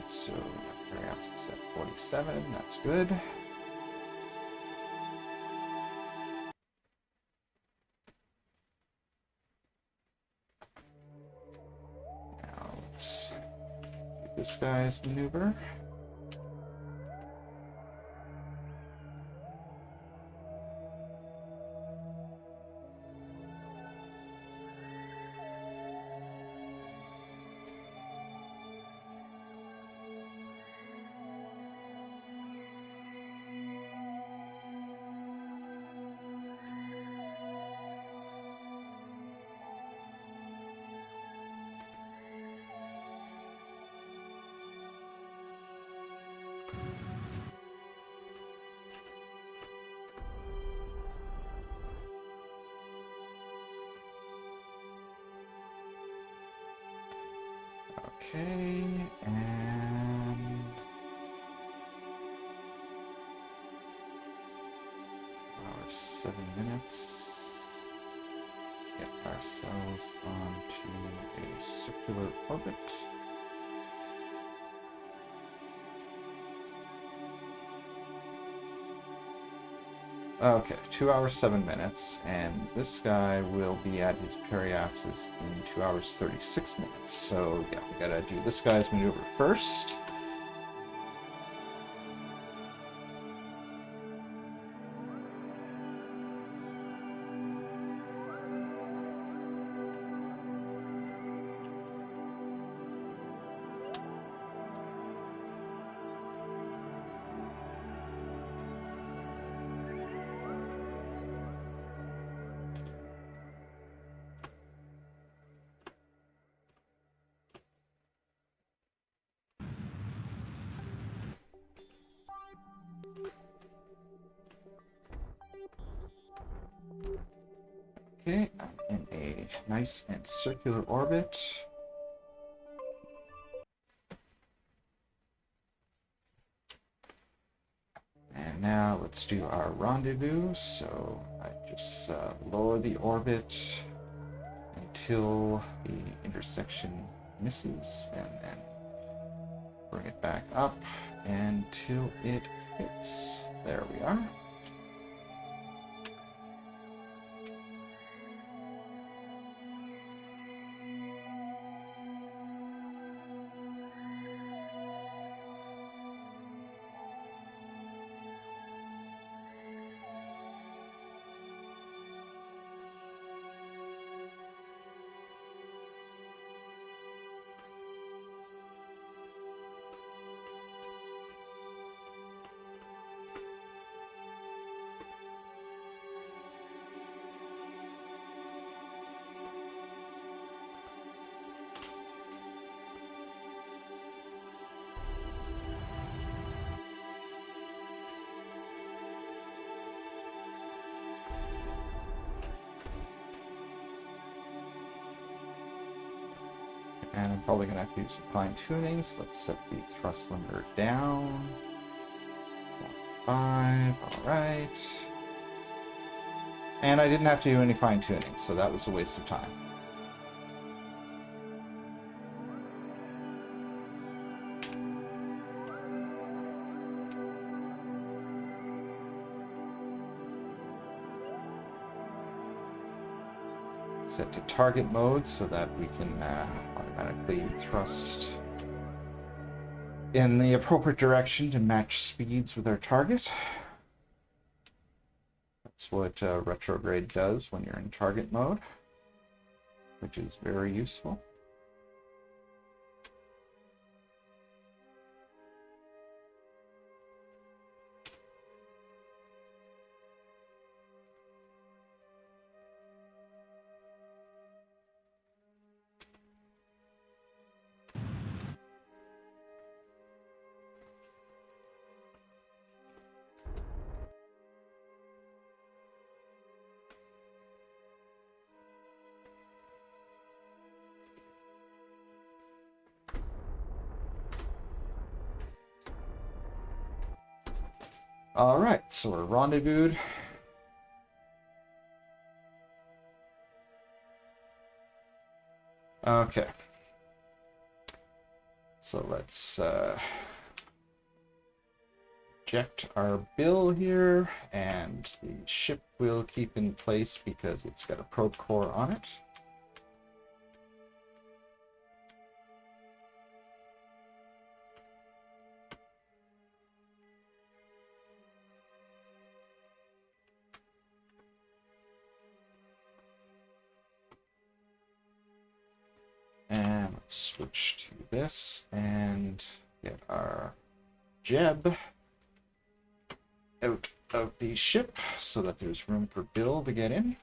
Speaker 1: Alright, so periaps is at 47, that's good. Now let's do this guy's maneuver. Okay, and 7 minutes. Get ourselves onto a circular orbit. Okay, 2 hours, 7 minutes, and this guy will be at his periapsis in 2 hours, 36 minutes. So, yeah, we gotta do this guy's maneuver first. Okay, I'm in a nice and circular orbit. And now let's do our rendezvous. So I just lower the orbit until the intersection misses, and then bring it back up until it hits. There we are. And I'm probably going to have to do some fine-tunings. Let's set the thrust limiter down. 5, alright. And I didn't have to do any fine-tuning, so that was a waste of time. Set to target mode so that we can automatically thrust in the appropriate direction to match speeds with our target. That's what retrograde does when you're in target mode, which is very useful. All right, so we're rendezvoused. Okay. So let's eject our bill here, and the ship will keep in place because it's got a probe core on it. And let's switch to this and get our Jeb out of the ship so that there's room for Bill to get in.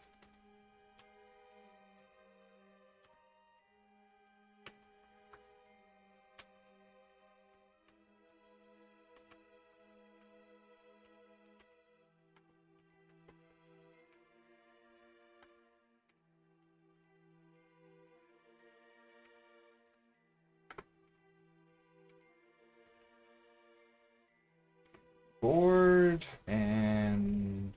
Speaker 1: Board and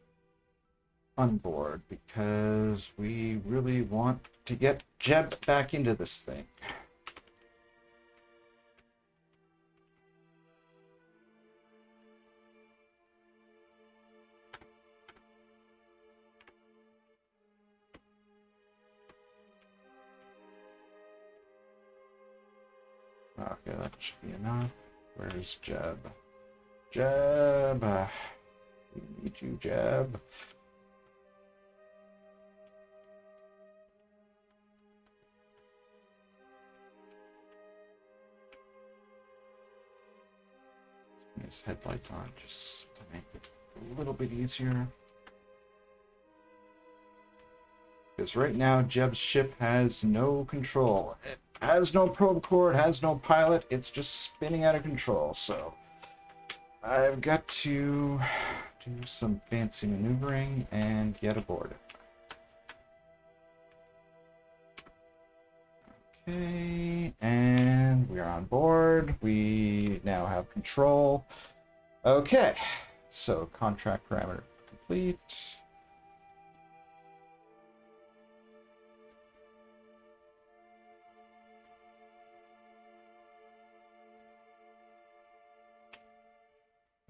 Speaker 1: unboard because we really want to get Jeb back into this thing. Okay, that should be enough. Where's Jeb? Jeb, we need you, Jeb. His headlights on just to make it a little bit easier. Because right now, Jeb's ship has no control. It has no probe core, it has no pilot, it's just spinning out of control, so I've got to do some fancy maneuvering and get aboard it. Okay, and we are on board. We now have control. Okay, so contract parameter complete.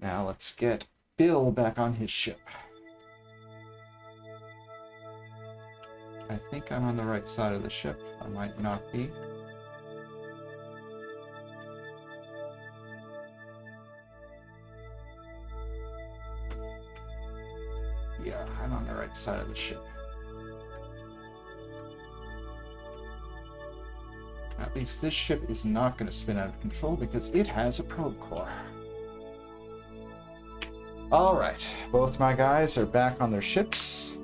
Speaker 1: Now let's get Bill back on his ship. I think I'm on the right side of the ship. I might not be. Yeah, I'm on the right side of the ship. At least this ship is not going to spin out of control because it has a probe core. Alright, both my guys are back on their ships.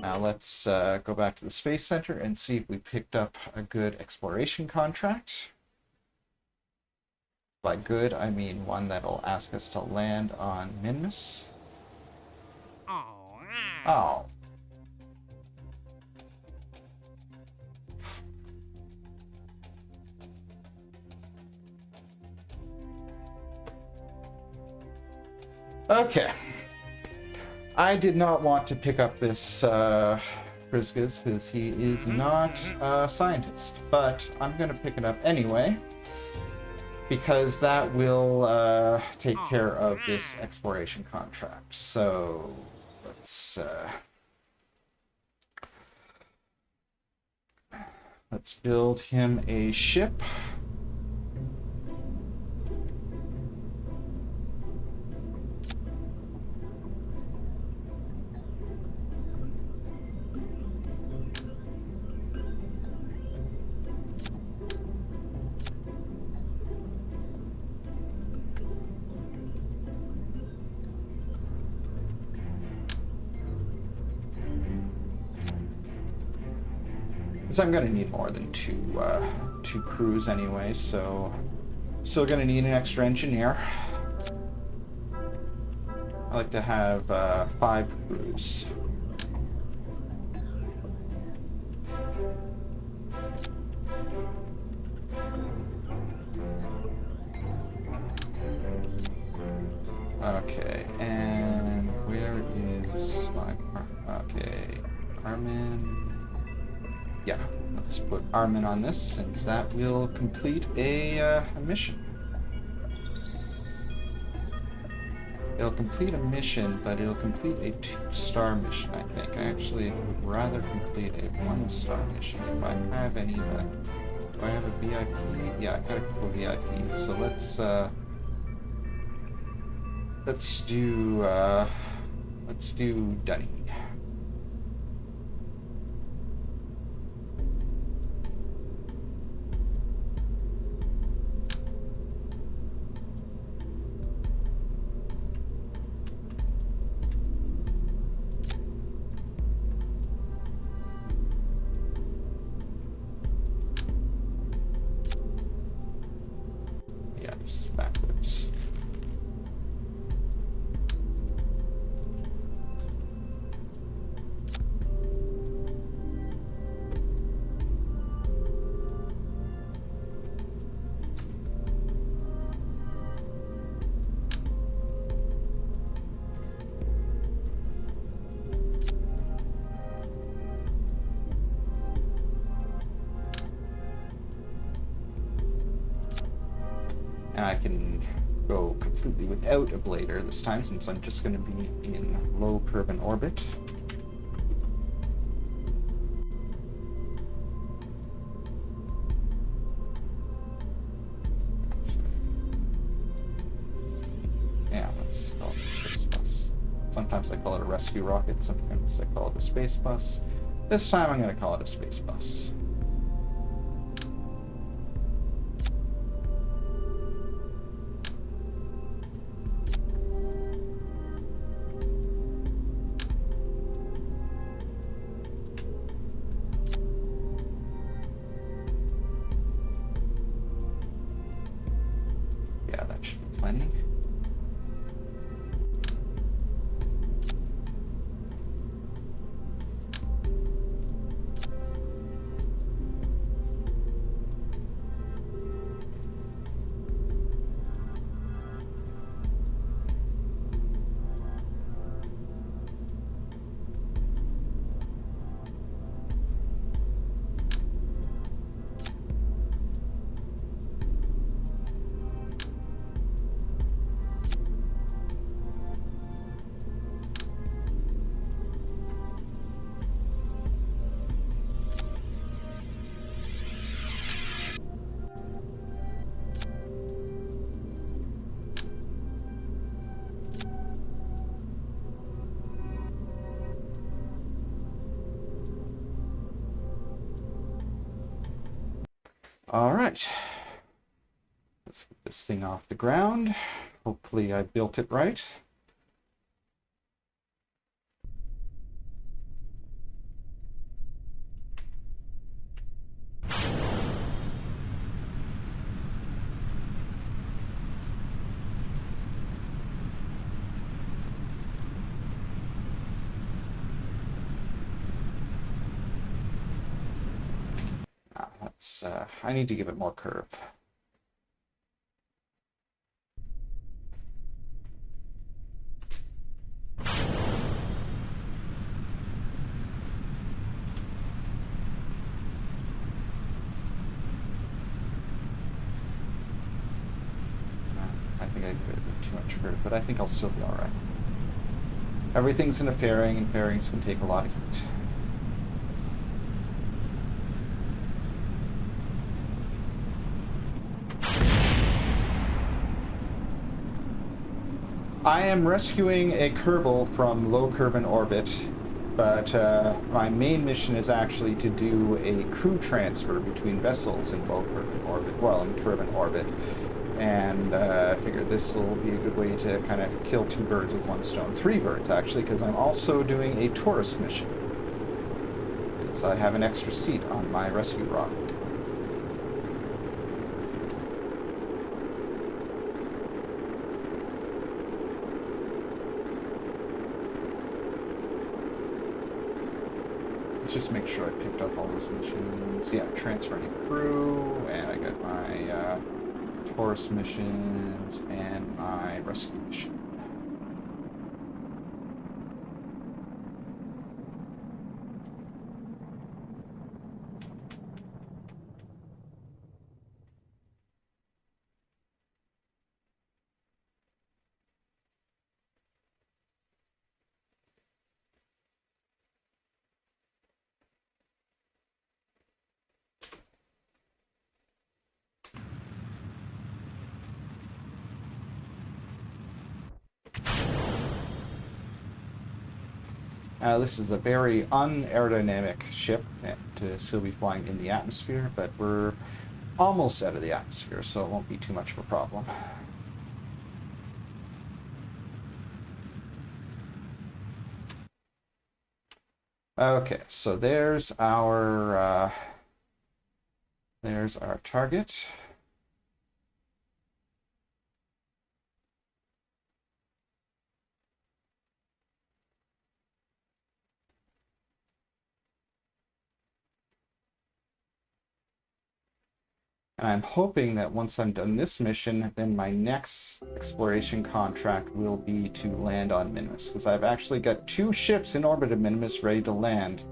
Speaker 1: Now let's go back to the Space Center and see if we picked up a good exploration contract. By good, I mean one that'll ask us to land on Minmus. Oh. Okay. I did not want to pick up this Friskus because he is not a scientist, but I'm going to pick it up anyway because that will take care of this exploration contract. So let's build him a ship. Because I'm going to need more than two crews anyway, so still going to need an extra engineer. I like to have 5 crews. Okay, and where is my... Okay, Carmen... Yeah. Let's put Armin on this, since that will complete a mission. It'll complete a mission, but it'll complete a 2-star mission, I think. I actually would rather complete a 1-star mission if I have any left. Do I have a VIP? Yeah, I got a couple of VIPs, so let's do Dunny. Yeah, this is backwards. And I can go completely without a blader this time, since I'm just going to be in low Kerbin orbit. Yeah, let's call it a space bus. Sometimes I call it a rescue rocket, sometimes I call it a space bus. This time I'm going to call it a space bus. Yeah, that should be plenty. All right, let's get this thing off the ground. Hopefully I built it right. I need to give it more curve. I think I did a bit too much curve, but I think I'll still be all right. Everything's in a fairing, and fairings can take a lot of heat. I am rescuing a Kerbal from low Kerbin orbit, but my main mission is actually to do a crew transfer between vessels in low Kerbin orbit, well, in Kerbin orbit. And I figured this will be a good way to kind of kill 2 birds with 1 stone. 3 birds, actually, because I'm also doing a tourist mission. Because I have an extra seat on my rescue rocket. Let's just make sure I picked up all those missions. Yeah, transferring crew, and I got my tourist missions and my rescue mission. This is a very unaerodynamic ship to still be flying in the atmosphere, but we're almost out of the atmosphere, so it won't be too much of a problem. Okay, so there's our target. And I'm hoping that once I'm done this mission, then my next exploration contract will be to land on Minmus, because I've actually got 2 ships in orbit of Minmus ready to land.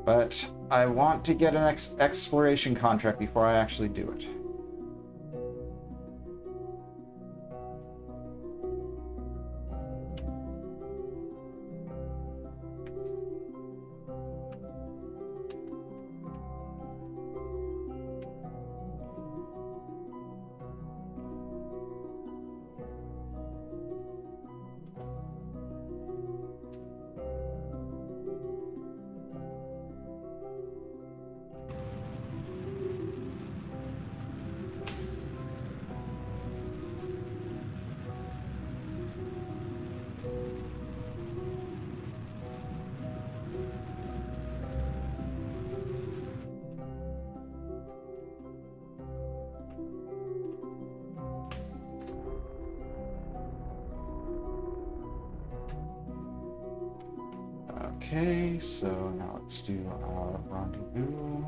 Speaker 1: But I want to get an exploration contract before I actually do it. Okay, so now let's do our rendezvous.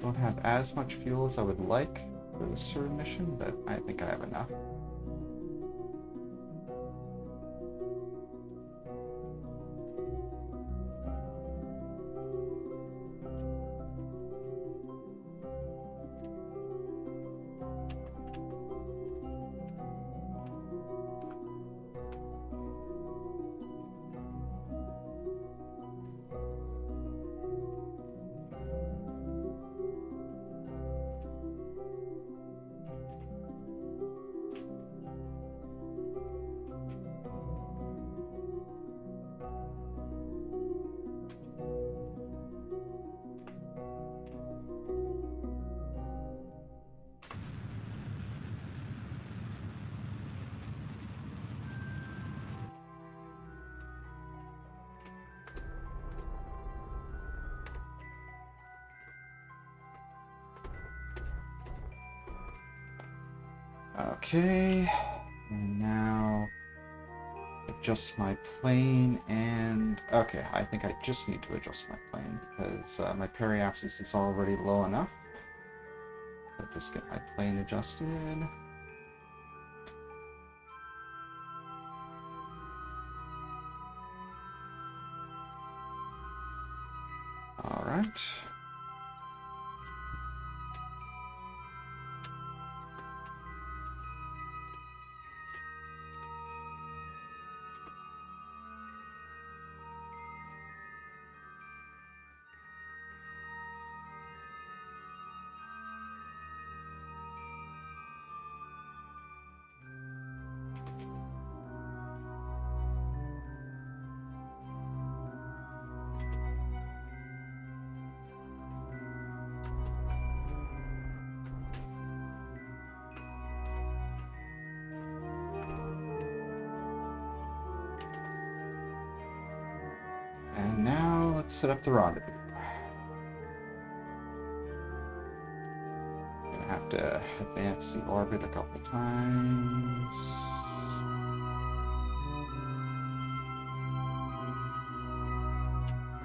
Speaker 1: Don't have as much fuel as I would like for this sort of mission, but I think I have enough. Okay, and now adjust my plane, and okay, I think I just need to adjust my plane because my periapsis is already low enough. So just get my plane adjusted. All right. And now let's set up the rendezvous. Gonna have to advance the orbit a couple times.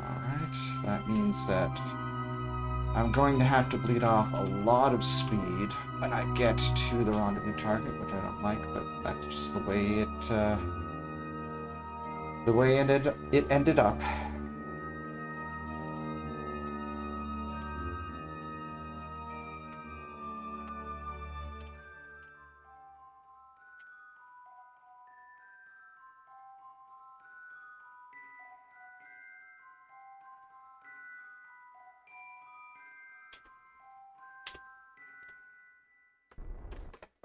Speaker 1: Alright, that means that I'm going to have to bleed off a lot of speed when I get to the rendezvous target, which I don't like, but that's just the way it ended up.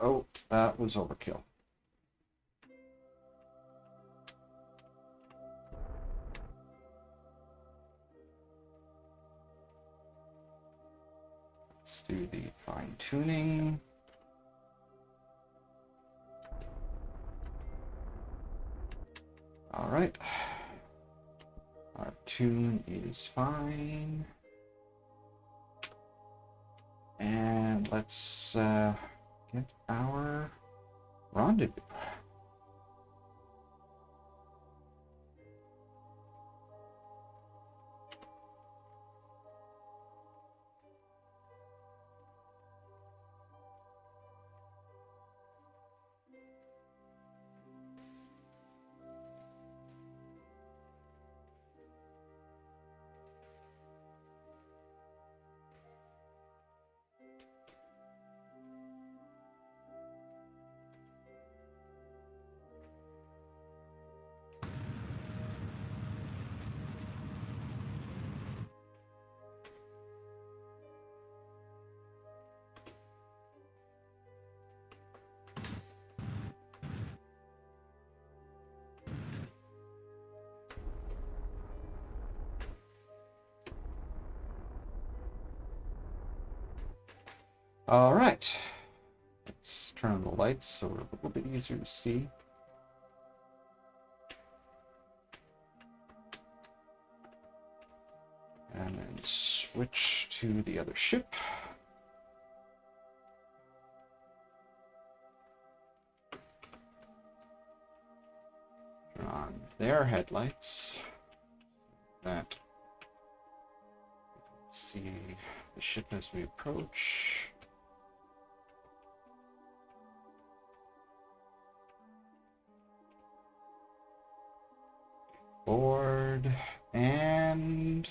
Speaker 1: Oh, that was overkill. Let's do the fine-tuning. All right. Our tune is fine. And let's get our rendezvous. All right, let's turn on the lights so we're a little bit easier to see. And then switch to the other ship. Turn on their headlights. That we can see the ship as we approach. Board and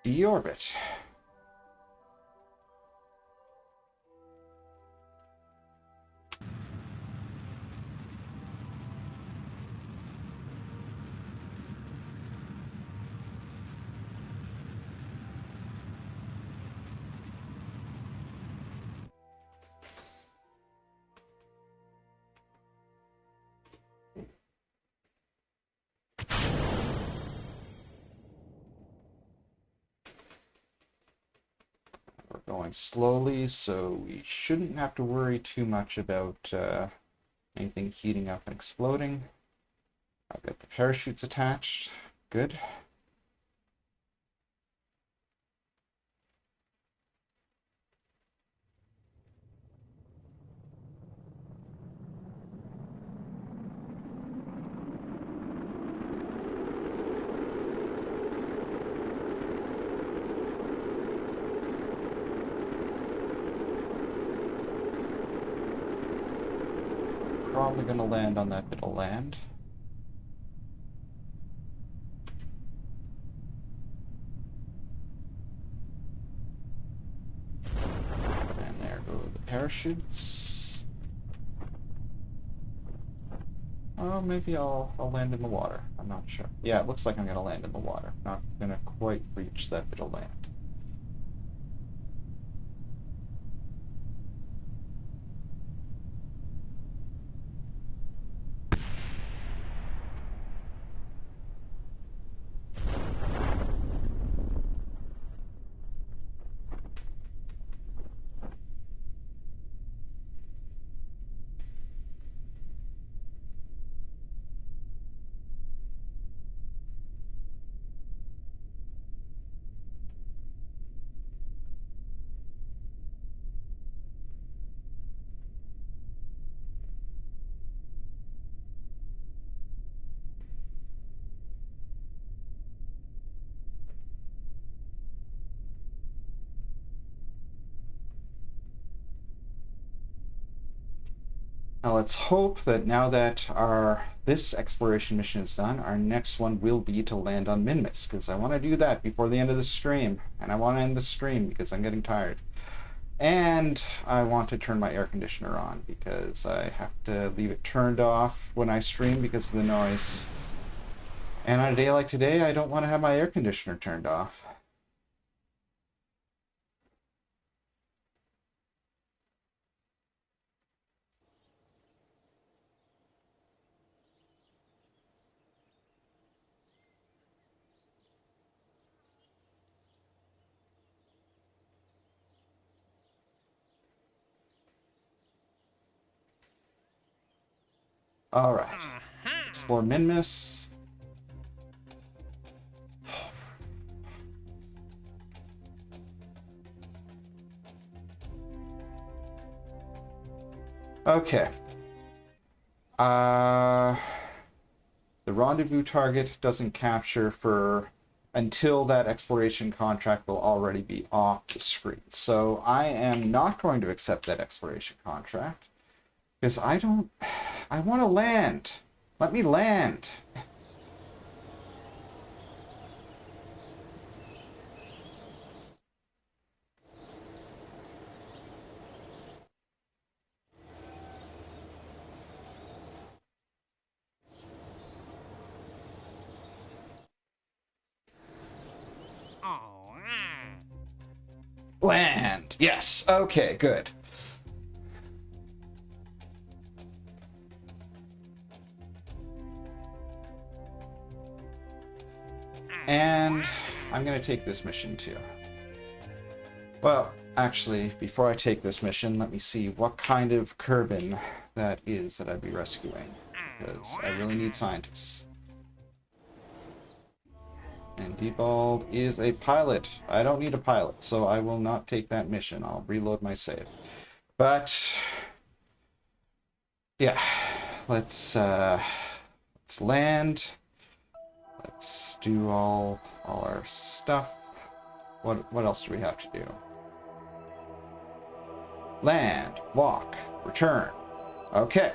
Speaker 1: deorbit. Going slowly, so we shouldn't have to worry too much about anything heating up and exploding. I've got the parachutes attached. Good. Probably going to land on that bit of land. And there go the parachutes. Oh, maybe I'll land in the water. I'm not sure. Yeah, it looks like I'm going to land in the water. Not going to quite reach that bit of land. Now let's hope that now that this exploration mission is done, our next one will be to land on Minmus, because I want to do that before the end of the stream. And I want to end the stream because I'm getting tired. And I want to turn my air conditioner on because I have to leave it turned off when I stream because of the noise. And on a day like today, I don't want to have my air conditioner turned off. All right. Explore Minmus. Okay. The rendezvous target doesn't capture for until that exploration contract will already be off the screen. So I am not going to accept that exploration contract because I want to land. Let me land. Land. Yes. Okay, good. And I'm going to take this mission too. Well, actually, before I take this mission, let me see what kind of Kerbin that is that I'd be rescuing. Because I really need scientists. And Debald is a pilot. I don't need a pilot, so I will not take that mission. I'll reload my save. But yeah, let's land. Let's do all our stuff. What else do we have to do? Land, walk, return. Okay.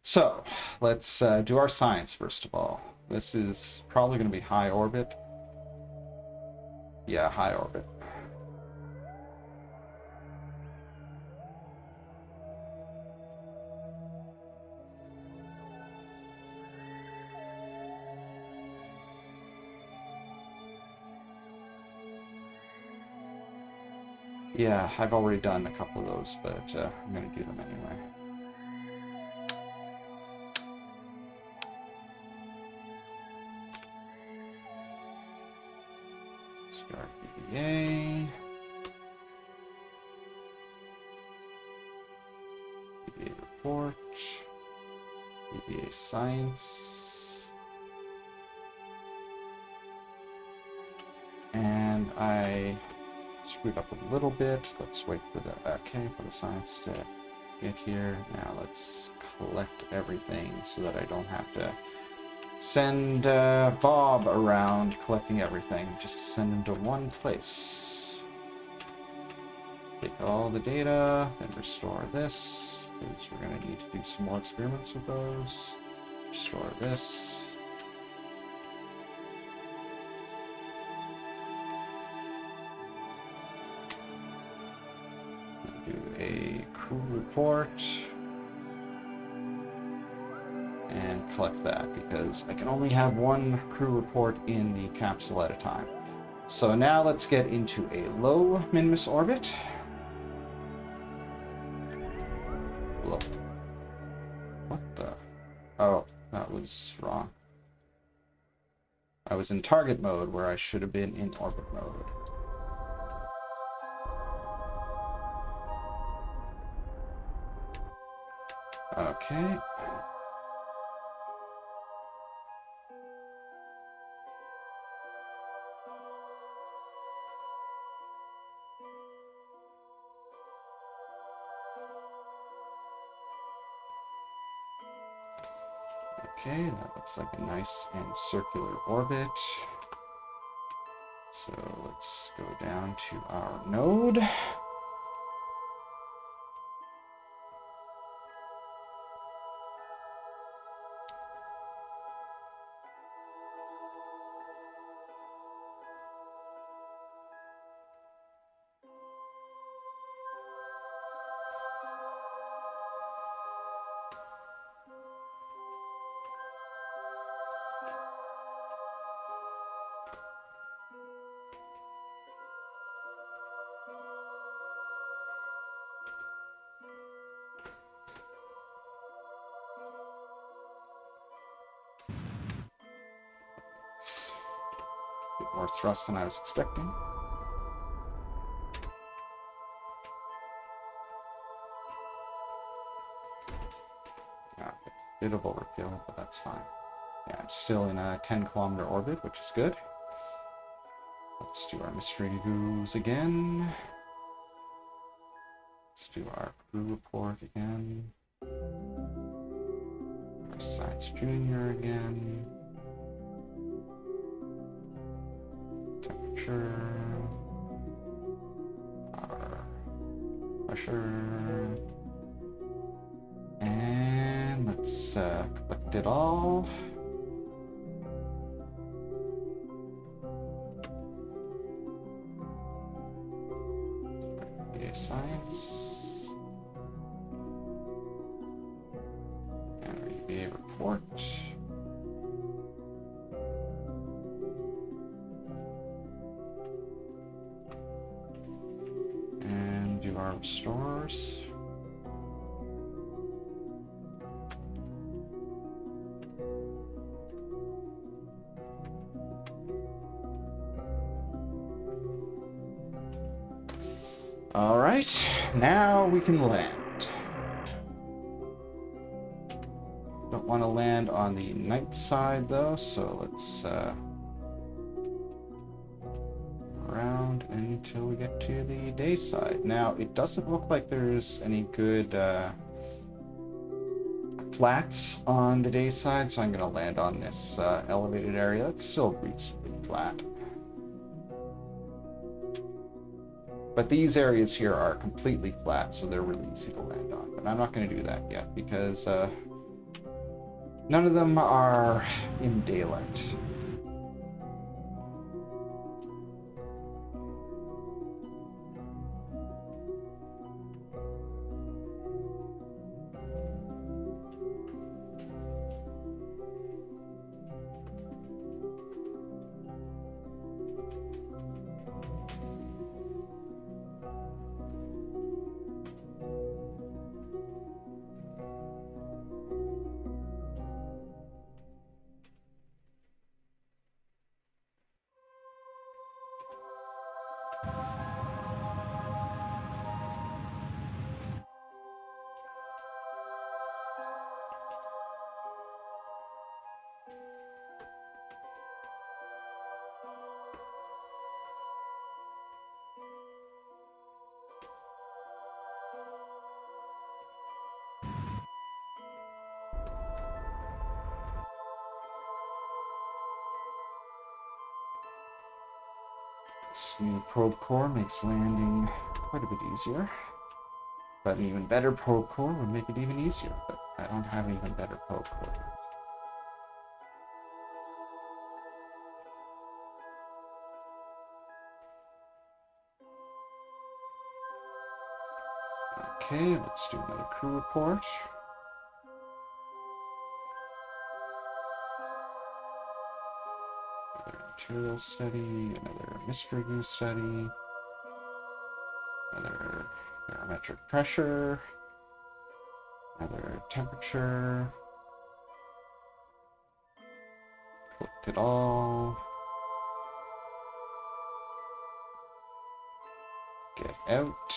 Speaker 1: So, let's do our science first of all. This is probably going to be high orbit. Yeah, high orbit. Yeah, I've already done a couple of those, but I'm going to do them anyway. Start BBA. BBA report. BBA science. And I screwed up a little bit. Let's wait for the science to get here. Now let's collect everything so that I don't have to send Bob around collecting everything. Just send him to one place. Take all the data, then restore this, because we're going to need to do some more experiments with those. Restore this. Do a crew report. And collect that, because I can only have one crew report in the capsule at a time. So now let's get into a low Minmus orbit. Low. What the? Oh, that was wrong. I was in target mode where I should have been in orbit mode. Okay. Okay, that looks like a nice and circular orbit. So let's go down to our node. bit more thrust than I was expecting. Bit of overkill, but that's fine. Yeah, I'm still in a 10-kilometer orbit, which is good. Let's do our mystery goos again. Let's do our crew report again. Our Science Junior again. Temperature. Our pressure. And let's collect it all. Data science. And our UVA report. And do our restores. All right, now we can land. Don't want to land on the night side though, so let's around until we get to the day side. Now, it doesn't look like there's any good flats on the day side, so I'm going to land on this elevated area. That's still reasonably flat. But these areas here are completely flat, so they're really easy to land on. But I'm not going to do that yet, because none of them are in daylight. This new probe core makes landing quite a bit easier. But an even better probe core would make it even easier, but I don't have an even better probe core. Okay, let's do another crew report. Another material study, another mystery goo study, another barometric pressure, another temperature. Collect it all. Get out.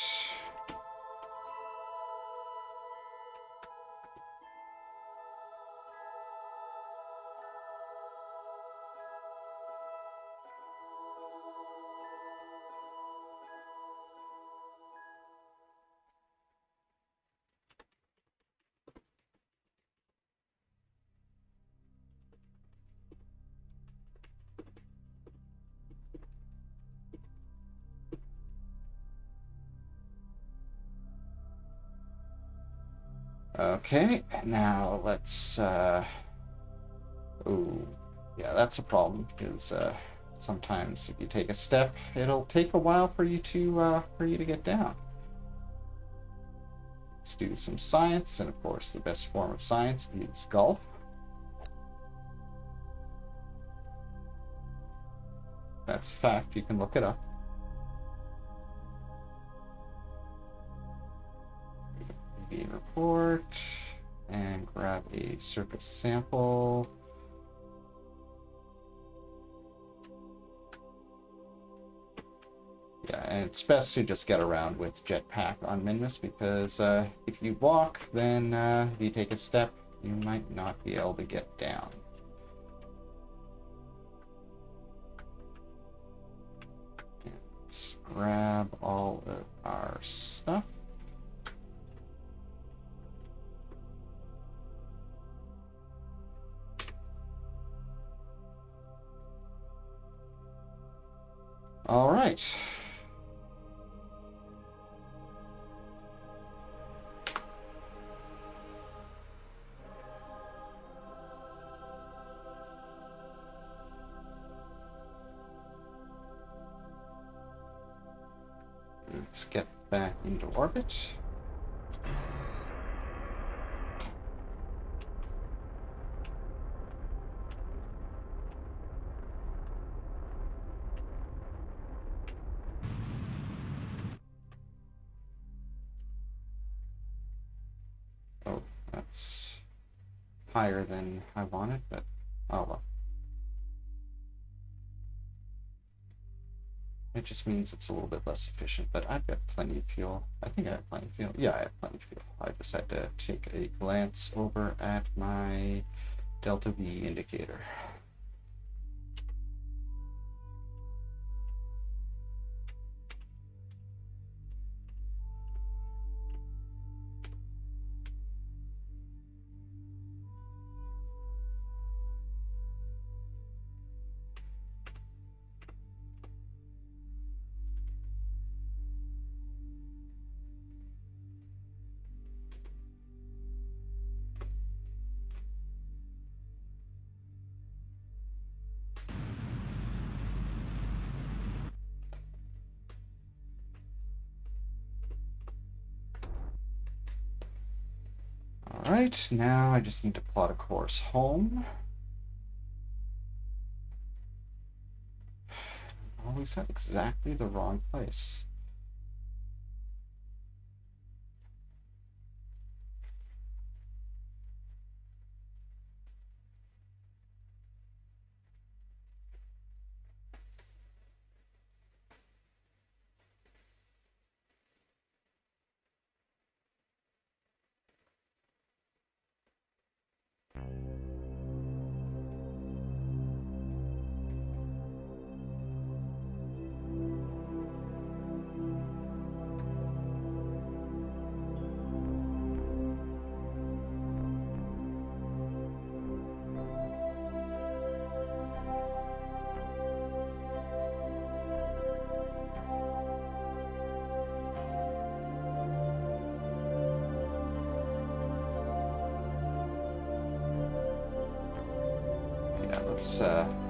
Speaker 1: Okay, now let's, oh, yeah, that's a problem, because sometimes if you take a step, it'll take a while for you to get down. Let's do some science, and of course the best form of science is golf. That's a fact, you can look it up. Report and grab a surface sample. it's best to just get around with jetpack on Minmus, because if you walk, then if you take a step, you might not be able to get down. Let's grab all of our stuff. All right. Let's get back into orbit. Oh, that's higher than I wanted, but oh well. It just means it's a little bit less efficient, but I've got plenty of fuel. I think I have plenty of fuel. Yeah, I have plenty of fuel. I just had to take a glance over at my Delta V indicator. All right, now I just need to plot a course home. I always have exactly the wrong place.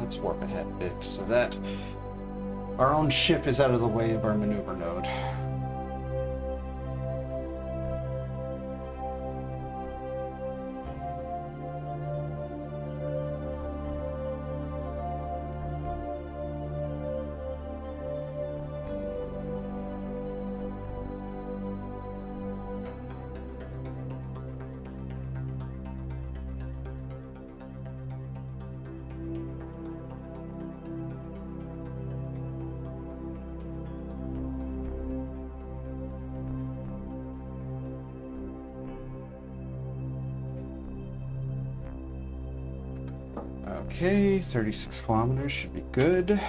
Speaker 1: Let's warp ahead a bit so that our own ship is out of the way of our maneuver node. Okay, 36 kilometers should be good.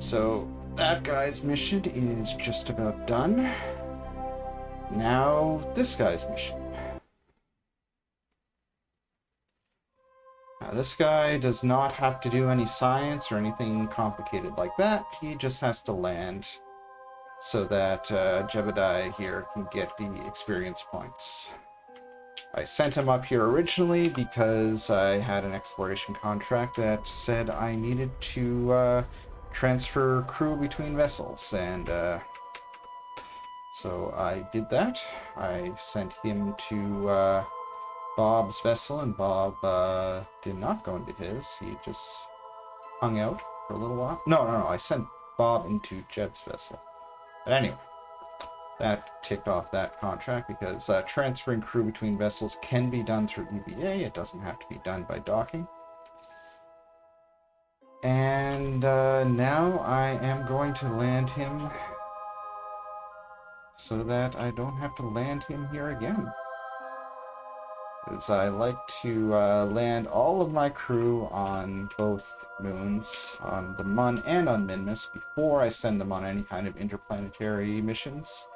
Speaker 1: So that guy's mission is just about done. Now this guy's mission. Now this guy does not have to do any science or anything complicated like that. He just has to land so that Jebediah here can get the experience points. I sent him up here originally because I had an exploration contract that said I needed to transfer crew between vessels, and so I did that. I sent him to Bob's vessel, and Bob did not go into his. He just hung out for a little while. No, I sent Bob into Jeb's vessel. But anyway, that ticked off that contract because transferring crew between vessels can be done through EVA. It doesn't have to be done by docking. And now I am going to land him so that I don't have to land him here again. Because I like to land all of my crew on both moons, on the Mun and on Minmus, before I send them on any kind of interplanetary missions,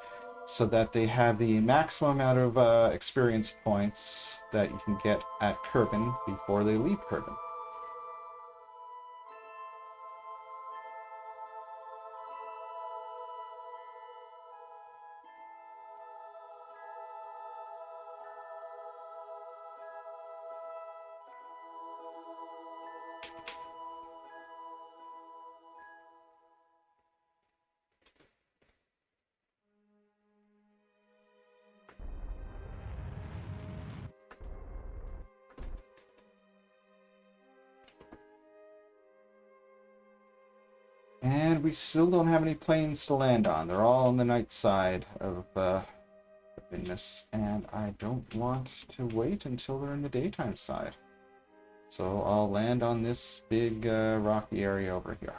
Speaker 1: so that they have the maximum amount of experience points that you can get at Kerbin before they leave Kerbin. And we still don't have any planes to land on. They're all on the night side of Minmus, and I don't want to wait until they're in the daytime side. So I'll land on this big rocky area over here.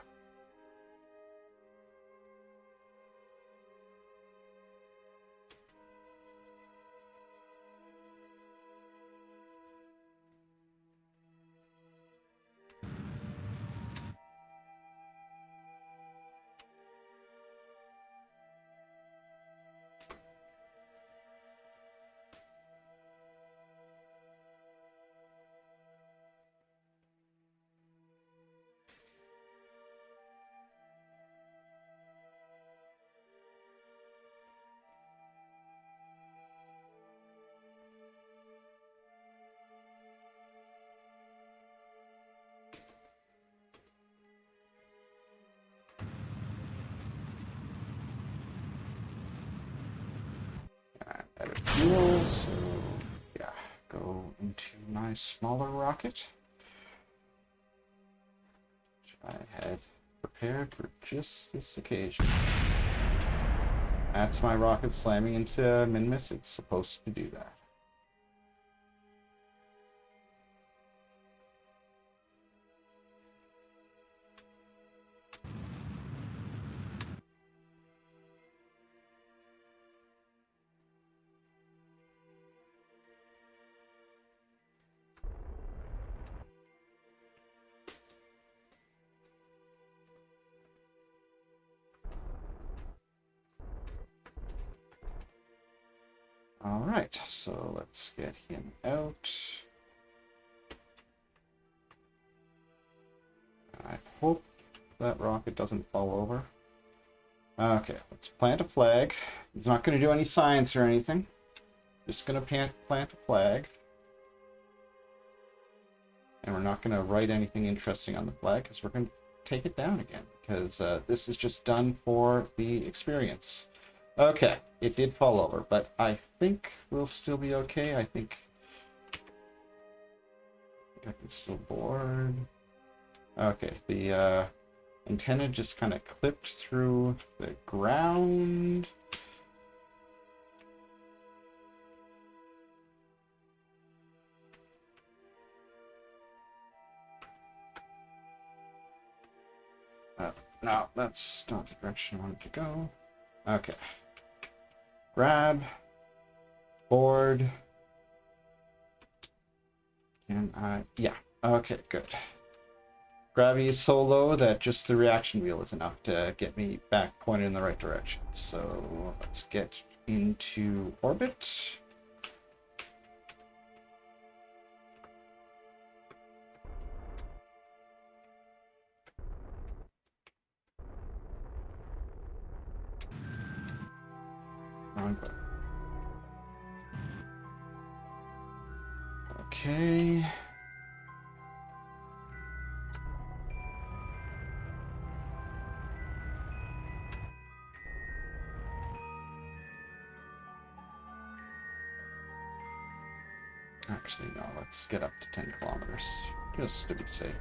Speaker 1: Better fuel, so yeah, go into my smaller rocket, which I had prepared for just this occasion. That's my rocket slamming into Minmus. It's supposed to do that. Alright, so let's get him out. I hope that rocket doesn't fall over. Okay, let's plant a flag. He's not going to do any science or anything. Just going to plant a flag. And we're not going to write anything interesting on the flag because we're going to take it down again. Because this is just done for the experience. Okay, it did fall over, but I think we'll still be okay. I think I can still board. Okay, the antenna just kind of clipped through the ground. No, that's not the direction I wanted to go. Okay. Grab. Board. Can I? Yeah. Okay, good. Gravity is so low that just the reaction wheel is enough to get me back pointed in the right direction. So let's get into orbit. Wrong button. Okay. Actually, no, let's get up to 10 kilometers, just to be safe.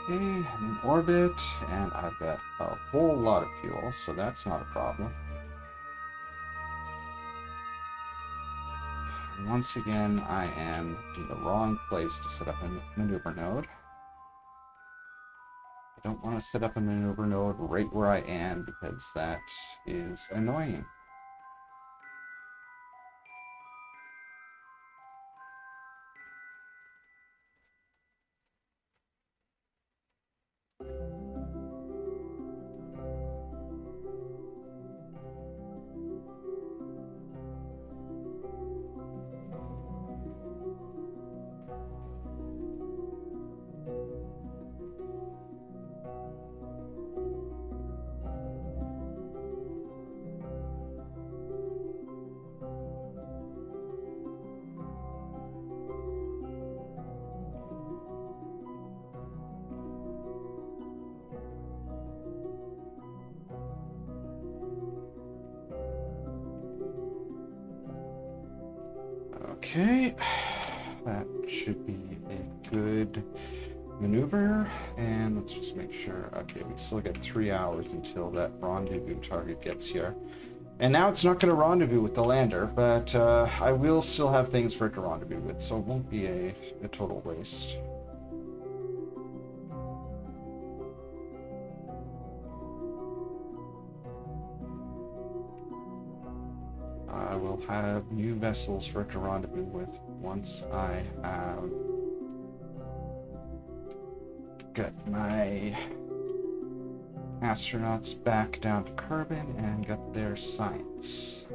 Speaker 1: Okay, I'm in orbit, and I've got a whole lot of fuel, so that's not a problem. And once again, I am in the wrong place to set up a maneuver node. I don't want to set up a maneuver node right where I am, because that is annoying. Okay, that should be a good maneuver, and let's just make sure. Okay, we still get 3 hours until that rendezvous target gets here. And now it's not going to rendezvous with the lander, but I will still have things for it to rendezvous with, so it won't be a total waste. I will have new vessels for it to rendezvous with once I have got my astronauts back down to Kerbin and got their science.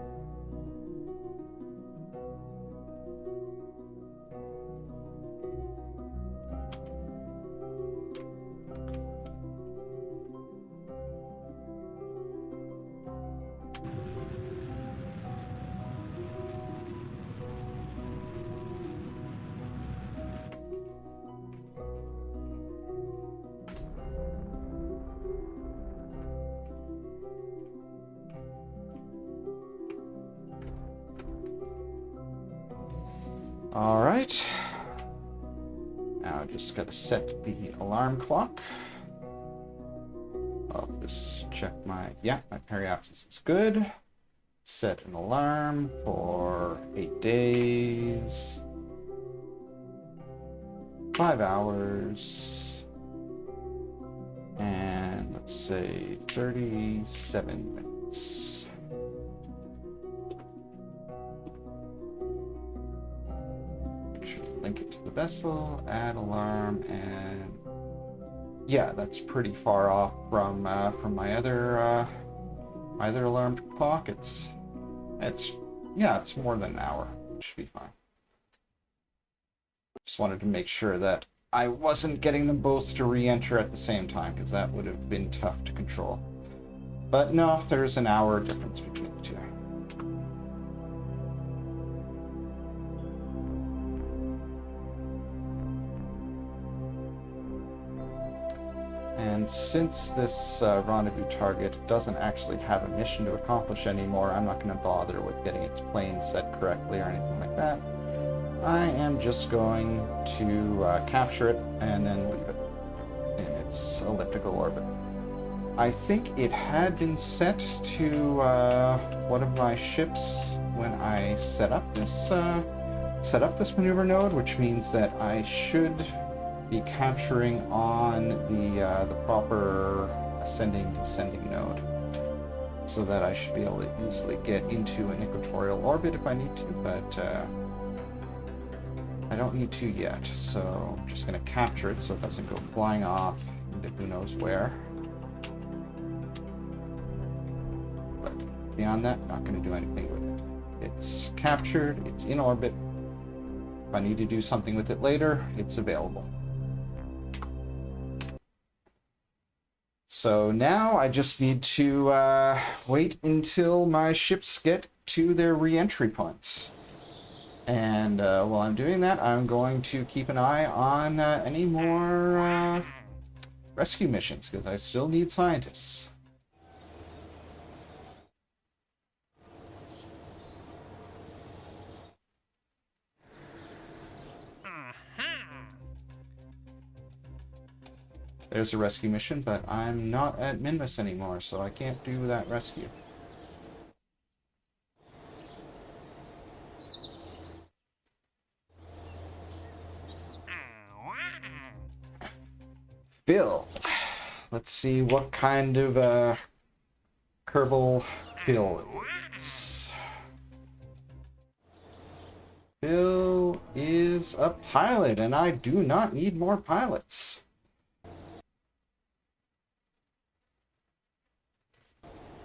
Speaker 1: All right. Now I just got to set the alarm clock. I'll just check my periapsis is good. Set an alarm for 8 days, 5 hours, and let's say 37 minutes. Link it to the the vessel, add alarm, and yeah, that's pretty far off from my other alarmed clock. It's yeah, it's more than an hour. It should be fine. Just wanted to make sure that I wasn't getting them both to re-enter at the same time, because that would have been tough to control. But no, there's an hour difference between the two. And since this rendezvous target doesn't actually have a mission to accomplish anymore, I'm not going to bother with getting its plane set correctly or anything like that. I am just going to capture it and then leave it in its elliptical orbit. I think it had been set to one of my ships when I set up this maneuver node, which means that I should be capturing on the proper ascending descending node, so that I should be able to easily get into an equatorial orbit if I need to, but I don't need to yet, so I'm just going to capture it so it doesn't go flying off into who knows where. But beyond that, not going to do anything with it. It's captured, it's in orbit. If I need to do something with it later, it's available. So now I just need to wait until my ships get to their re-entry points. And while I'm doing that, I'm going to keep an eye on any more rescue missions, because I still need scientists. There's a rescue mission, but I'm not at Minmus anymore, so I can't do that rescue. Bill. Let's see what kind of Kerbal Bill is. Bill is a pilot, and I do not need more pilots.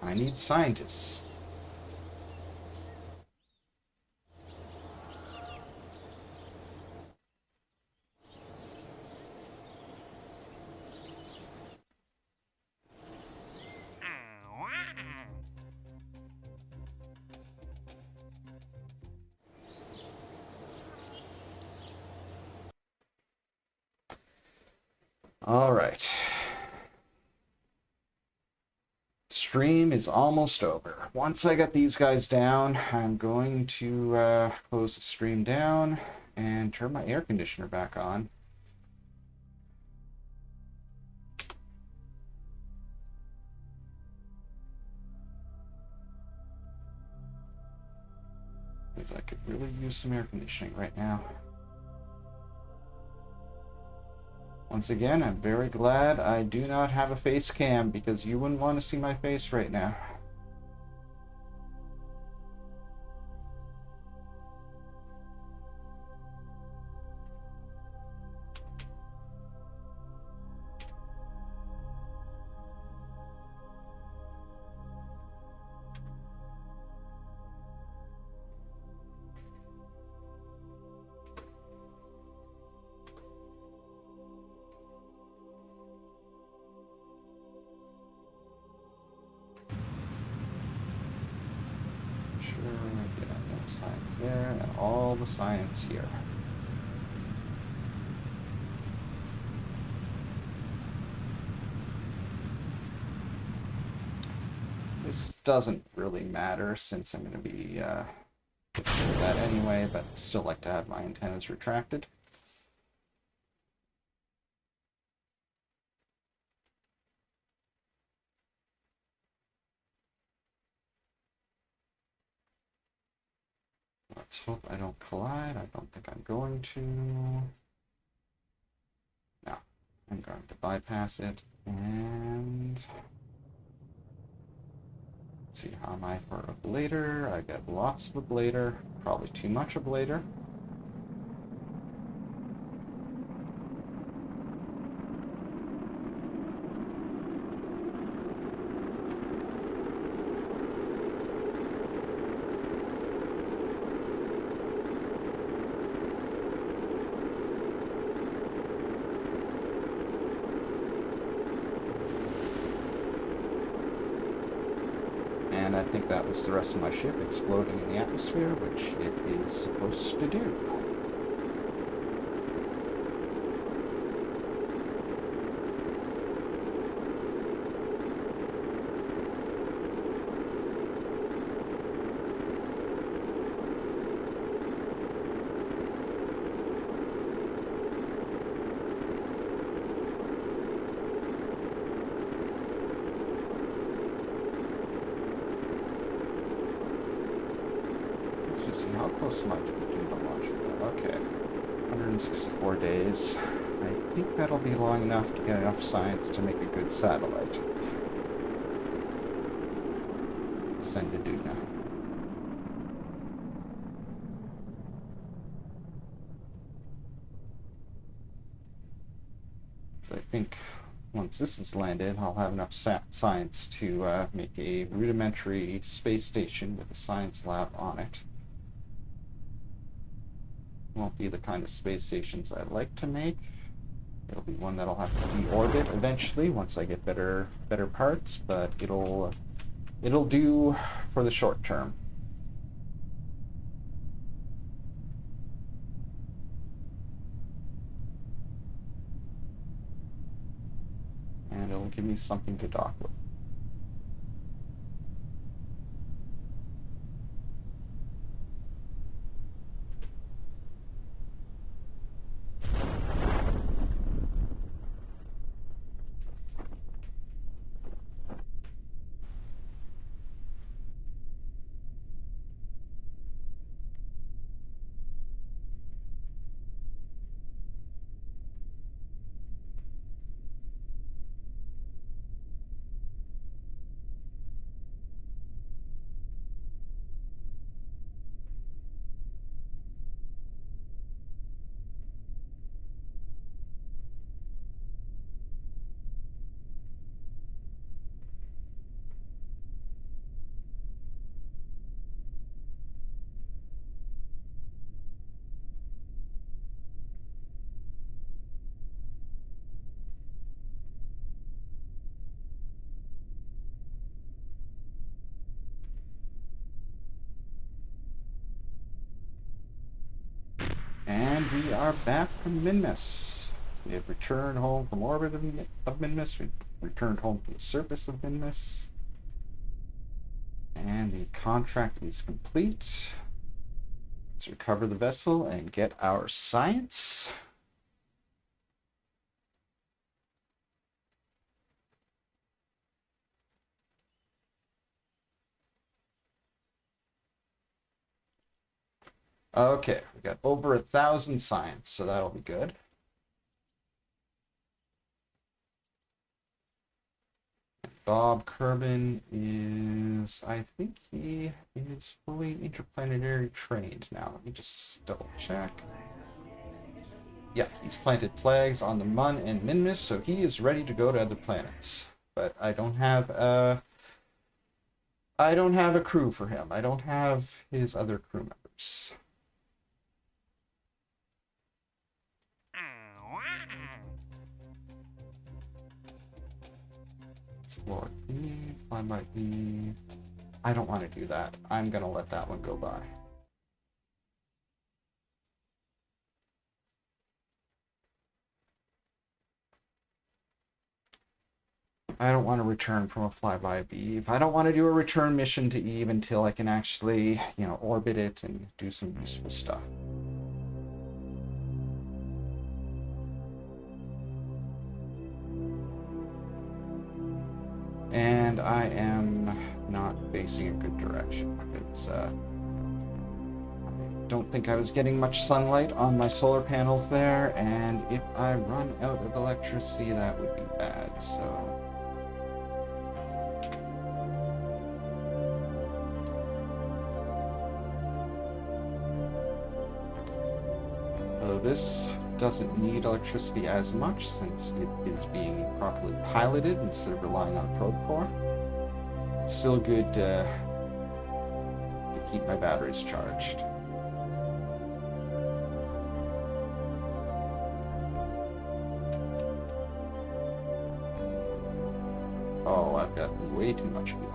Speaker 1: I need scientists. All right. Stream is almost over. Once I get these guys down, I'm going to close the stream down and turn my air conditioner back on. Because I could really use some air conditioning right now. Once again, I'm very glad I do not have a face cam, because you wouldn't want to see my face right now. Science there, and all the science here. This doesn't really matter since I'm going to be doing that anyway, but still like to have my antennas retracted. Let's hope I don't collide. I don't think I'm going to. No, I'm going to bypass it. And let's see, how am I for ablator? I get lots of ablator, probably too much ablator. And I think that was the rest of my ship exploding in the atmosphere, which it is supposed to do. Let's see, how close am I to doing the launch of that? Okay, 164 days. I think that'll be long enough to get enough science to make a good satellite. Send to do now. So I think once this is landed, I'll have enough science to make a rudimentary space station with a science lab on it. Won't be the kind of space stations I'd like to make. It'll be one that'll have to deorbit eventually once I get better parts, but it'll do for the short term. And it'll give me something to dock with. And we are back from Minmus. We have returned home from orbit of Minmus. We returned home to the surface of Minmus. And the contract is complete. Let's recover the vessel and get our science. Okay, we got over 1,000 science, so that'll be good. Bob Kerbin is, I think he is fully interplanetary trained now. Let me just double check. Yeah, he's planted flags on the Mun and Minmus, so he is ready to go to other planets. But I don't have a crew for him. I don't have his other crew members. Explore B, Flyby B. I don't want to do that. I'm gonna let that one go by. I don't want to return from a flyby Eve. I don't want to do a return mission to Eve until I can actually, orbit it and do some useful stuff. And I am not facing a good direction. It's, I don't think I was getting much sunlight on my solar panels there, and if I run out of electricity, that would be bad, so... This doesn't need electricity as much since it is being properly piloted instead of relying on a probe core. It's still good to keep my batteries charged. Oh, I've got way too much fuel.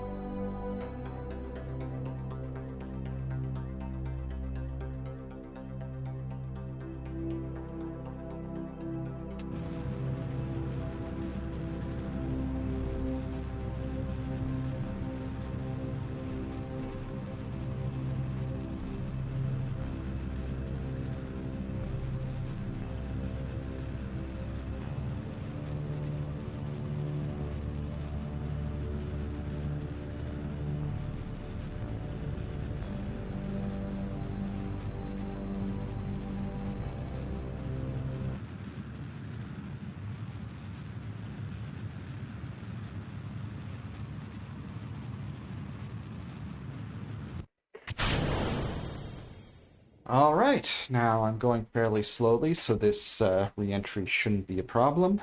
Speaker 1: All right, now I'm going fairly slowly, so this re-entry shouldn't be a problem.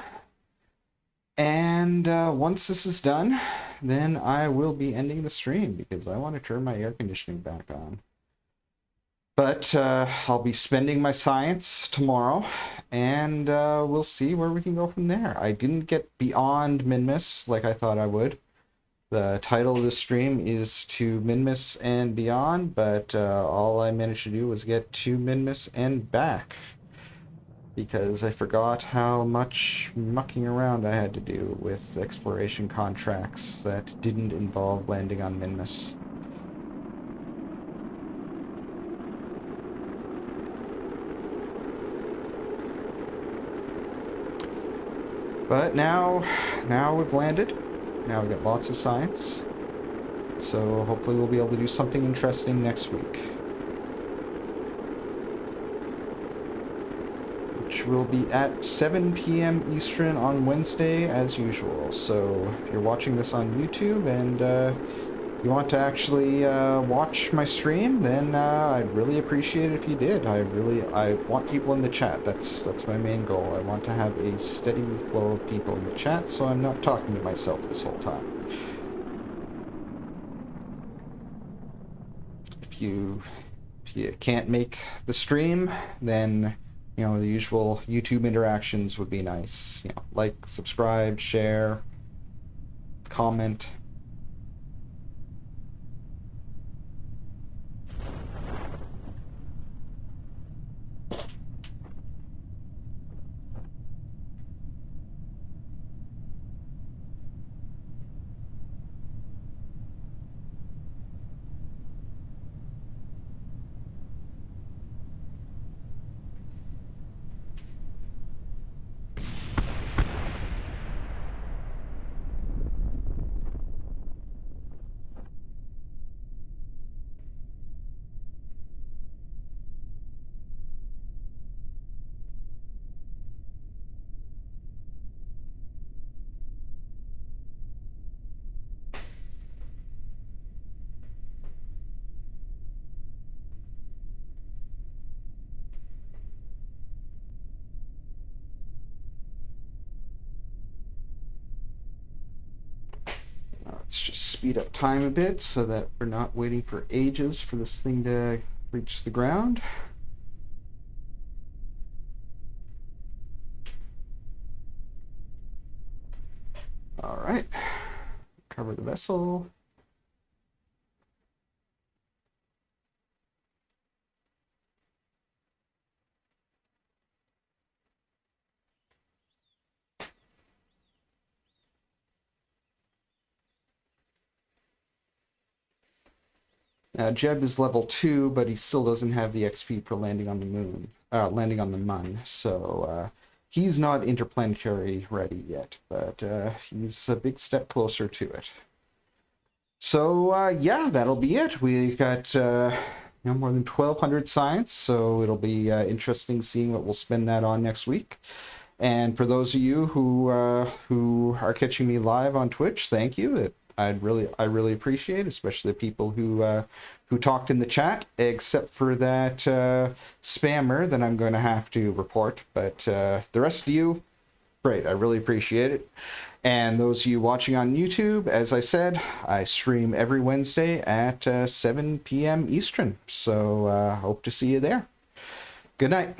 Speaker 1: And once this is done, then I will be ending the stream because I want to turn my air conditioning back on. But I'll be spending my science tomorrow, and we'll see where we can go from there. I didn't get beyond Minmus like I thought I would. The title of the stream is To Minmus and Beyond, but all I managed to do was get to Minmus and back, because I forgot how much mucking around I had to do with exploration contracts that didn't involve landing on Minmus. But now we've landed. Now we've got lots of science. So hopefully we'll be able to do something interesting next week. Which will be at 7 p.m. Eastern on Wednesday as usual. So if you're watching this on YouTube and you want to actually watch my stream, then I'd really appreciate it if you did. I want people in the chat. That's my main goal. I want to have a steady flow of people in the chat, so I'm not talking to myself this whole time. If you can't make the stream, then you know, the usual YouTube interactions would be nice. You know, like, subscribe, share, comment. Let's just speed up time a bit so that we're not waiting for ages for this thing to reach the ground. All right, cover the vessel. Jeb is level 2, but he still doesn't have the XP for landing on the moon, landing on the Mun. So he's not interplanetary ready yet, but he's a big step closer to it. So yeah, that'll be it. We got more than 1,200 science, so it'll be interesting seeing what we'll spend that on next week. And for those of you who are catching me live on Twitch, thank you. I really appreciate it, especially the people who talked in the chat, except for that spammer that I'm going to have to report. But the rest of you, great. I really appreciate it. And those of you watching on YouTube, as I said, I stream every Wednesday at 7 p.m. Eastern. So hope to see you there. Good night.